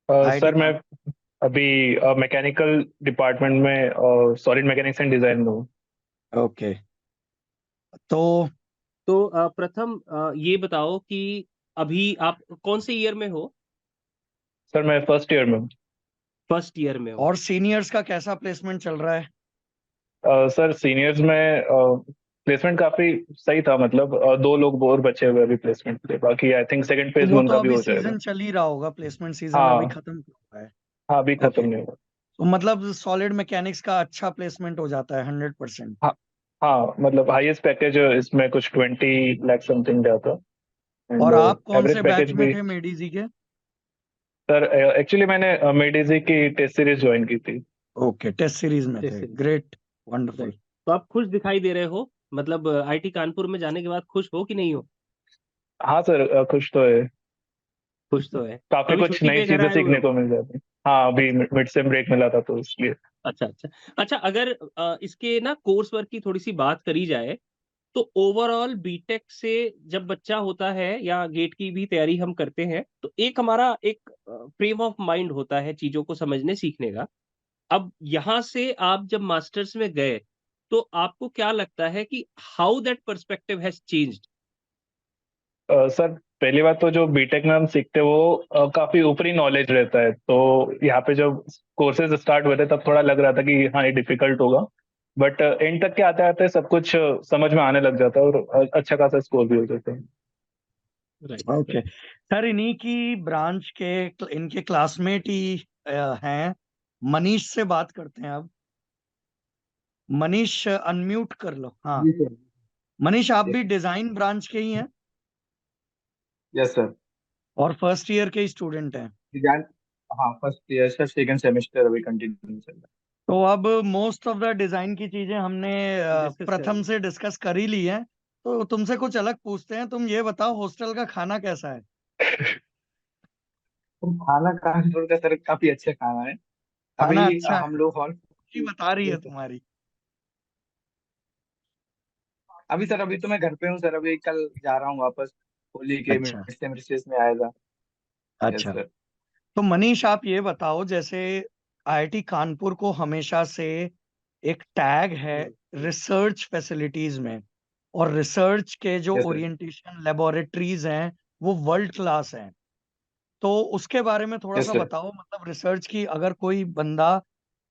आईआईटी सर मैं कानपुर। अभी मैकेनिकल डिपार्टमेंट में सॉलिड मैकेनिक्स एंड डिजाइन में हूँ। ओके। तो तो प्रथम, ये बताओ कि अभी आप कौन से ईयर में हो। सर मैं फर्स्ट ईयर में हूँ। फर्स्ट ईयर में हो। और सीनियर्स का कैसा प्लेसमेंट चल रहा है? सर सीनियर्स में प्लेसमेंट काफी सही था, मतलब 2 लोग और बचे हुए अभी प्लेसमेंट के, बाकी आई थिंक सेकंड तो फेज में वो तो उनका भी अभी हो जाएगा। सीजन चल ही रहा होगा, प्लेसमेंट सीजन अभी हाँ। खत्म हुआ है। हाँ, अभी खत्म ओके। नहीं हुआ। तो मतलब सॉलिड मैकेनिक्स का अच्छा प्लेसमेंट हो जाता है 100%। हाँ। हाँ, मतलब हाईएस्ट पैकेज इसमें कुछ 20 लाख समथिंग गया था। एंड और आप कौन से एवरेज बैच पैकेज में भी। थे मेडीजी के? सर एक्चुअली मैंने मेडिजी की टेस्ट सीरीज ज्वाइन की थी। ओके, टेस्ट सीरीज में थे। जैसे ग्रेट, वंडरफुल। राइट, तो आप खुश दिखाई दे रहे हो, मतलब आईटी कानपुर में जाने के बाद खुश हो कि नहीं हो। हाँ सर, खुश तो है। खुश तो है, तो काफी अभी कुछ छुट्टी नई पे घर चीजें आए हुए सीखने हो। को मिल जाती हैं। हाँ, अभी अच्छा, मिड सेम ब्रेक मिला था तो इसलिए। अच्छा, अच्छा, अच्छा, अगर इसके ना कोर्स वर्क की थोड़ी सी बात करी जाए, तो ओवरऑल बीटेक से जब बच्चा होता है या गेट की भी तैयारी हम करते हैं, तो एक हमारा एक फ्रेम ऑफ माइंड होता है चीजों को समझने सीखने का। अब यहां से आप जब मास्टर्स में गए, तो आपको क्या लगता है कि how that perspective has changed. Sir पहली बात तो जो बीटेक में हम सीखते हैं वो काफी ऊपरी नॉलेज रहता है, तो यहाँ पे जब कोर्सेज स्टार्ट हुए थे तब थोड़ा लग रहा था कि हाँ ये डिफिकल्ट होगा, बट एंड तक के आते आते सब कुछ समझ में आने लग जाता है और अच्छा खासा स्कोर भी हो जाता है। ओके सर, इन्हीं की ब्रांच के इनके क्लासमेट ही हैं। मनीष से बात करते हैं अब। मनीष अनम्यूट कर लो। हाँ जी सर। मनीष, आप भी डिजाइन ब्रांच के ही हैं यस सर। और फर्स्ट ईयर के स्टूडेंट हैं। डिजाइन, हाँ first year sir, second semester अभी कंटिन्यू चल रहा तो अब मोस्ट ऑफ द डिजाइन की चीजें हमने प्रथम से डिस्कस कर ही ली है, तो तुमसे कुछ अलग पूछते हैं। तुम ये बताओ, हॉस्टल का खाना कैसा है? है। तो खाना कानपुर का सर काफी अच्छा खाना है। खाना अभी अच्छा है, हम लोग हॉल, की बता रही है तुम्हारी। अभी सर अभी तो मैं घर पे हूँ सर, अभी कल जा रहा हूँ वापस, होली के अच्छा रिसेस में आया था। यस अच्छा। सर। तो मनीष, आप ये बताओ, जैसे आईआईटी कानपुर को हमेशा से एक टैग है रिसर्च फैसिलिटीज में, और रिसर्च के जो यस सर। ओरिएंटेशन लेबोरेटरीज हैं वो वर्ल्ड क्लास हैं। तो उसके बारे में थोड़ा यस सा सर। बताओ, मतलब रिसर्च की, अगर कोई बंदा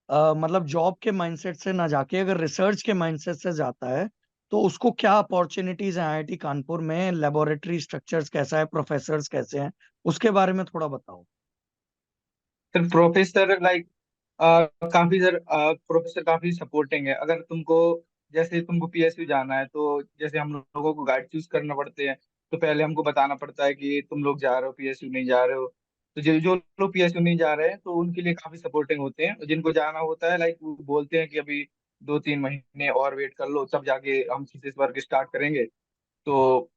मतलब जॉब के माइंडसेट से ना जाके अगर रिसर्च के माइंडसेट से जाता है, तो उसको क्या अपॉर्चुनिटीज हैं आईआईटी कानपुर में? लेबोरेटरी स्ट्रक्चर्स कैसा है, प्रोफेसर्स कैसे हैं, उसके बारे में थोड़ा बताओ। सर प्रोफेसर लाइक काफी सर, प्रोफेसर काफी सपोर्टिंग है। अगर तुमको, जैसे तुमको पीएसयू जाना है तो जैसे हम लोगों को गाइड चूज करना पड़ते हैं, तो पहले हमको बताना पड़ता है कि तुम लोग जा रहे हो पीएसयू नहीं जा रहे हो। तो जो जो लोग पीएसयू नहीं जा रहे हैं तो उनके लिए काफी सपोर्टिंग होते हैं। जिनको जाना होता है लाइक वो बोलते हैं कि अभी 2-3 महीने और वेट कर लो, तब जाके हम थीसिस वर्क स्टार्ट करेंगे। तो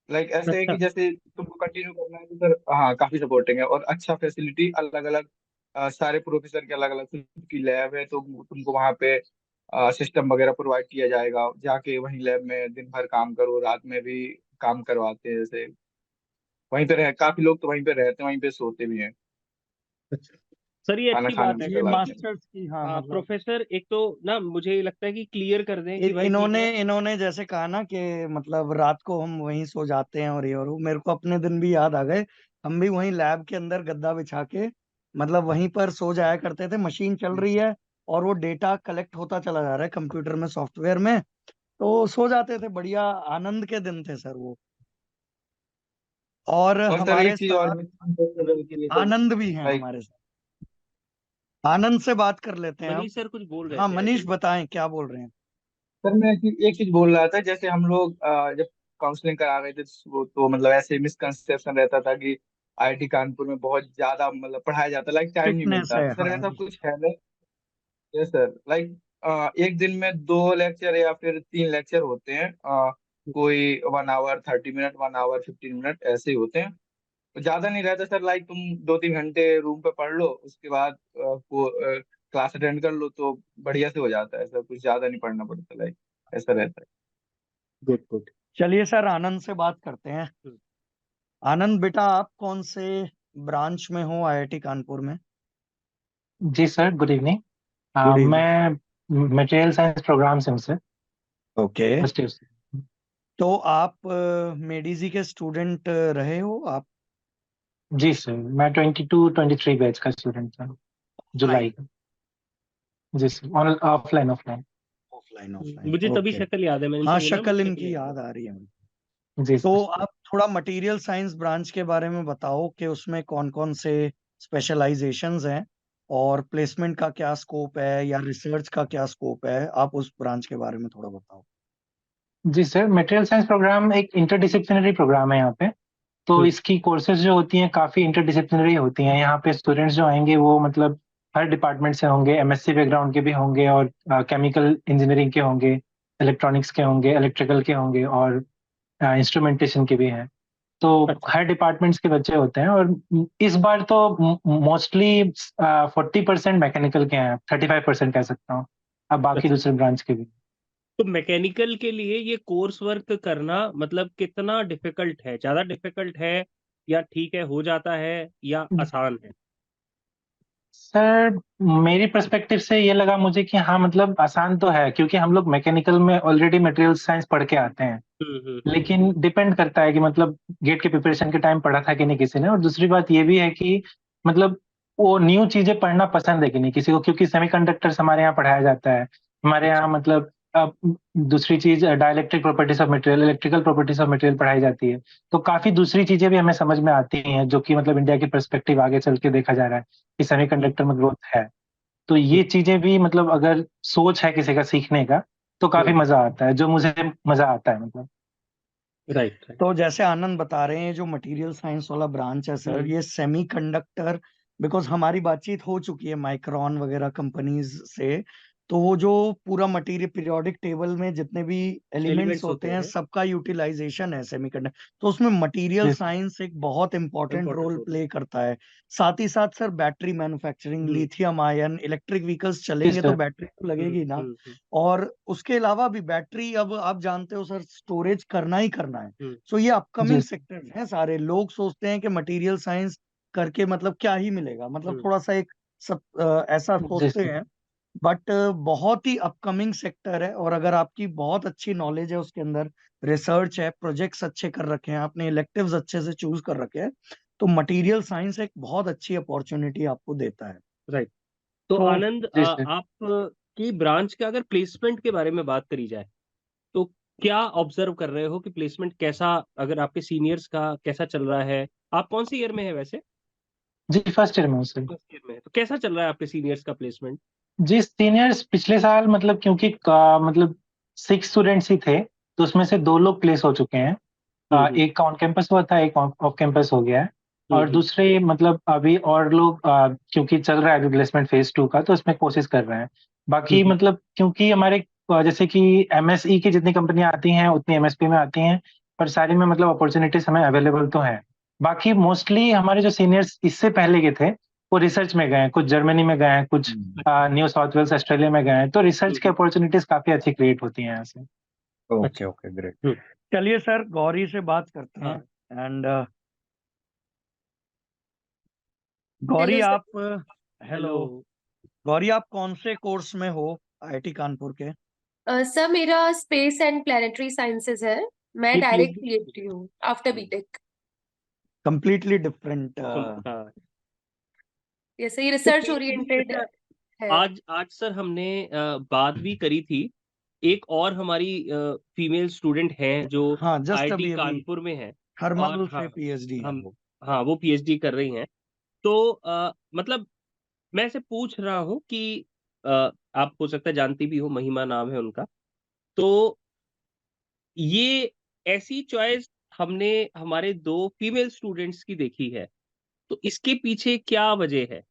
लाइक ऐसे है अच्छा। कि जैसे तुमको कंटिन्यू करना है तो सर हाँ काफी सपोर्टिंग है, और अच्छा फैसिलिटी, अलग अलग सारे प्रोफेसर के अलग अलग की लैब है, तो तुमको वहाँ पे सिस्टम वगैरह प्रोवाइड किया जाएगा। जाके वहीं लैब में दिन भर काम करो, रात में भी काम करवाते हैं। जैसे वहीं पे रह, काफी लोग तो वहीं पे रहते हैं, वहीं पे सोते भी हैं, सर ये खाना अच्छी खाने बात है। में ये करवाते हैं। मास्टर्स की, हाँ हाँ, मतलब प्रोफेसर एक तो ना मुझे ये लगता है कि क्लियर कर दें कि भाई ठीक इन्होंने है। इन्होंने जैसे कहा ना कि मतलब रात को हम वहीं सो जाते हैं और ये और वो, मेरे को अपने दिन भी याद आ गए। हम भी वहीं लैब के अंदर गद्दा बिछा के मतलब वहीं पर सो जाया करते थे। मशीन चल रही है और वो डेटा कलेक्ट होता चला जा रहा है कंप्यूटर में, सॉफ्टवेयर में, तो सो जाते थे। बढ़िया आनंद के दिन थे सर वो। और और सर हमारे एक चीज और साथ आनंद के दिन। सर, आनंद भी हैं लाइक हमारे साथ। आनंद से बात कर लेते हैं अब। मनीष सर कुछ बोल रहे हाँ थे आई मनीष, थिंक। बताएं क्या बोल रहे हैं। सर मैं एक चीज बोल रहा था। जैसे हम लोग जब काउंसलिंग करा रहे थे तो मतलब ऐसे मिसकंसेप्शन रहता था कि आईआईटी कानपुर में बहुत ज्यादा मतलब पढ़ाया जाता, लाइक टाइम नहीं स्ट्रिक्टनेस मिलता। है, सर हाँ। ऐसा कुछ है नहीं। यस सर, लाइक एक दिन में 2 लेक्चर या फिर 3 लेक्चर होते हैं। कोई 1 आवर 30 मिनट, 1 आवर 15 मिनट ऐसे ही होते हैं। तो ज्यादा नहीं रहता सर। लाइक तुम 2-3 घंटे रूम पे पढ़ लो, उसके बाद क्लास अटेंड कर लो, तो बढ़िया से हो जाता है सर। कुछ ज्यादा नहीं पढ़ना पड़ता, लाइक ऐसा रहता है। Good good. चलिए सर, आनंद से बात करते हैं। आनंद बेटा, आप कौन से ब्रांच में हो आईआईटी कानपुर में? जी sir, good evening. Good evening. मैं मटेरियल साइंस प्रोग्राम से हूँ सर, ओके। फर्स्ट ईयर से। तो आप मेडिजी के स्टूडेंट रहे हो आप? जी सर, मैं 22-23 बैच का स्टूडेंट था, जुलाई का। जी sir, on offline offline. Offline offline, मुझे तभी ओके। शक्ल याद है, मैंने हाँ उनसे बोला शक्ल मुझे इनकी याद याद आ रही है मुझे। जी तो सर। आप थोड़ा मटेरियल साइंस ब्रांच के बारे में बताओ कि उसमें कौन कौन से स्पेशलाइजेशंस हैं और प्लेसमेंट का क्या स्कोप है या रिसर्च का क्या स्कोप है। आप उस ब्रांच के बारे में थोड़ा बताओ। जी सर, मटेरियल साइंस प्रोग्राम एक इंटरडिसिप्लिनरी प्रोग्राम है यहाँ पे। तो इसकी कोर्सेज जो होती हैं काफ़ी इंटरडिसिप्लिनरी होती हैं। यहाँ पे स्टूडेंट्स जो आएंगे वो मतलब हर डिपार्टमेंट से होंगे, एमएससी बैकग्राउंड के भी होंगे और केमिकल इंजीनियरिंग के होंगे, इलेक्ट्रॉनिक्स के होंगे, इलेक्ट्रिकल के होंगे और इंस्ट्रूमेंटेशन के भी हैं। तो हर डिपार्टमेंट्स के बच्चे होते हैं। और इस बार तो मोस्टली 40% मैकेनिकल के हैं, 35% कह सकता हूँ, अब बाकी दूसरे ब्रांच के भी। तो मैकेनिकल के लिए ये कोर्स वर्क करना मतलब कितना डिफिकल्ट है? ज्यादा डिफिकल्ट है या ठीक है हो जाता है या आसान है? सर मेरी पर्सपेक्टिव से ये लगा मुझे कि हाँ मतलब आसान तो है, क्योंकि हम लोग मैकेनिकल में ऑलरेडी मटेरियल साइंस पढ़ के आते हैं। लेकिन डिपेंड करता है कि मतलब गेट के प्रिपरेशन के टाइम पढ़ा था कि नहीं किसी ने, और दूसरी बात ये भी है कि मतलब वो न्यू चीजें पढ़ना पसंद है कि नहीं किसी को, क्योंकि सेमीकंडक्टर्स हमारे यहाँ पढ़ाया जाता है। हमारे यहाँ मतलब अब दूसरी चीज dielectric properties of material, electrical properties of material पढ़ाई जाती है। तो काफी दूसरी चीजें भी हमें समझ में आती हैं, जो कि मतलब इंडिया की पर्सपेक्टिव आगे चल के देखा जा रहा है कि सेमीकंडक्टर में ग्रोथ है। तो ये चीजें भी मतलब अगर सोच है किसी का सीखने का तो काफी मजा आता है, जो मुझे मजा आता है मतलब। राइट। तो जैसे आनंद बता रहे हैं, जो मटेरियल साइंस वाला ब्रांच है सर, ये सेमीकंडक्टर, बिकॉज हमारी बातचीत हो चुकी है माइक्रोन वगैरह कंपनीज से, तो वो जो पूरा मटेरियल पीरियोडिक टेबल में जितने भी एलिमेंट्स होते हैं सबका यूटिलाइजेशन है सेमीकंडक्टर, तो उसमें मटेरियल Yes. साइंस एक बहुत इंपॉर्टेंट रोल प्ले करता है। साथ ही साथ sir battery manufacturing, lithium ion, electric vehicles चलेंगे तो sir. बैटरी तो लगेगी ना। और उसके अलावा भी बैटरी, अब आप जानते हो सर, स्टोरेज करना ही करना है। सो ये अपकमिंग जी। सेक्टर्स हैं सारे। लोग सोचते हैं कि मटेरियल साइंस करके मतलब क्या ही मिलेगा, मतलब थोड़ा सा एक सब ऐसा सोचते sir. हैं, बट बहुत ही अपकमिंग सेक्टर है। और अगर आपकी बहुत अच्छी नॉलेज है उसके अंदर, रिसर्च है, प्रोजेक्ट्स अच्छे कर रखे हैं आपने, इलेक्टिव्स अच्छे से चूज कर रखे हैं, तो मटेरियल साइंस एक बहुत अच्छी अपॉर्चुनिटी आपको देता है। राइट। तो तो आनंद, जी सर। आप की ब्रांच के अगर प्लेसमेंट के बारे में बात करी जाए तो क्या ऑब्जर्व कर रहे हो कि प्लेसमेंट कैसा, अगर आपके सीनियर्स का कैसा चल रहा है? आप कौन सी ईयर में है वैसे? जी फर्स्ट ईयर में हूँ सर। फर्स्ट ईयर में है। तो कैसा चल रहा है आपके सीनियर्स का प्लेसमेंट? जी सीनियर्स पिछले साल मतलब क्योंकि मतलब 6 स्टूडेंट्स ही थे, तो उसमें से 2 लोग प्लेस हो चुके हैं। एक का ऑन कैंपस हुआ था, एक ऑफ कैंपस हो गया है। और दूसरे मतलब अभी और लोग क्योंकि चल रहा है अभी प्लेसमेंट फेज 2 का, तो इसमें कोशिश कर रहे हैं। बाकी मतलब क्योंकि हमारे जैसे कि एमएसई की जितनी कंपनियां आती हैं उतनी एमएसपी में आती हैं, पर सारी में मतलब अपॉर्चुनिटीज हमें अवेलेबल तो है। बाकी मोस्टली हमारे जो सीनियर्स इससे पहले के थे वो रिसर्च में गए हैं, कुछ जर्मनी में गए हैं, कुछ न्यू साउथ वेल्स ऑस्ट्रेलिया में गए हैं, तो रिसर्च की अपॉर्चुनिटीज काफी अच्छी क्रिएट होती हैं यहाँ से। Okay okay great. चलिए सर, गौरी से बात करते हैं। And Gauri hello sir. आप, हेलो गौरी, आप कौन से कोर्स में हो आईआईटी कानपुर के? सर मेरा स्पेस एंड प्लानिटरी साइंसेज है। मैं ये डायरेक्ट PhD? पीएचडी हूँ आफ्टर बीटेक। Completely different. हाँ। ये सही तो रिसर्च PhD, ओरिएंटेड अच्छा, है। आज सर हमने बात भी करी थी, एक और हमारी फीमेल स्टूडेंट हैं जो हाँ, जस्ट आईआईटी अभी अभी कानपुर में है। और हरमल हाँ, से पीएचडी है हम वो। हाँ वो पीएचडी कर रही हैं। तो मतलब मैं ऐसे पूछ रहा हूँ कि आप हो सकता है जानती भी हो, महिमा नाम है उनका। तो ये ऐसी चॉइस हमने हमारे 2 फीमेल स्टूडेंट्स की देखी है, तो इसके पीछे क्या वजह है?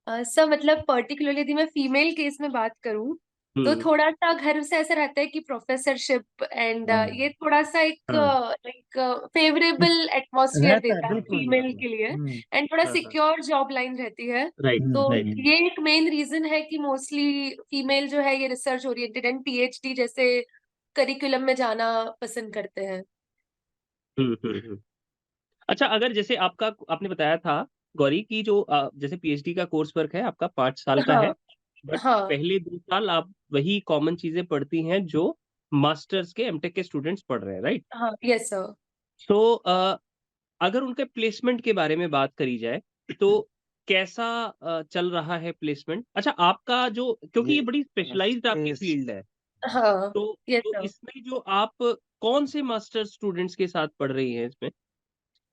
सर मतलब पर्टिकुलरली यदि मैं फीमेल केस में बात करूं तो हम्म। थोड़ा सा घर से ऐसा रहता है कि प्रोफेसरशिप एंड ये थोड़ा सा एक हाँ लाइक फेवरेबल एटमॉस्फेयर रहता है, देता है बिल्कुल फीमेल बिल्कुल। के लिए, एंड थोड़ा हाँ हाँ। सिक्योर जॉब लाइन रहती है। राइट तो राइट। ये एक मेन रीजन है कि मोस्टली फीमेल जो है ये रिसर्च ओरिएंटेड एंड पीएचडी जैसे करिकुलम में जाना पसंद करते हैं। हम्म। अच्छा, अगर जैसे आपका आपने बताया था गौरी की जो जैसे पीएचडी का कोर्स वर्क है आपका 5 साल का है, हाँ बट हाँ पहले 2 साल आप वही कॉमन चीजें पढ़ती हैं जो मास्टर्स के एमटेक के स्टूडेंट्स पढ़ रहे हैं, राइट? हाँ, यस सर। सो अगर उनके प्लेसमेंट के बारे में बात करी जाए तो कैसा चल रहा है प्लेसमेंट? अच्छा, आपका जो, क्योंकि ये बड़ी स्पेशलाइज्ड आपकी स्पेस। फील्ड है, हाँ, तो यस तो सर। इसमें जो आप कौन से मास्टर स्टूडेंट्स के साथ पढ़ रही हैं इसमें?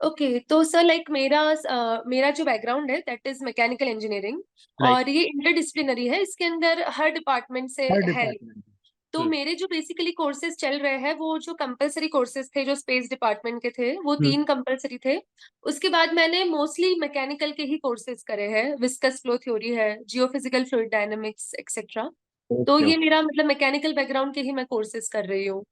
ओके तो सर लाइक मेरा जो बैकग्राउंड है that is mechanical engineering, right. और ये इंटरडिसिप्लिनरी है, इसके अंदर हर डिपार्टमेंट से हर है। डिपार्टमेंट। तो हम्म मेरे जो बेसिकली कोर्सेज चल रहे हैं वो जो कंपलसरी कोर्सेज थे जो स्पेस डिपार्टमेंट के थे वो हम्म 3 कंपलसरी थे। उसके बाद मैंने मोस्टली मैकेनिकल के ही कोर्सेज करे हैं, विस्कस फ्लो थ्योरी है, जियोफिजिकल फ्लूइड डायनामिक्स एक्सेट्रा। तो ओके ये ओके। मेरा मतलब मैकेनिकल बैकग्राउंड के ही मैं कोर्सेज कर रही हूँ।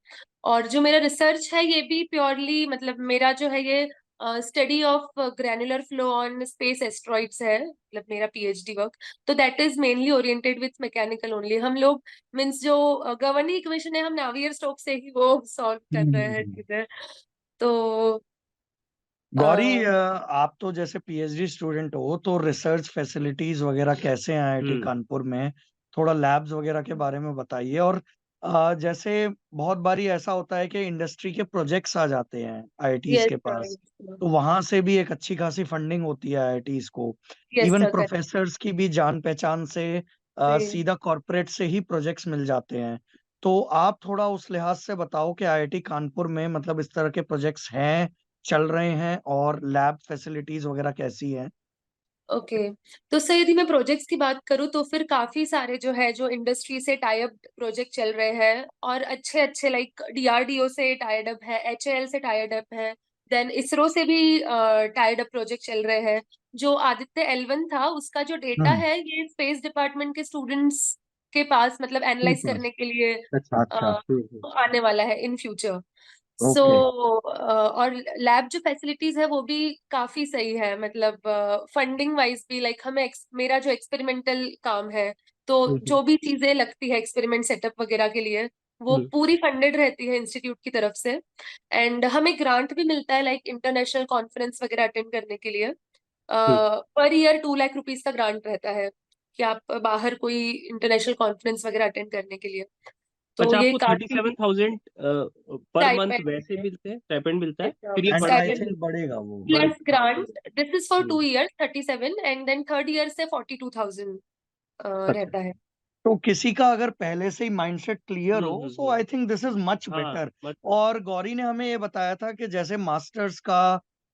और जो मेरा रिसर्च है ये भी प्योरली मतलब मेरा जो है ये study of granular flow on space asteroids है, मतलब मेरा पीएचडी वर्क। तो that is mainly oriented with mechanical only. हम लोग मीन्स जो गवर्निंग इक्वेशन है हम नावियर स्टोक्स से ही वो सॉल्व कर रहे हैं चीजें। तो गौरी, आप तो जैसे पीएचडी स्टूडेंट हो, तो रिसर्च फैसिलिटीज वगैरह कैसे हैं आईआईटी कानपुर में? थोड़ा लैब्स वगैरह के बारे में बताइए। और जैसे बहुत बारी ऐसा होता है कि इंडस्ट्री के प्रोजेक्ट्स आ जाते हैं आईआईटीज यस के सर, पास, तो वहां से भी एक अच्छी खासी फंडिंग होती है आईआईटीज को। Yes even sir, correct professors की भी जान पहचान से जी। सीधा कॉरपोरेट से ही प्रोजेक्ट्स मिल जाते हैं। तो आप थोड़ा उस लिहाज से बताओ कि आईआईटी कानपुर में मतलब इस तरह के प्रोजेक्ट्स हैं, चल रहे हैं, और लैब फैसिलिटीज वगैरह कैसी हैं? ओके, तो सर यदि मैं प्रोजेक्ट्स की बात करूँ तो फिर काफी सारे जो है जो इंडस्ट्री से टाई अप प्रोजेक्ट चल रहे हैं, और अच्छे अच्छे लाइक डीआरडीओ से टाइड अप है, एचएएल से टाइड अप है, देन इसरो से भी टाइड अप प्रोजेक्ट चल रहे हैं। जो आदित्य L1 था उसका जो डेटा हम्म। है ये स्पेस डिपार्टमेंट के स्टूडेंट्स के पास मतलब एनालाइज ठीक है। करने के लिए अच्छा अच्छा। आने वाला है इन फ्यूचर। So okay. और लैब जो फैसिलिटीज है वो भी काफी सही है, मतलब फंडिंग वाइज भी लाइक हमें मेरा जो एक्सपेरिमेंटल काम है, तो जो भी चीजें लगती है एक्सपेरिमेंट सेटअप वगैरह के लिए वो पूरी फंडेड रहती है इंस्टीट्यूट की तरफ से। एंड हमें ग्रांट भी मिलता है लाइक इंटरनेशनल कॉन्फ्रेंस वगैरह अटेंड करने के लिए। पर ईयर 2 लाख रुपीज का ग्रांट रहता है कि आप बाहर कोई इंटरनेशनल कॉन्फ्रेंस वगैरह अटेंड करने के लिए। तो अच्छा, ये आपको काफी 37,000 पर मंथ स्टाइपेंड वैसे मिलते हैं, स्टाइपेंड मिलता है, फिर ये एंड आई बढ़ते थिंक बढ़ेगा वो। Plus grant, this is for hmm. 2 years 37, and then third year से 42,000 अच्छा, रहता है। तो किसी का अगर पहले से ही माइंडसेट क्लियर हो, so hmm. I think this is much हाँ, बेटर। मत और गौरी ने हमें ये बताया था कि जैसे मास्टर्स का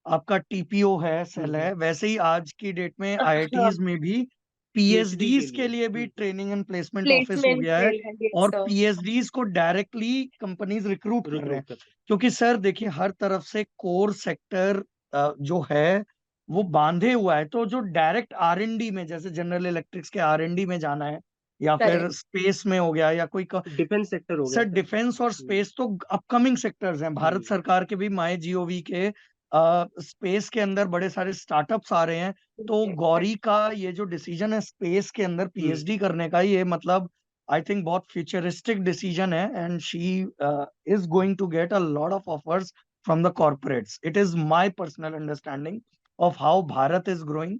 आपका टीपीओ है, सेल है, वैसे ही आज की डेट में हाँ, आईआईटीज में भी पीएचडी के पीएचडीज के लिए लिए भी ट्रेनिंग एंड प्लेसमेंट ऑफिस हो प्लेसमेंट गया है। सेल है ये और सर। पीएचडीज को डायरेक्टली कंपनीज रिक्रूट कर रहे हैं। रिक्रूट करते क्योंकि सर देखिए, हर तरफ से कोर सेक्टर जो है वो बांधे हुआ है। तो जो डायरेक्ट आरएनडी में, जैसे जनरल इलेक्ट्रिक्स के आरएनडी में जाना है, या फिर करेक्ट, स्पेस में हो गया, या कोई हैं। डिफेंस सेक्टर हो गया सर सर। डिफेंस और स्पेस तो अपकमिंग सेक्टर्स हैं। भारत सरकार के भी माई जीओवी के स्पेस के अंदर बड़े सारे स्टार्टअप्स आ रहे हैं। तो गौरी का ये जो डिसीजन है स्पेस के अंदर पीएचडी करने का, ये मतलब आई थिंक बहुत फ्यूचरिस्टिक डिसीजन है। And she is going to get a lot of offers from the corporates. It is my personal understanding of how Bharat is growing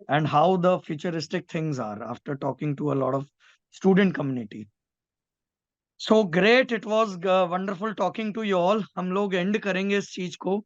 and how the futuristic things are after talking to a lot of student community. So great, it was wonderful talking to you all. हम लोग and करेंगे इस चीज को।